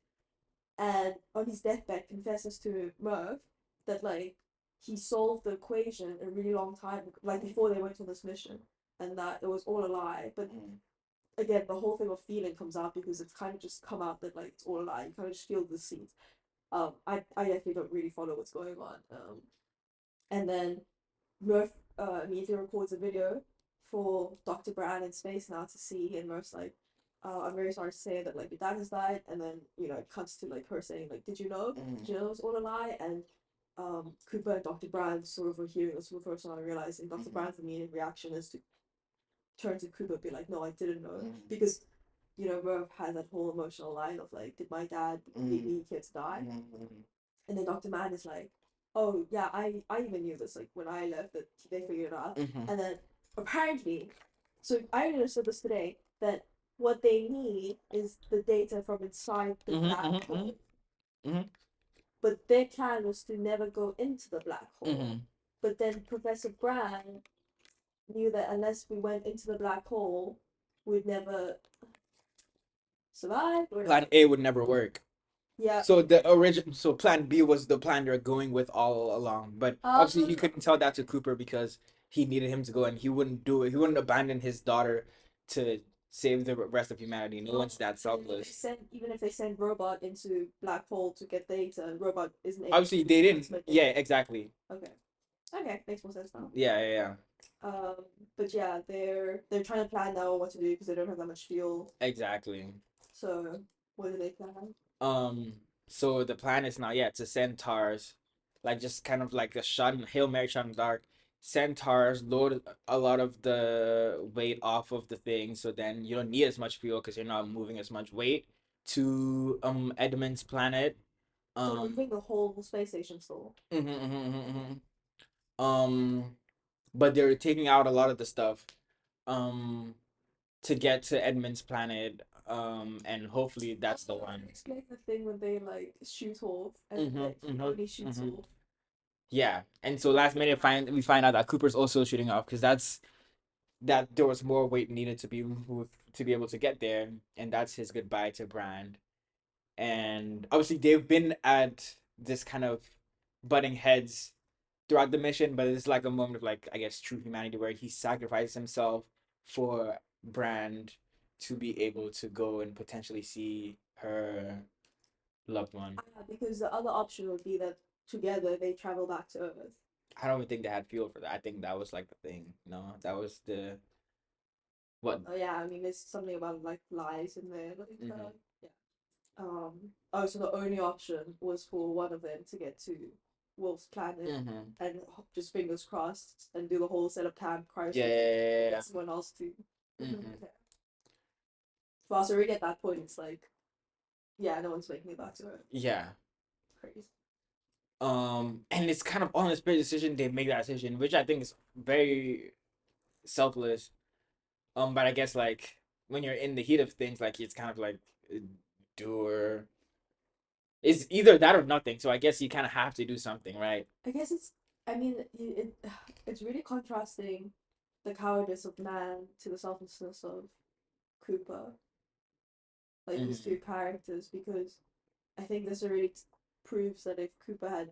and on his deathbed confesses to Murph that like he solved the equation a really long time, like before they went on this mission, and that it was all a lie. But again, the whole thing of feeling comes out because it's kind of just come out that like it's all a lie. You kind of just feel the scenes. I definitely don't really follow what's going on. And then Murph immediately records a video for Dr. Brand in space now to see, and Murph's like, I'm very sorry to say that like your dad has died, and then it cuts to like her saying like, did you know? Did you know it was all a lie? And Cooper and Dr. Brand sort of were hearing this for the first time, realizing Dr. Brand's immediate reaction is to turn to Cooper and be like, no, I didn't know, because Murph has that whole emotional line of like, did my dad leave me here to die? And then Dr. Man is like, oh yeah, I even knew this like when I left that they figured it out. And then apparently, so I understood this today that what they need is the data from inside the black hole. But their plan was to never go into the black hole. But then Professor Brand knew that unless we went into the black hole, we'd never survive. Or Plan A would never work. yeah. So so Plan B was the plan they're going with all along. But obviously he couldn't tell that to Cooper because he needed him to go, and he wouldn't do it. He wouldn't abandon his daughter to save the rest of humanity. No one's that selfless. Even if they send Robot into black hole to get data, Robot isn't able. Obviously they didn't. Yeah, exactly. Okay. Okay, makes more sense now. Yeah, yeah, yeah. Um, but yeah, they're trying to plan now what to do because they don't have that much fuel. Exactly. So what do they plan? So the plan is now, yeah, to send TARS, like just kind of like a shot in Hail Mary shot in the dark. Send TARS, load a lot of the weight off of the thing, so then you don't need as much fuel because you're not moving as much weight to Edmund's planet. So moving the whole space station still. Um, but they're taking out a lot of the stuff. to get to Edmund's planet. And hopefully that's the Also, one. explain the thing when they like shoot off and like Mm-hmm, he mm-hmm, only shoots mm-hmm. off. Yeah, and so last minute we find out that Cooper's also shooting off because that there was more weight needed to be removed to be able to get there, and that's his goodbye to Brand. And obviously they've been at this kind of butting heads throughout the mission, but it's like a moment of like I guess true humanity where he sacrifices himself for Brand to be able to go and potentially see her loved one. Because the other option would be that together they travel back to Earth. I don't even think they had fuel for that. I think that was like the thing. No, that was the what. Oh yeah, I mean there's something about like lies in there. Like, Mm-hmm. yeah. Oh, so the only option was for one of them to get to Wolf's planet Mm-hmm. and just fingers crossed and do the whole set of time Yeah, crisis yeah, and yeah, get someone else to. yeah. Mm-hmm. Okay. For us already at that point, it's like, yeah, no one's making it back to Earth. Yeah. Crazy. And it's kind of on a split decision they make that decision, which I think is very selfless. But I guess like when you're in the heat of things, like it's kind of like do or it's either that or nothing. So I guess you kind of have to do something, right? I guess it's. I mean, it's really contrasting the cowardice of man to the selflessness of Cooper. Like these two Mm-hmm. characters, because I think this already proves that if Cooper had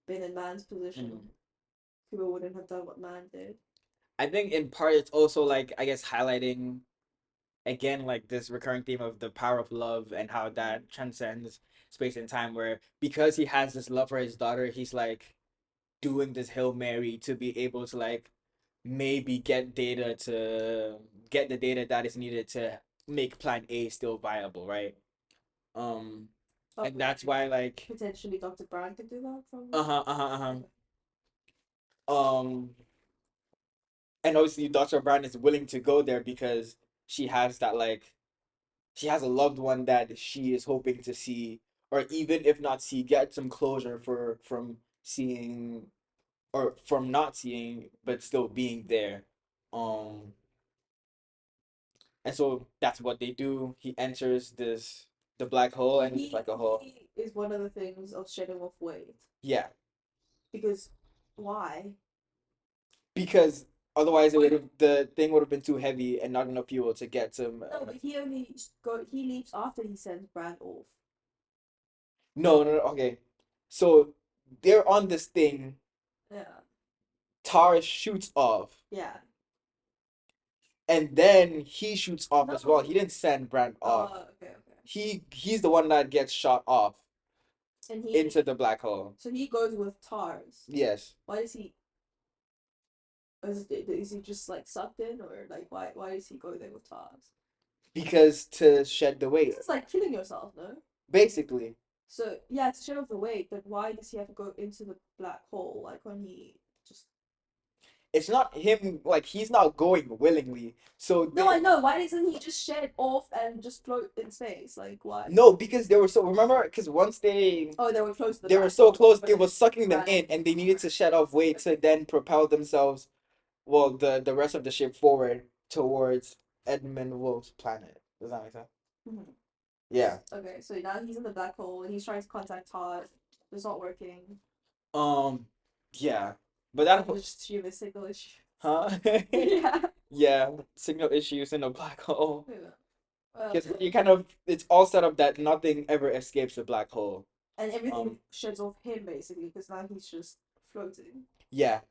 been in man's Mm-hmm. position, Cooper wouldn't have done what man did. I think in part it's also like I guess highlighting again like this recurring theme of the power of love and how that transcends space and time where because he has this love for his daughter he's like doing this Hail Mary to be able to like maybe get the data that is needed to make plan A still viable, right? Um But and that's why like potentially Dr. Brown could do that from. uh-huh, uh-huh, uh-huh. Okay. Um and obviously Dr. Brown is willing to go there because she has that like she has a loved one that she is hoping to see or even if not see get some closure for from seeing or from not seeing but still being there. um and so that's what they do. He enters the black hole So and it's like a hole. he is one of the things of shedding off weight Yeah, because why? because otherwise it would have the thing would have been too heavy and not enough fuel to get some No, but he only he leaves after he sends Brand off. no, no, no, okay, so they're on this thing. Yeah, Tar shoots off yeah. and then he shoots off as well. No. He didn't send Brand off. Okay, okay. He's the one that gets shot off And he into the black hole. so he goes with Tars. Yes, Why does he? Is he just like sucked in, or like why does he go there with Tars? because to shed the weight, It's like killing yourself, no? basically. So yeah, to shed off the weight, but why does he have to go into the black hole? Like when he just It's not him like he's not going willingly. So no, I they know. Why doesn't he just shed off and just float in space? Like why? no because they were so remember because once Oh, they were close to the they were black so hole. close But it was sucking them right. in and they needed to shed off weight to then propel themselves well the rest of the ship forward towards Edmund Wolf's planet. Does that make sense? Mhm. Yeah. Okay, so now he's in the black hole and he's trying to contact Todd. It's not working. Um, yeah, but I that can just assume it's signal issue. huh? Yeah. Yeah, signal issues in a black hole. Yeah. Well, Because you kind of it's all set up that nothing ever escapes the black hole. and everything Um, sheds off him basically because now he's just floating. yeah.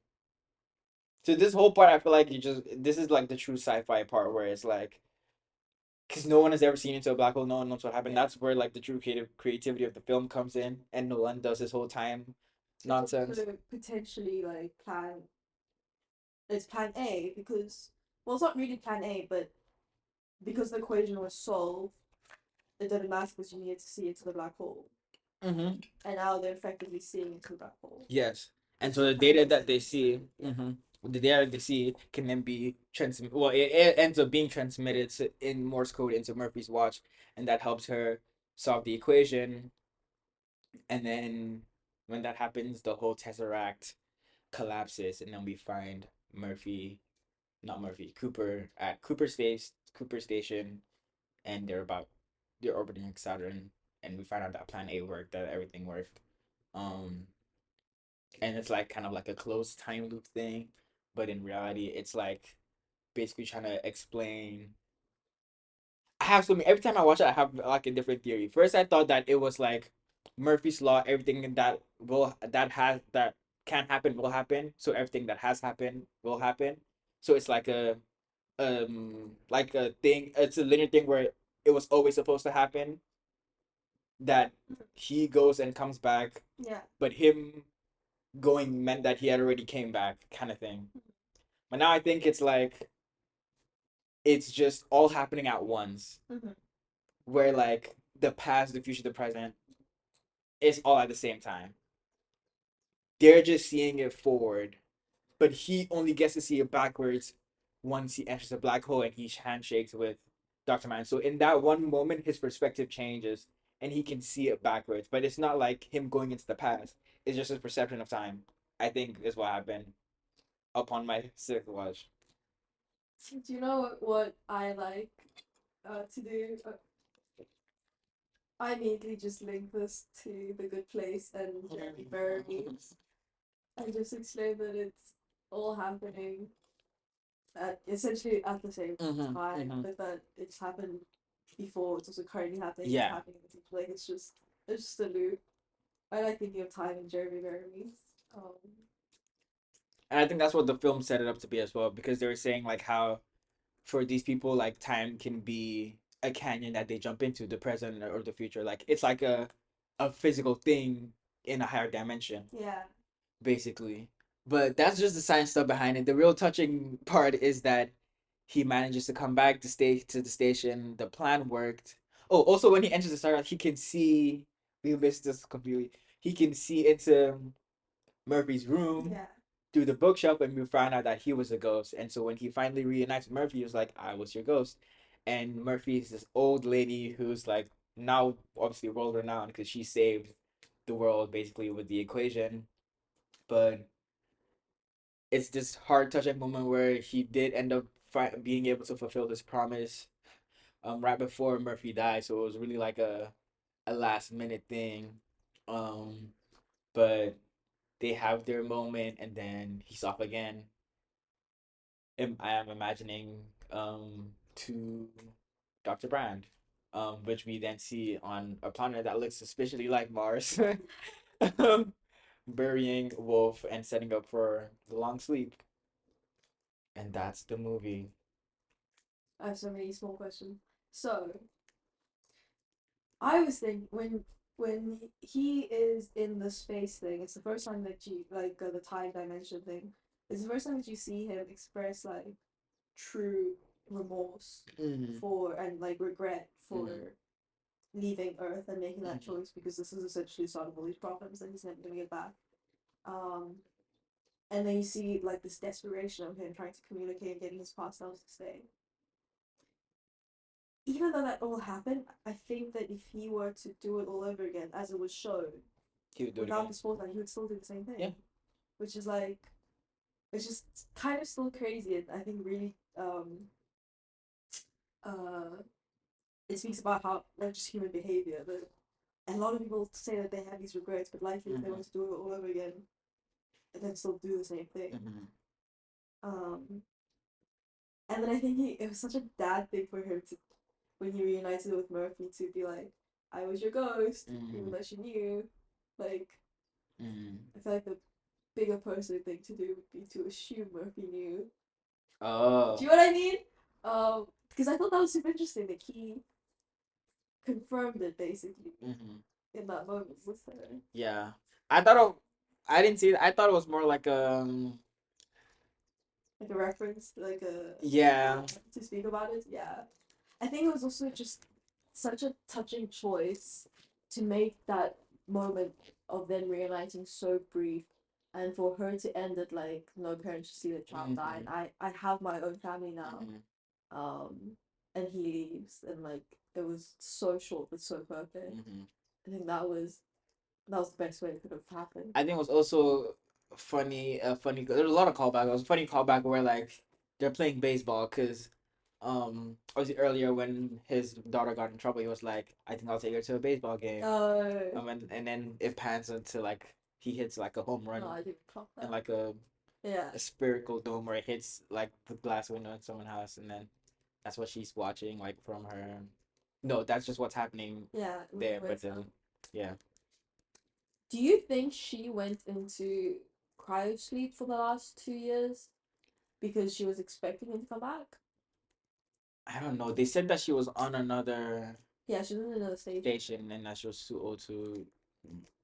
So this whole part, I feel like you just this is like the true sci-fi part where it's like because no one has ever seen into a black hole, no one knows what happened. Yeah. That's where like the true creativity of the film comes in, and Nolan does his whole time It's nonsense. also potentially like plan. It's plan A because well, it's not really plan A, but because the equation was solved, it didn't matter because you needed to see into the black hole, Mm-hmm. and now they're effectively seeing into the black hole. Yes. And It's so the kind data of that they like see, yeah. the data they see can then be transmitted. Well, it ends up being transmitted in Morse code into Murphy's watch, and that helps her solve the equation. And then when that happens, the whole tesseract collapses, and then we find Murphy, not Murphy, Cooper at Cooper's space. Cooper Station, and they're orbiting Saturn, and we find out that Plan A worked, that everything worked. Um, and it's like kind of like a closed time loop thing, but in reality, it's like basically trying to explain. I have so many. Every time I watch it, I have like a different theory. First, I thought that it was like Murphy's law. Everything that can happen will happen. So everything that has happened will happen. So it's like a thing. It's a linear thing where it was always supposed to happen. That he goes and comes back, Yeah. but him going meant that he had already came back, kind of thing. But now I think it's just all happening at once, Mm-hmm. where like the past, the future, the present, it's all at the same time. They're just seeing it forward, but he only gets to see it backwards once he enters a black hole and he handshakes with Dr. Man. So in that one moment, his perspective changes and he can see it backwards. But it's not like him going into the past. It's just his perception of time. I think is what happened upon my sixth watch. Do you know what I like to do? I immediately just link this to The Good Place and Jeremy Burroughs and just explain that it's all happening at essentially at the same time, but that it's happened before. It's also currently happening. It's Yeah, happening in the future. Like it's just a loop. I like thinking of time in Jeremy Burroughs. and I think that's what the film set it up to be as well, because they were saying like how for these people like time can be a canyon that they jump into, the present or the future. Like it's like a physical thing in a higher dimension, Yeah. basically. But that's just the science stuff behind it. The real touching part is that he manages to come back to stay to the station. The plan worked. Oh, also when he enters the Starlight, he can see. We missed this completely. He can see into Murphy's room Yeah. through the bookshelf, and we found out that he was a ghost. And so when he finally reunites with Murphy, he was like, "I was your ghost." And Murphy is this old lady who's like now obviously world renowned because she saved the world basically with the equation. But it's this heart touching moment where he did end up being able to fulfill this promise right before Murphy died. So it was really like a last minute thing. Um, but they have their moment and then he's off again. I am imagining to Dr. Brand, which we then see on a planet that looks suspiciously like Mars, burying Wolf and setting up for the long sleep. And that's the movie. I have so many small questions. So I was thinking when he is in the space thing, it's the first time that you like the time dimension thing. It's the first time that you see him express like true remorse Mm-hmm. for and like regret for Mm-hmm. leaving Earth and making that Mm-hmm. choice because this is essentially solving all these problems and he's never gonna get back. Um, and then you see like this desperation of him trying to communicate and getting his past selves to stay. Even though that all happened, I think that if he were to do it all over again, as it was shown, He would do it without again. the spotlight, he would still do the same Yeah. thing. Which is like, it's just kind of still crazy. And I think really, uh, it speaks about how like just human behavior. That a lot of people say that they have these regrets, but likely if they Mm-hmm. want to do it all over again, then still do the same thing. Mm-hmm. Um, and then I think it was such a dad thing for him to when he reunited with Murphy to be like, I was your ghost, even Mm-hmm. though she knew. Like, Mm-hmm. I feel like the bigger person thing to do would be to assume Murphy knew. Do Oh. you know what I mean? Because I thought that was super interesting that he confirmed it basically Mm-hmm. in that moment with her. Yeah. I thought it, I didn't see it. I thought it was more like Like a reference, like a yeah. to speak about it. Yeah, I think it was also just such a touching choice to make that moment of them reuniting so brief, and for her to end it like no parent should see their child die. And Mm-hmm. I have my own family now. Mm-hmm. Um, and he leaves, and like it was so short but so perfect. Mm-hmm. I think that was the best way it could have happened. I think it was also funny. Funny. There was a lot of callback. It was a funny callback where like they're playing baseball because obviously earlier when his daughter got in trouble, he was like, I think I'll take her to a baseball game. Oh, And then it pans into like he hits like a home no, run I didn't clock and that. like Yeah, a spherical dome where it hits like the glass window in someone's house, and then that's what she's watching like from her. No, that's just what's happening yeah, when he there. But wakes then, up. yeah, Do you think she went into cryo sleep for the last 2 years because she was expecting him to come back? I don't know. They said that she was on another Yeah, she was in another station. station and that she was too old to.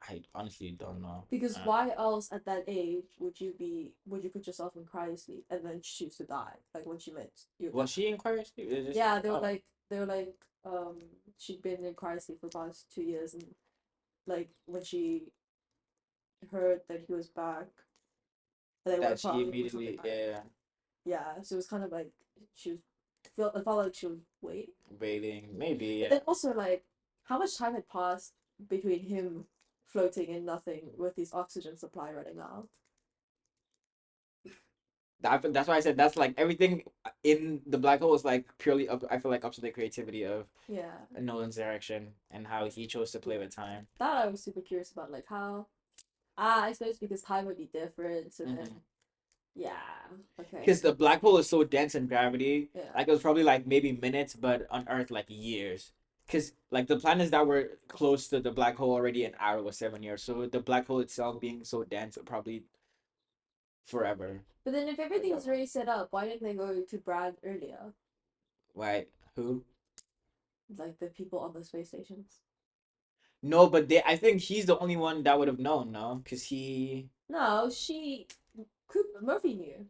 I honestly don't know. Because why else at that age would you put yourself in cryo sleep and then choose to die? Like when she met you. Was she in choir? Is this? Yeah, Oh, they were like she'd been in cryo sleep for the past 2 years, and like when she heard that he was back, they that woke her she up or something immediately like that. Yeah, so it was kind of like she was it felt like she was waiting. waiting. Maybe But yeah. then also like how much time had passed between him floating in nothing with his oxygen supply running out? That's why I said that's like everything in the black hole is like purely up. I feel like up to the creativity of Yeah. Nolan's direction and how he chose to play with time. That I was super curious about, like how I suppose because time would be different, so then Mm-hmm. yeah, okay. Because the black hole is so dense in gravity, Yeah. like it was probably like maybe minutes, but on Earth like years. Because like the planets that were close to the black hole already an hour was 7 years. So the black hole itself being so dense, it probably forever. But then if everything was already set up, why didn't they go to Brad earlier? Right? Who? Like the people on the space stations. No, but they. I think he's the only one that would have known. No, because he. No, she Cooper Murphy knew.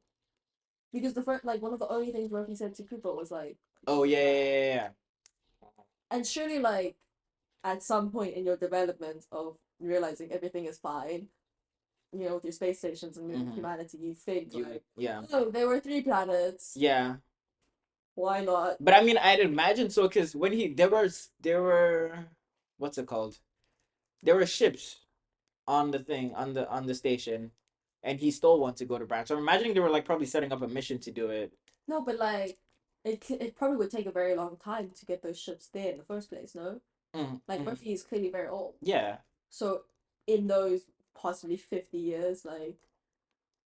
Because the first like one of the only things Murphy said to Cooper was like Oh yeah, yeah, yeah, yeah. and surely like at some point in your development of realizing everything is fine, with your space stations and Mm-hmm. humanity, you think You like, yeah oh, there were 3 planets. yeah. Why not? But I mean, I'd imagine so because when he there were what's it called? There were ships on the thing on the station, and he stole one to go to Brand. So I'm imagining they were like probably setting up a mission to do it. No, but like, it probably would take a very long time to get those ships there in the first place. No, like Mm. Murphy is clearly very old. Yeah. So in those possibly 50 years, like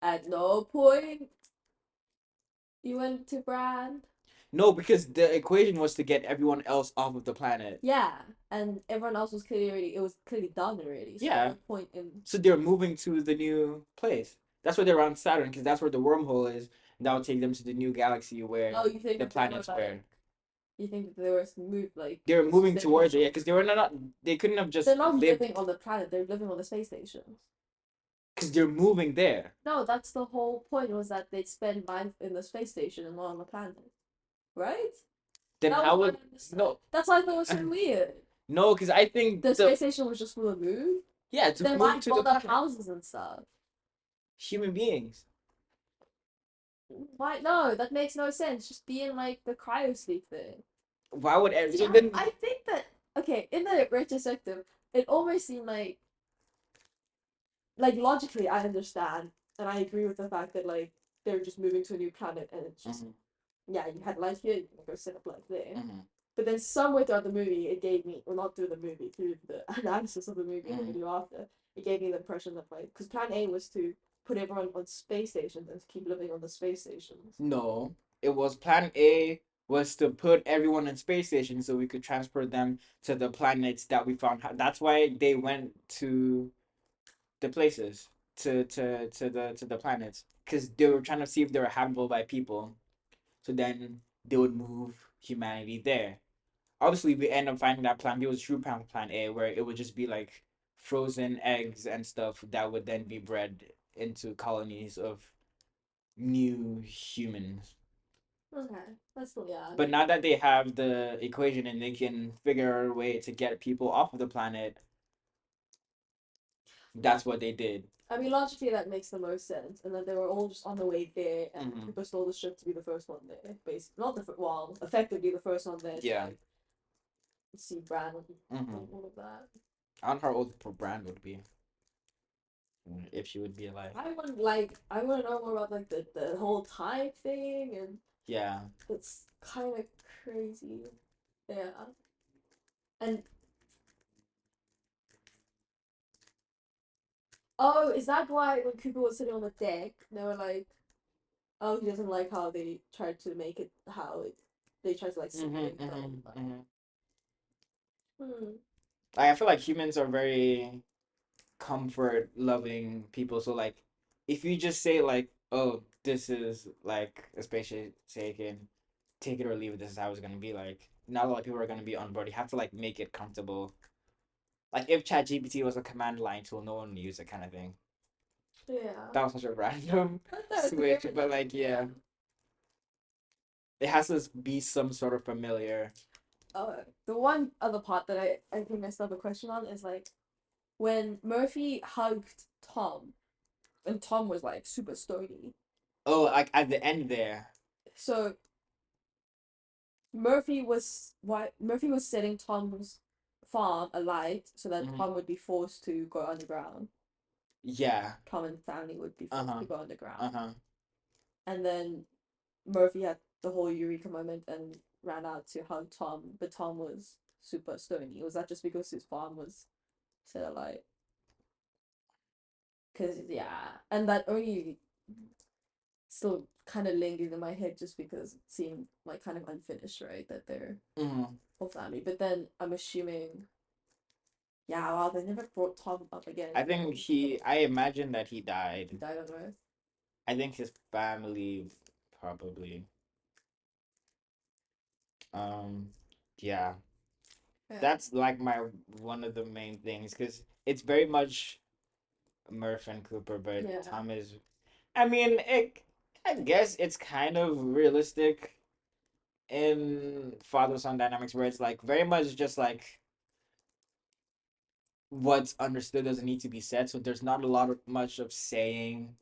at no point you went to Brand. No, because the equation was to get everyone else off of the planet. Yeah, and everyone else was clearly already. It was clearly done already. So Yeah. no point in. So they're moving to the new place. That's why they're on Saturn, because that's where the wormhole is. That will take them to the new galaxy where Oh, you think the that they were planets were. like? You think that they were moved like They were this is moving their towards it, yeah, control? because they were not. They couldn't have They're just not lived living on the planet. They're living on the space stations. because they're moving there. No, that's the whole point. Was that they'd spend life in the space station and not on the planet, right? Then That was how what would I understood. no That's why I thought it was so weird. no? Because I think The the space station was just for the move. yeah to Then move why to the build up planet. houses and stuff? Human beings. Why? No, that makes no sense. Just be in like the cryo sleep thing. Why would See, so then? I think that okay, in the retrospective, it almost seemed like logically I understand and I agree with the fact that like they're just moving to a new planet and it's just Mhm, yeah, you had life here, you can go set up life there. mhm, But then somewhere throughout the movie it gave me well not through the movie, through the analysis of the movie and the mhm. video after, it gave me the impression that like because plan A was to put everyone on space stations and keep living on the space stations. No, it was Plan A was to put everyone in space stations so we could transport them to the planets that we found. That's why they went to the places to the planets because they were trying to see if they were habitable by people. So then they would move humanity there. Obviously, we end up finding that Plan B was true Plan A, where it would just be like frozen eggs and stuff that would then be bred into colonies of new humans. Okay, that's still yeah. But now that they have the equation and they can figure out a way to get people off of the planet, Yeah, that's what they did. I mean logically that makes the most sense, and then they were all just on the way there, and Hmm. Cooper stole the ship to be the first one there, basically not well, effectively the first one there to Yeah. like see Bran Hmm. and all of that. I don't know how old Brand would be if she would be alive. I want to know more about like the whole time thing and Yeah. It's kind of crazy. Yeah. And oh, is that why when Cooper was sitting on the deck, they were like, oh, he doesn't like how they tried to make it how it they tried to like Mm-hmm, simulate mm-hmm, film. mm-hmm. Hmm. Like, I feel like humans are very comfort loving people. So like, if you just say like, "Oh, this is like a spaceship taken, take it or leave it. This is how it's gonna be," like, not a lot of people are gonna be on board. You have to like make it comfortable. Like if ChatGPT was a command line tool, no one would use it, kind of thing. Yeah. That was such a random But no, it's a switch, very but like, yeah, it has to be some sort of familiar. the one other part that I think I still have a question on is like when Murphy hugged Tom and Tom was like super stony. Oh, like at the end there. So Murphy was setting Tom's farm alight so that Hmm. Tom would be forced to go underground. Yeah. Tom and family would be Uh forced huh. to go Uh underground. huh. And then Murphy had the whole Eureka moment and ran out to hug Tom, but Tom was super stony. Was that just because his farm was set alight? Because, yeah. And that only still kind of lingered in my head just because it seemed like kind of unfinished, right? That they're Hmm. whole family. But then I'm assuming, yeah, wow, they never brought Tom up again in I the think film. he. I imagine that he He died. died on Earth. I think his family probably. Um. Yeah. Yeah. That's like my one of the main things because it's very much Murph and Cooper, but Yeah. Tom is. I mean, I guess it's kind of realistic in father son dynamics where it's like very much just like what's understood doesn't need to be said. So there's not a lot of much of saying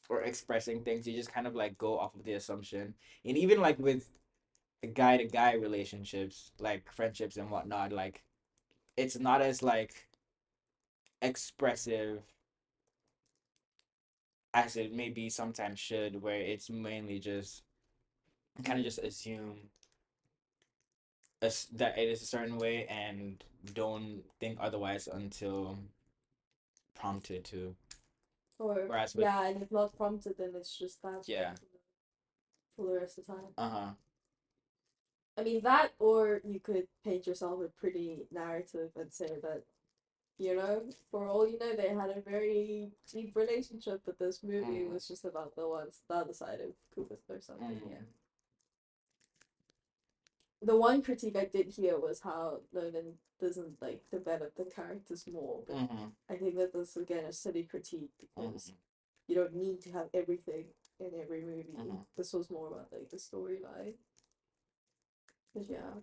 or expressing things. You just kind of like go off of the assumption. And even like with guy to guy relationships, like friendships and whatnot, like it's not as like expressive as it maybe sometimes should, where it's mainly just kind of Hmm. just assume that it is a certain way and don't think otherwise until prompted to. Or, Whereas with yeah, and if not prompted, then it's just that way yeah, for the rest of the time. uh-huh. I mean, that, or you could paint yourself a pretty narrative and say that, for all you know, they had a very deep relationship, but this movie Mm, was just about the other side of Cooper or something, yeah. mm, The one critique I did hear was how Nolan doesn't like develop the characters more, but mm-hmm, I think that this again a silly critique because mm-hmm, you don't need to have everything in every movie. mm-hmm. This was more about like the storyline. But yeah,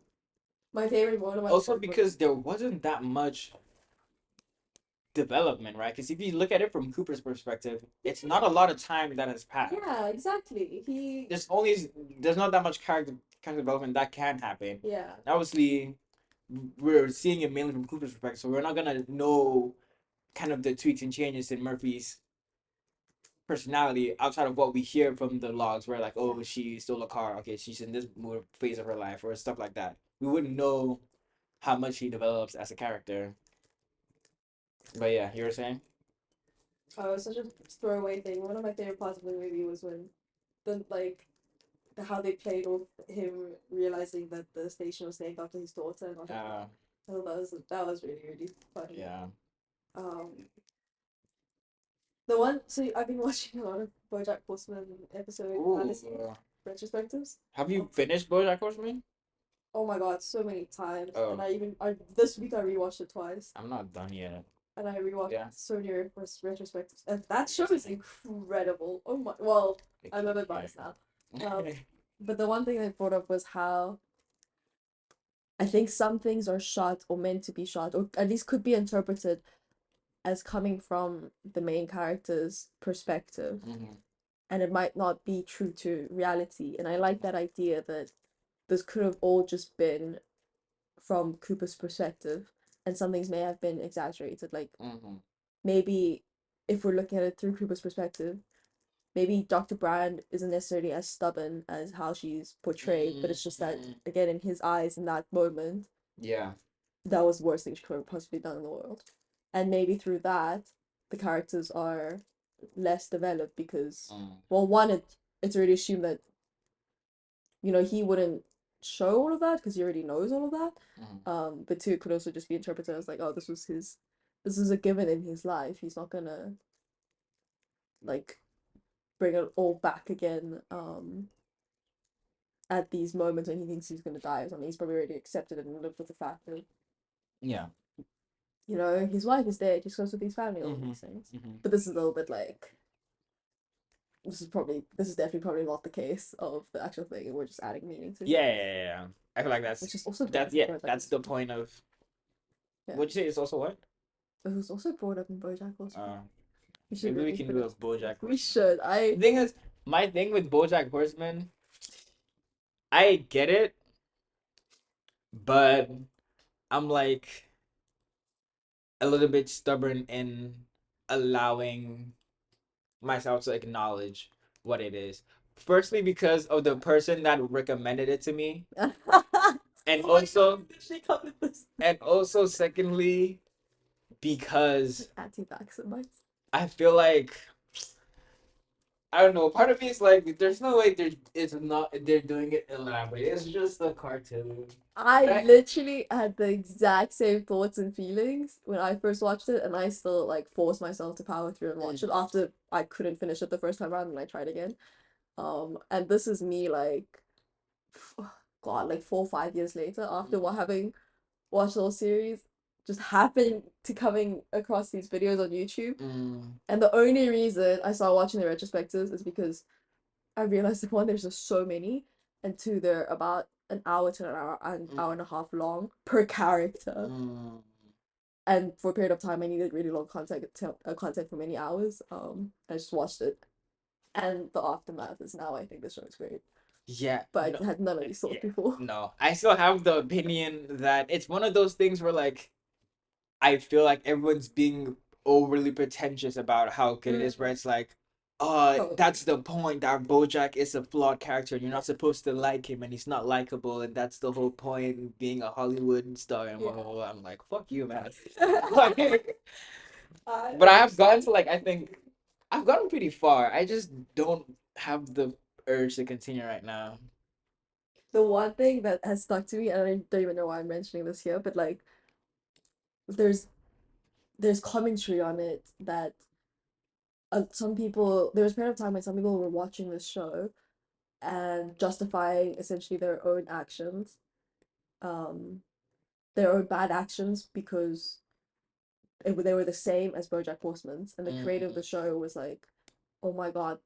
my favorite one of my Also favorite books. because there wasn't that much development, right? Because if you look at it from Cooper's perspective, it's not a lot of time that has passed. Yeah, exactly. He There's only there's not that much character development that can happen. yeah. Obviously, we're seeing it mainly from Cooper's perspective, so we're not gonna know kind of the tweaks and changes in Murphy's personality outside of what we hear from the logs, where like, Yeah. oh, she stole a car. Okay, she's in this more phase of her life, or stuff like that. We wouldn't know how much he develops as a character. But yeah, you were saying? Oh, it's such a throwaway thing. One of my favorite parts of the movie was when how they played off him realizing that the station was named after his daughter and not his mom. Uh, I thought that was really funny. yeah. Um, the one so I've been watching a lot of BoJack Horseman episode analysis Ooh. retrospectives. Have you Oh, finished BoJack Horseman? oh my god, so many times, and Oh, I this week I rewatched it twice, I'm not done yet. and I rewatched Yeah. so many retrospectives, and that show is incredible. Oh my, well, I'm a bit Yeah. biased now. But the one thing I brought up was how I think some things are shot or meant to be shot, or at least could be interpreted as coming from the main character's perspective, Hmm. and it might not be true to reality. And I like that idea that this could have all just been from Cooper's perspective, and some things may have been exaggerated. Like Hmm. maybe if we're looking at it through Cooper's perspective, maybe Dr. Brand isn't necessarily as stubborn as how she's portrayed, but Mm, it's just that mm, again in his eyes in that moment, yeah. that was the worst thing she could have possibly done in the world. And maybe through that, the characters are less developed because, Mm, well, one, it's already assumed that, he wouldn't show all of that because he already knows all of that. mm, But two, it could also just be interpreted as like, oh, this is a given in his life. He's not gonna like bring it all back again. At these moments when he thinks he's gonna die or something, he's probably already accepted it and lived with the fact that yeah. his wife is dead. He's close with his family, all of Mm-hmm. these things. Mm-hmm. But this is a little bit like this is definitely probably not the case of the actual thing, and we're just adding meaning to Yeah, it, yeah, yeah, yeah. I feel like which is also brought that's up in yeah, BoJack that's the Horseman. point of Yeah, what'd you say? It's also what? it was also brought up in BoJack Horseman. Uh, We should maybe we really can do finish. a BoJack We Horseman. should. The thing is, my thing with BoJack Horseman, I get it, but I'm like a little bit stubborn in allowing myself to acknowledge what it is. Firstly, because of the person that recommended it to me, Oh and my god, also, we literally covered this. secondly, because Anti-vaxxer mites. I feel like I don't know. Part of me is like, there's no way it's not they're doing it elaborate. It's just a cartoon. I Right? literally had the exact same thoughts and feelings when I first watched it, and I still like forced myself to power through and watch it after I couldn't finish it the first time around, and I tried again. And this is me like, God, like 4 or 5 years later after having watched the whole series, just happened to coming across these videos on YouTube, Mm, and the only reason I started watching the retrospectives is because I realized that one, there's just so many, and two, they're about an hour to an mm, hour and a half long per character. mm. And for a period of time, I needed really long content for many hours. I just watched it, and the aftermath is now I think the show is great, Yeah, but no, I had none of these thoughts yeah, before. no. I still have the opinion that it's one of those things where like I feel like everyone's being overly pretentious about how good it is, where Mm. it's like, Oh that's the point that Bojack is a flawed character and you're not supposed to like him and he's not likable and that's the whole point of being a Hollywood star and yeah. blah, blah, blah. I'm like, fuck you, man. Like, I but I have gotten understand. to like, I think I've gotten pretty far. I just don't have the urge to continue right now. The one thing that has stuck to me, and I don't even know why I'm mentioning this here, but like there's there's commentary on it that some people there was a period of time when some people were watching this show and justifying essentially their own actions, um, their own bad actions because they were the same as BoJack Horseman's, and the creator of the Mm, show was like, "Oh my God,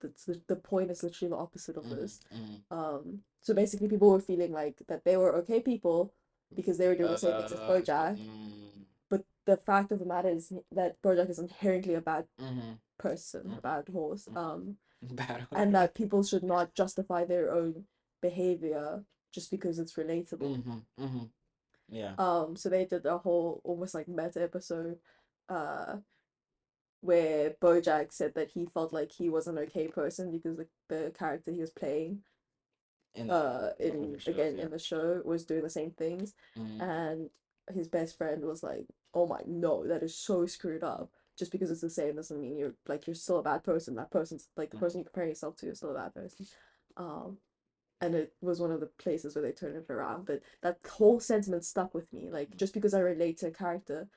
the point is literally the opposite of mm, this." mm. So basically, people were feeling like that they were okay people because they were doing the same things as Okay. BoJack, but the fact of the matter is that BoJack is inherently a bad Mm, person, a mm, bad horse, Bad and one. that people should not justify their own behavior just because it's relatable. Mm-hmm. Mm-hmm. Yeah. So they did a whole almost like meta episode, uh, where Bojack said that he felt like he was an okay person because the character he was playing, In the in older shows, again yeah. in the show was doing the same things, Mm, and his best friend was like, "Oh my no, that is so screwed up. Just because it's the same doesn't mean you're still a bad person. That person's like the person you compare yourself to is still a bad person." Um, and it was one of the places where they turned it around. But that whole sentiment stuck with me. Like just because I relate to a character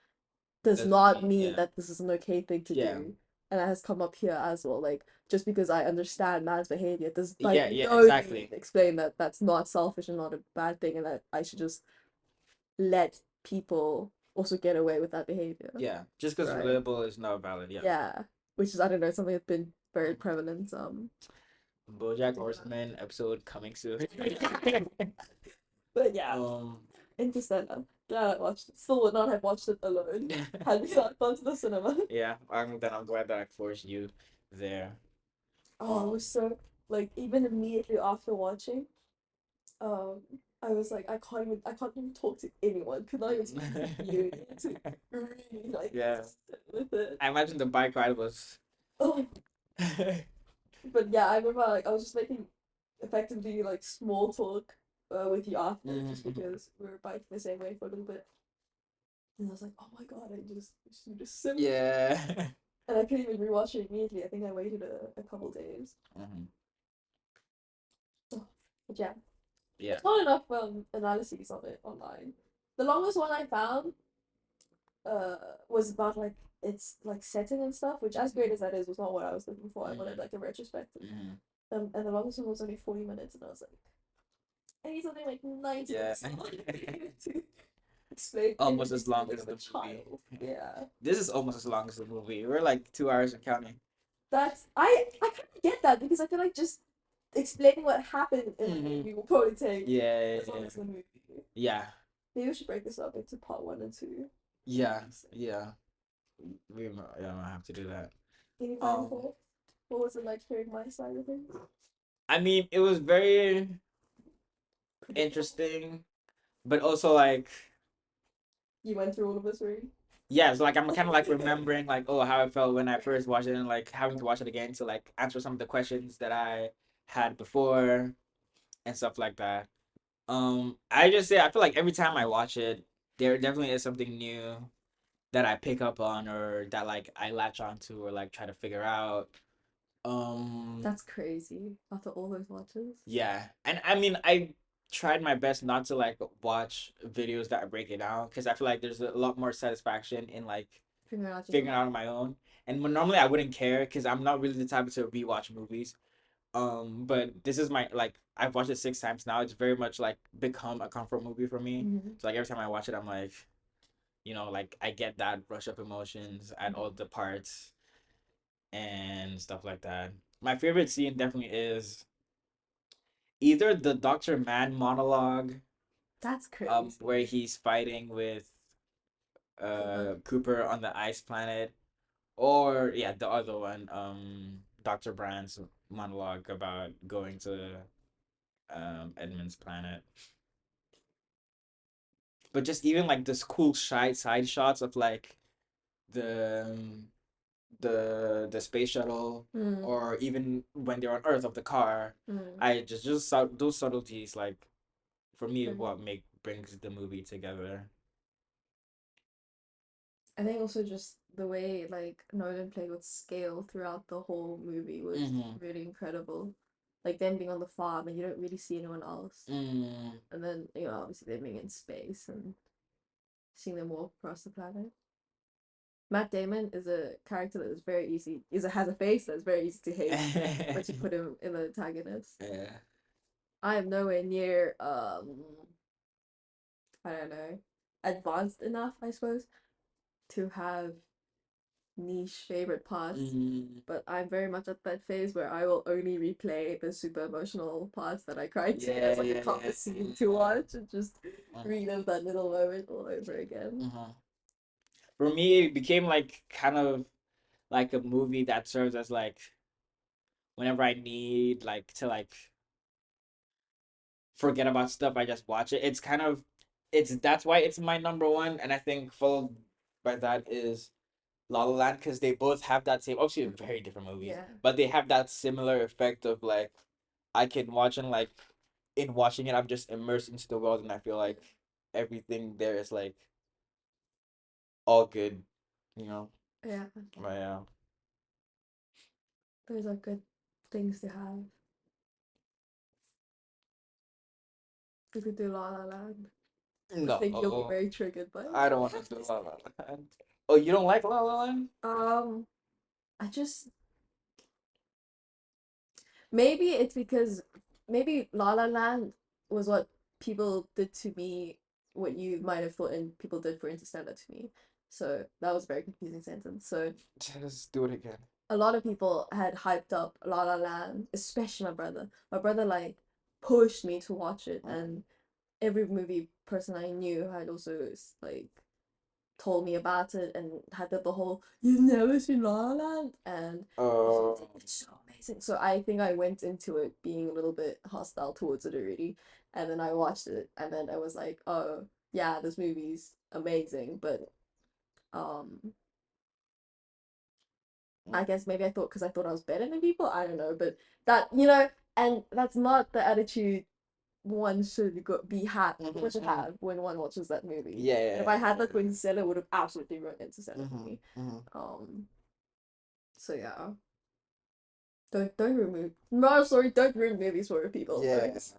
does doesn't not mean, mean yeah. that this is an okay thing to Yeah. do. And that has come up here as well. Like just because I understand man's behavior does by Yeah, yeah, no means exactly. explain that that's not selfish and not a bad thing, and that I should just let people also get away with that behavior, Yeah. Just because right? relatable is not valid, yeah. Yeah, which is I don't know something that's been very Mm. prevalent. BoJack Horseman episode coming soon. But yeah, um Interstellar. Glad I watched it. Still would not have watched it alone had we not gone to the cinema. yeah, I'm glad that I forced you there. Oh, I Um was so like even immediately after watching, um, I was like, I can't even talk to anyone. Could not even speak to you. You need to really like yeah. sit with it. I imagine the bike ride was Oh, But yeah, I remember like I was just making effectively like small talk with you after, just Mhm. because we were biking the same way for a little bit, and I was like, oh my god, you just so much, Yeah. and I couldn't even rewatch it immediately. I think I waited a couple days. Mhm. Oh, but yeah, Yeah. there's not enough analyses of it online. The longest one I found uh was about like its like setting and stuff, which as great as that is was not what I was looking for. I wanted Mhm. like a retrospective. Mhm. And the longest one was only 40 minutes, and I was like, I need something like 90 Yeah. minutes long to explain Almost everything as to me long like as I'm a the movie. child. Yeah. This is almost as long as the movie. We're like 2 hours and counting. That's I kind of get that because I feel like just explaining what happened in the Hmm. movie will probably take Yeah, as long yeah, as the movie. yeah, Maybe we should break this up into part one and two. yeah, yeah. Yeah, I have to do that. Any final Um, thoughts? What was it like hearing my side of things? I mean, it was very Predictable. interesting, but also like, You went through all of this already? yeah, so like I'm kind of like remembering like, oh, how I felt when I first watched it, and like having to watch it again to like answer some of the questions that I had before and stuff like that. I just say I feel like every time I watch it, there definitely is something new that I pick up on or that like I latch onto or like try to figure out. Um, That's crazy. After all those watches. yeah, and I mean I tried my best not to like watch videos that break it down because I feel like there's a lot more satisfaction in like Figuring out your figuring own. out on my own. And when normally I wouldn't care because I'm not really the type to rewatch movies. But this is my like I've watched it 6 times now. It's very much like become a comfort movie for me. Mm-hmm. So like every time I watch it, I'm like, like I get that rush of emotions at all the parts and stuff like that. My favorite scene definitely is either the Dr. Man monologue, That's where crazy. he's fighting with Cooper. Cooper on the ice planet, or yeah, the other one, Dr. Brand's monologue about going to Edmund's planet. But just even like this cool side shots of like the the space shuttle, Mm. or even when they're on Earth of the car. Mm. I those subtleties like for me Very what good. make brings the movie together. I think also just the way like Nolan played with scale throughout the whole movie was Mm-hmm. really incredible. Like them being on the farm and you don't really see anyone else. Mm. And then, obviously them being in space and seeing them walk across the planet. Matt Damon is a character that is very easy has a face that's very easy to hate, but you put him in the antagonist. Yeah. I am nowhere near I don't know, advanced enough, I suppose, to have niche favorite parts. Mm. But I'm very much at that phase where I will only replay the super emotional parts that I cried to as Yeah, like a yeah, yeah, comfort scene to yeah. watch and just relive that little moment all over again. Mm-hmm. For me, it became like kind of like a movie that serves as like whenever I need like to like forget about stuff, I just watch it. It's kind of it's that's why it's my number one, and I think followed by that is La La Land because they both have that same. Obviously, they're very different movies, Yeah. but they have that similar effect of like I can watch and like in watching it, I'm just immersed into the world, and I feel like everything there is like all good, you know. Yeah. But yeah, Those are good things to have. We could do La La Land. I think you'll be no, very triggered by I what don't I want to have do to La say. La Land. Oh, you don't like La La Land? I just maybe it's because maybe La La Land was what people did to me, what you might have thought and people did for Interstellar to me. So that was a very confusing sentence. So Just do it again. a lot of people had hyped up La La Land, especially my brother. My brother like pushed me to watch it, and every movie person I knew had also like told me about it and had the whole "you've never seen La La Land" and also Uh, it's like it's so amazing. So I think I went into it being a little bit hostile towards it already, and then I watched it and then I was like, oh yeah, this movie's amazing, but um I Mm. guess maybe I thought because I thought I was better than people. I don't know, but that and that's not the attitude one should one should Hmm. have when one watches that movie. Yeah, And if yeah, I had that yeah. for Interstellar, would have absolutely ruined Interstellar for Hmm. me. Hmm. Um, so yeah, don't ruin no sorry, don't ruin movies for people. Yeah. Always,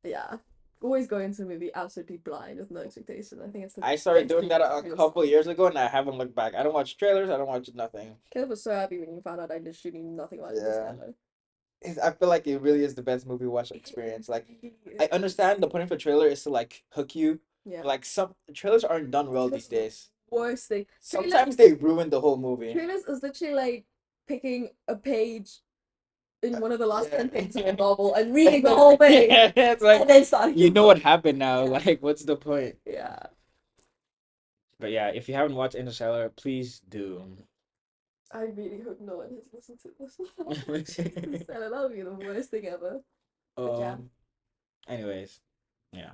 yeah, always go into a movie absolutely blind with no expectation. I think it's the I started best doing thing that you can a do for yourself. couple years ago, and I haven't looked back. I don't watch trailers. I don't watch nothing. Caleb was so happy when you found out I literally knew nothing about Yeah. Interstellar. I feel like it really is the best movie watch It experience. Like, really I is. understand the point of a trailer is to like hook you. Yeah. But, like some trailers aren't done well these Trailers are the days. worst thing. Sometimes they ruin the whole movie. Trailers is literally like picking a page in one of the last 10 pages of a Yeah. novel and reading the whole thing Yeah, it's like and then starting you the know book. what happened now. Yeah. Like, what's the point? Yeah. But yeah, if you haven't watched Interstellar, please do. I really hope no one has listened to this. Jesus, that would be the worst thing ever. But yeah. Um. Anyways, yeah.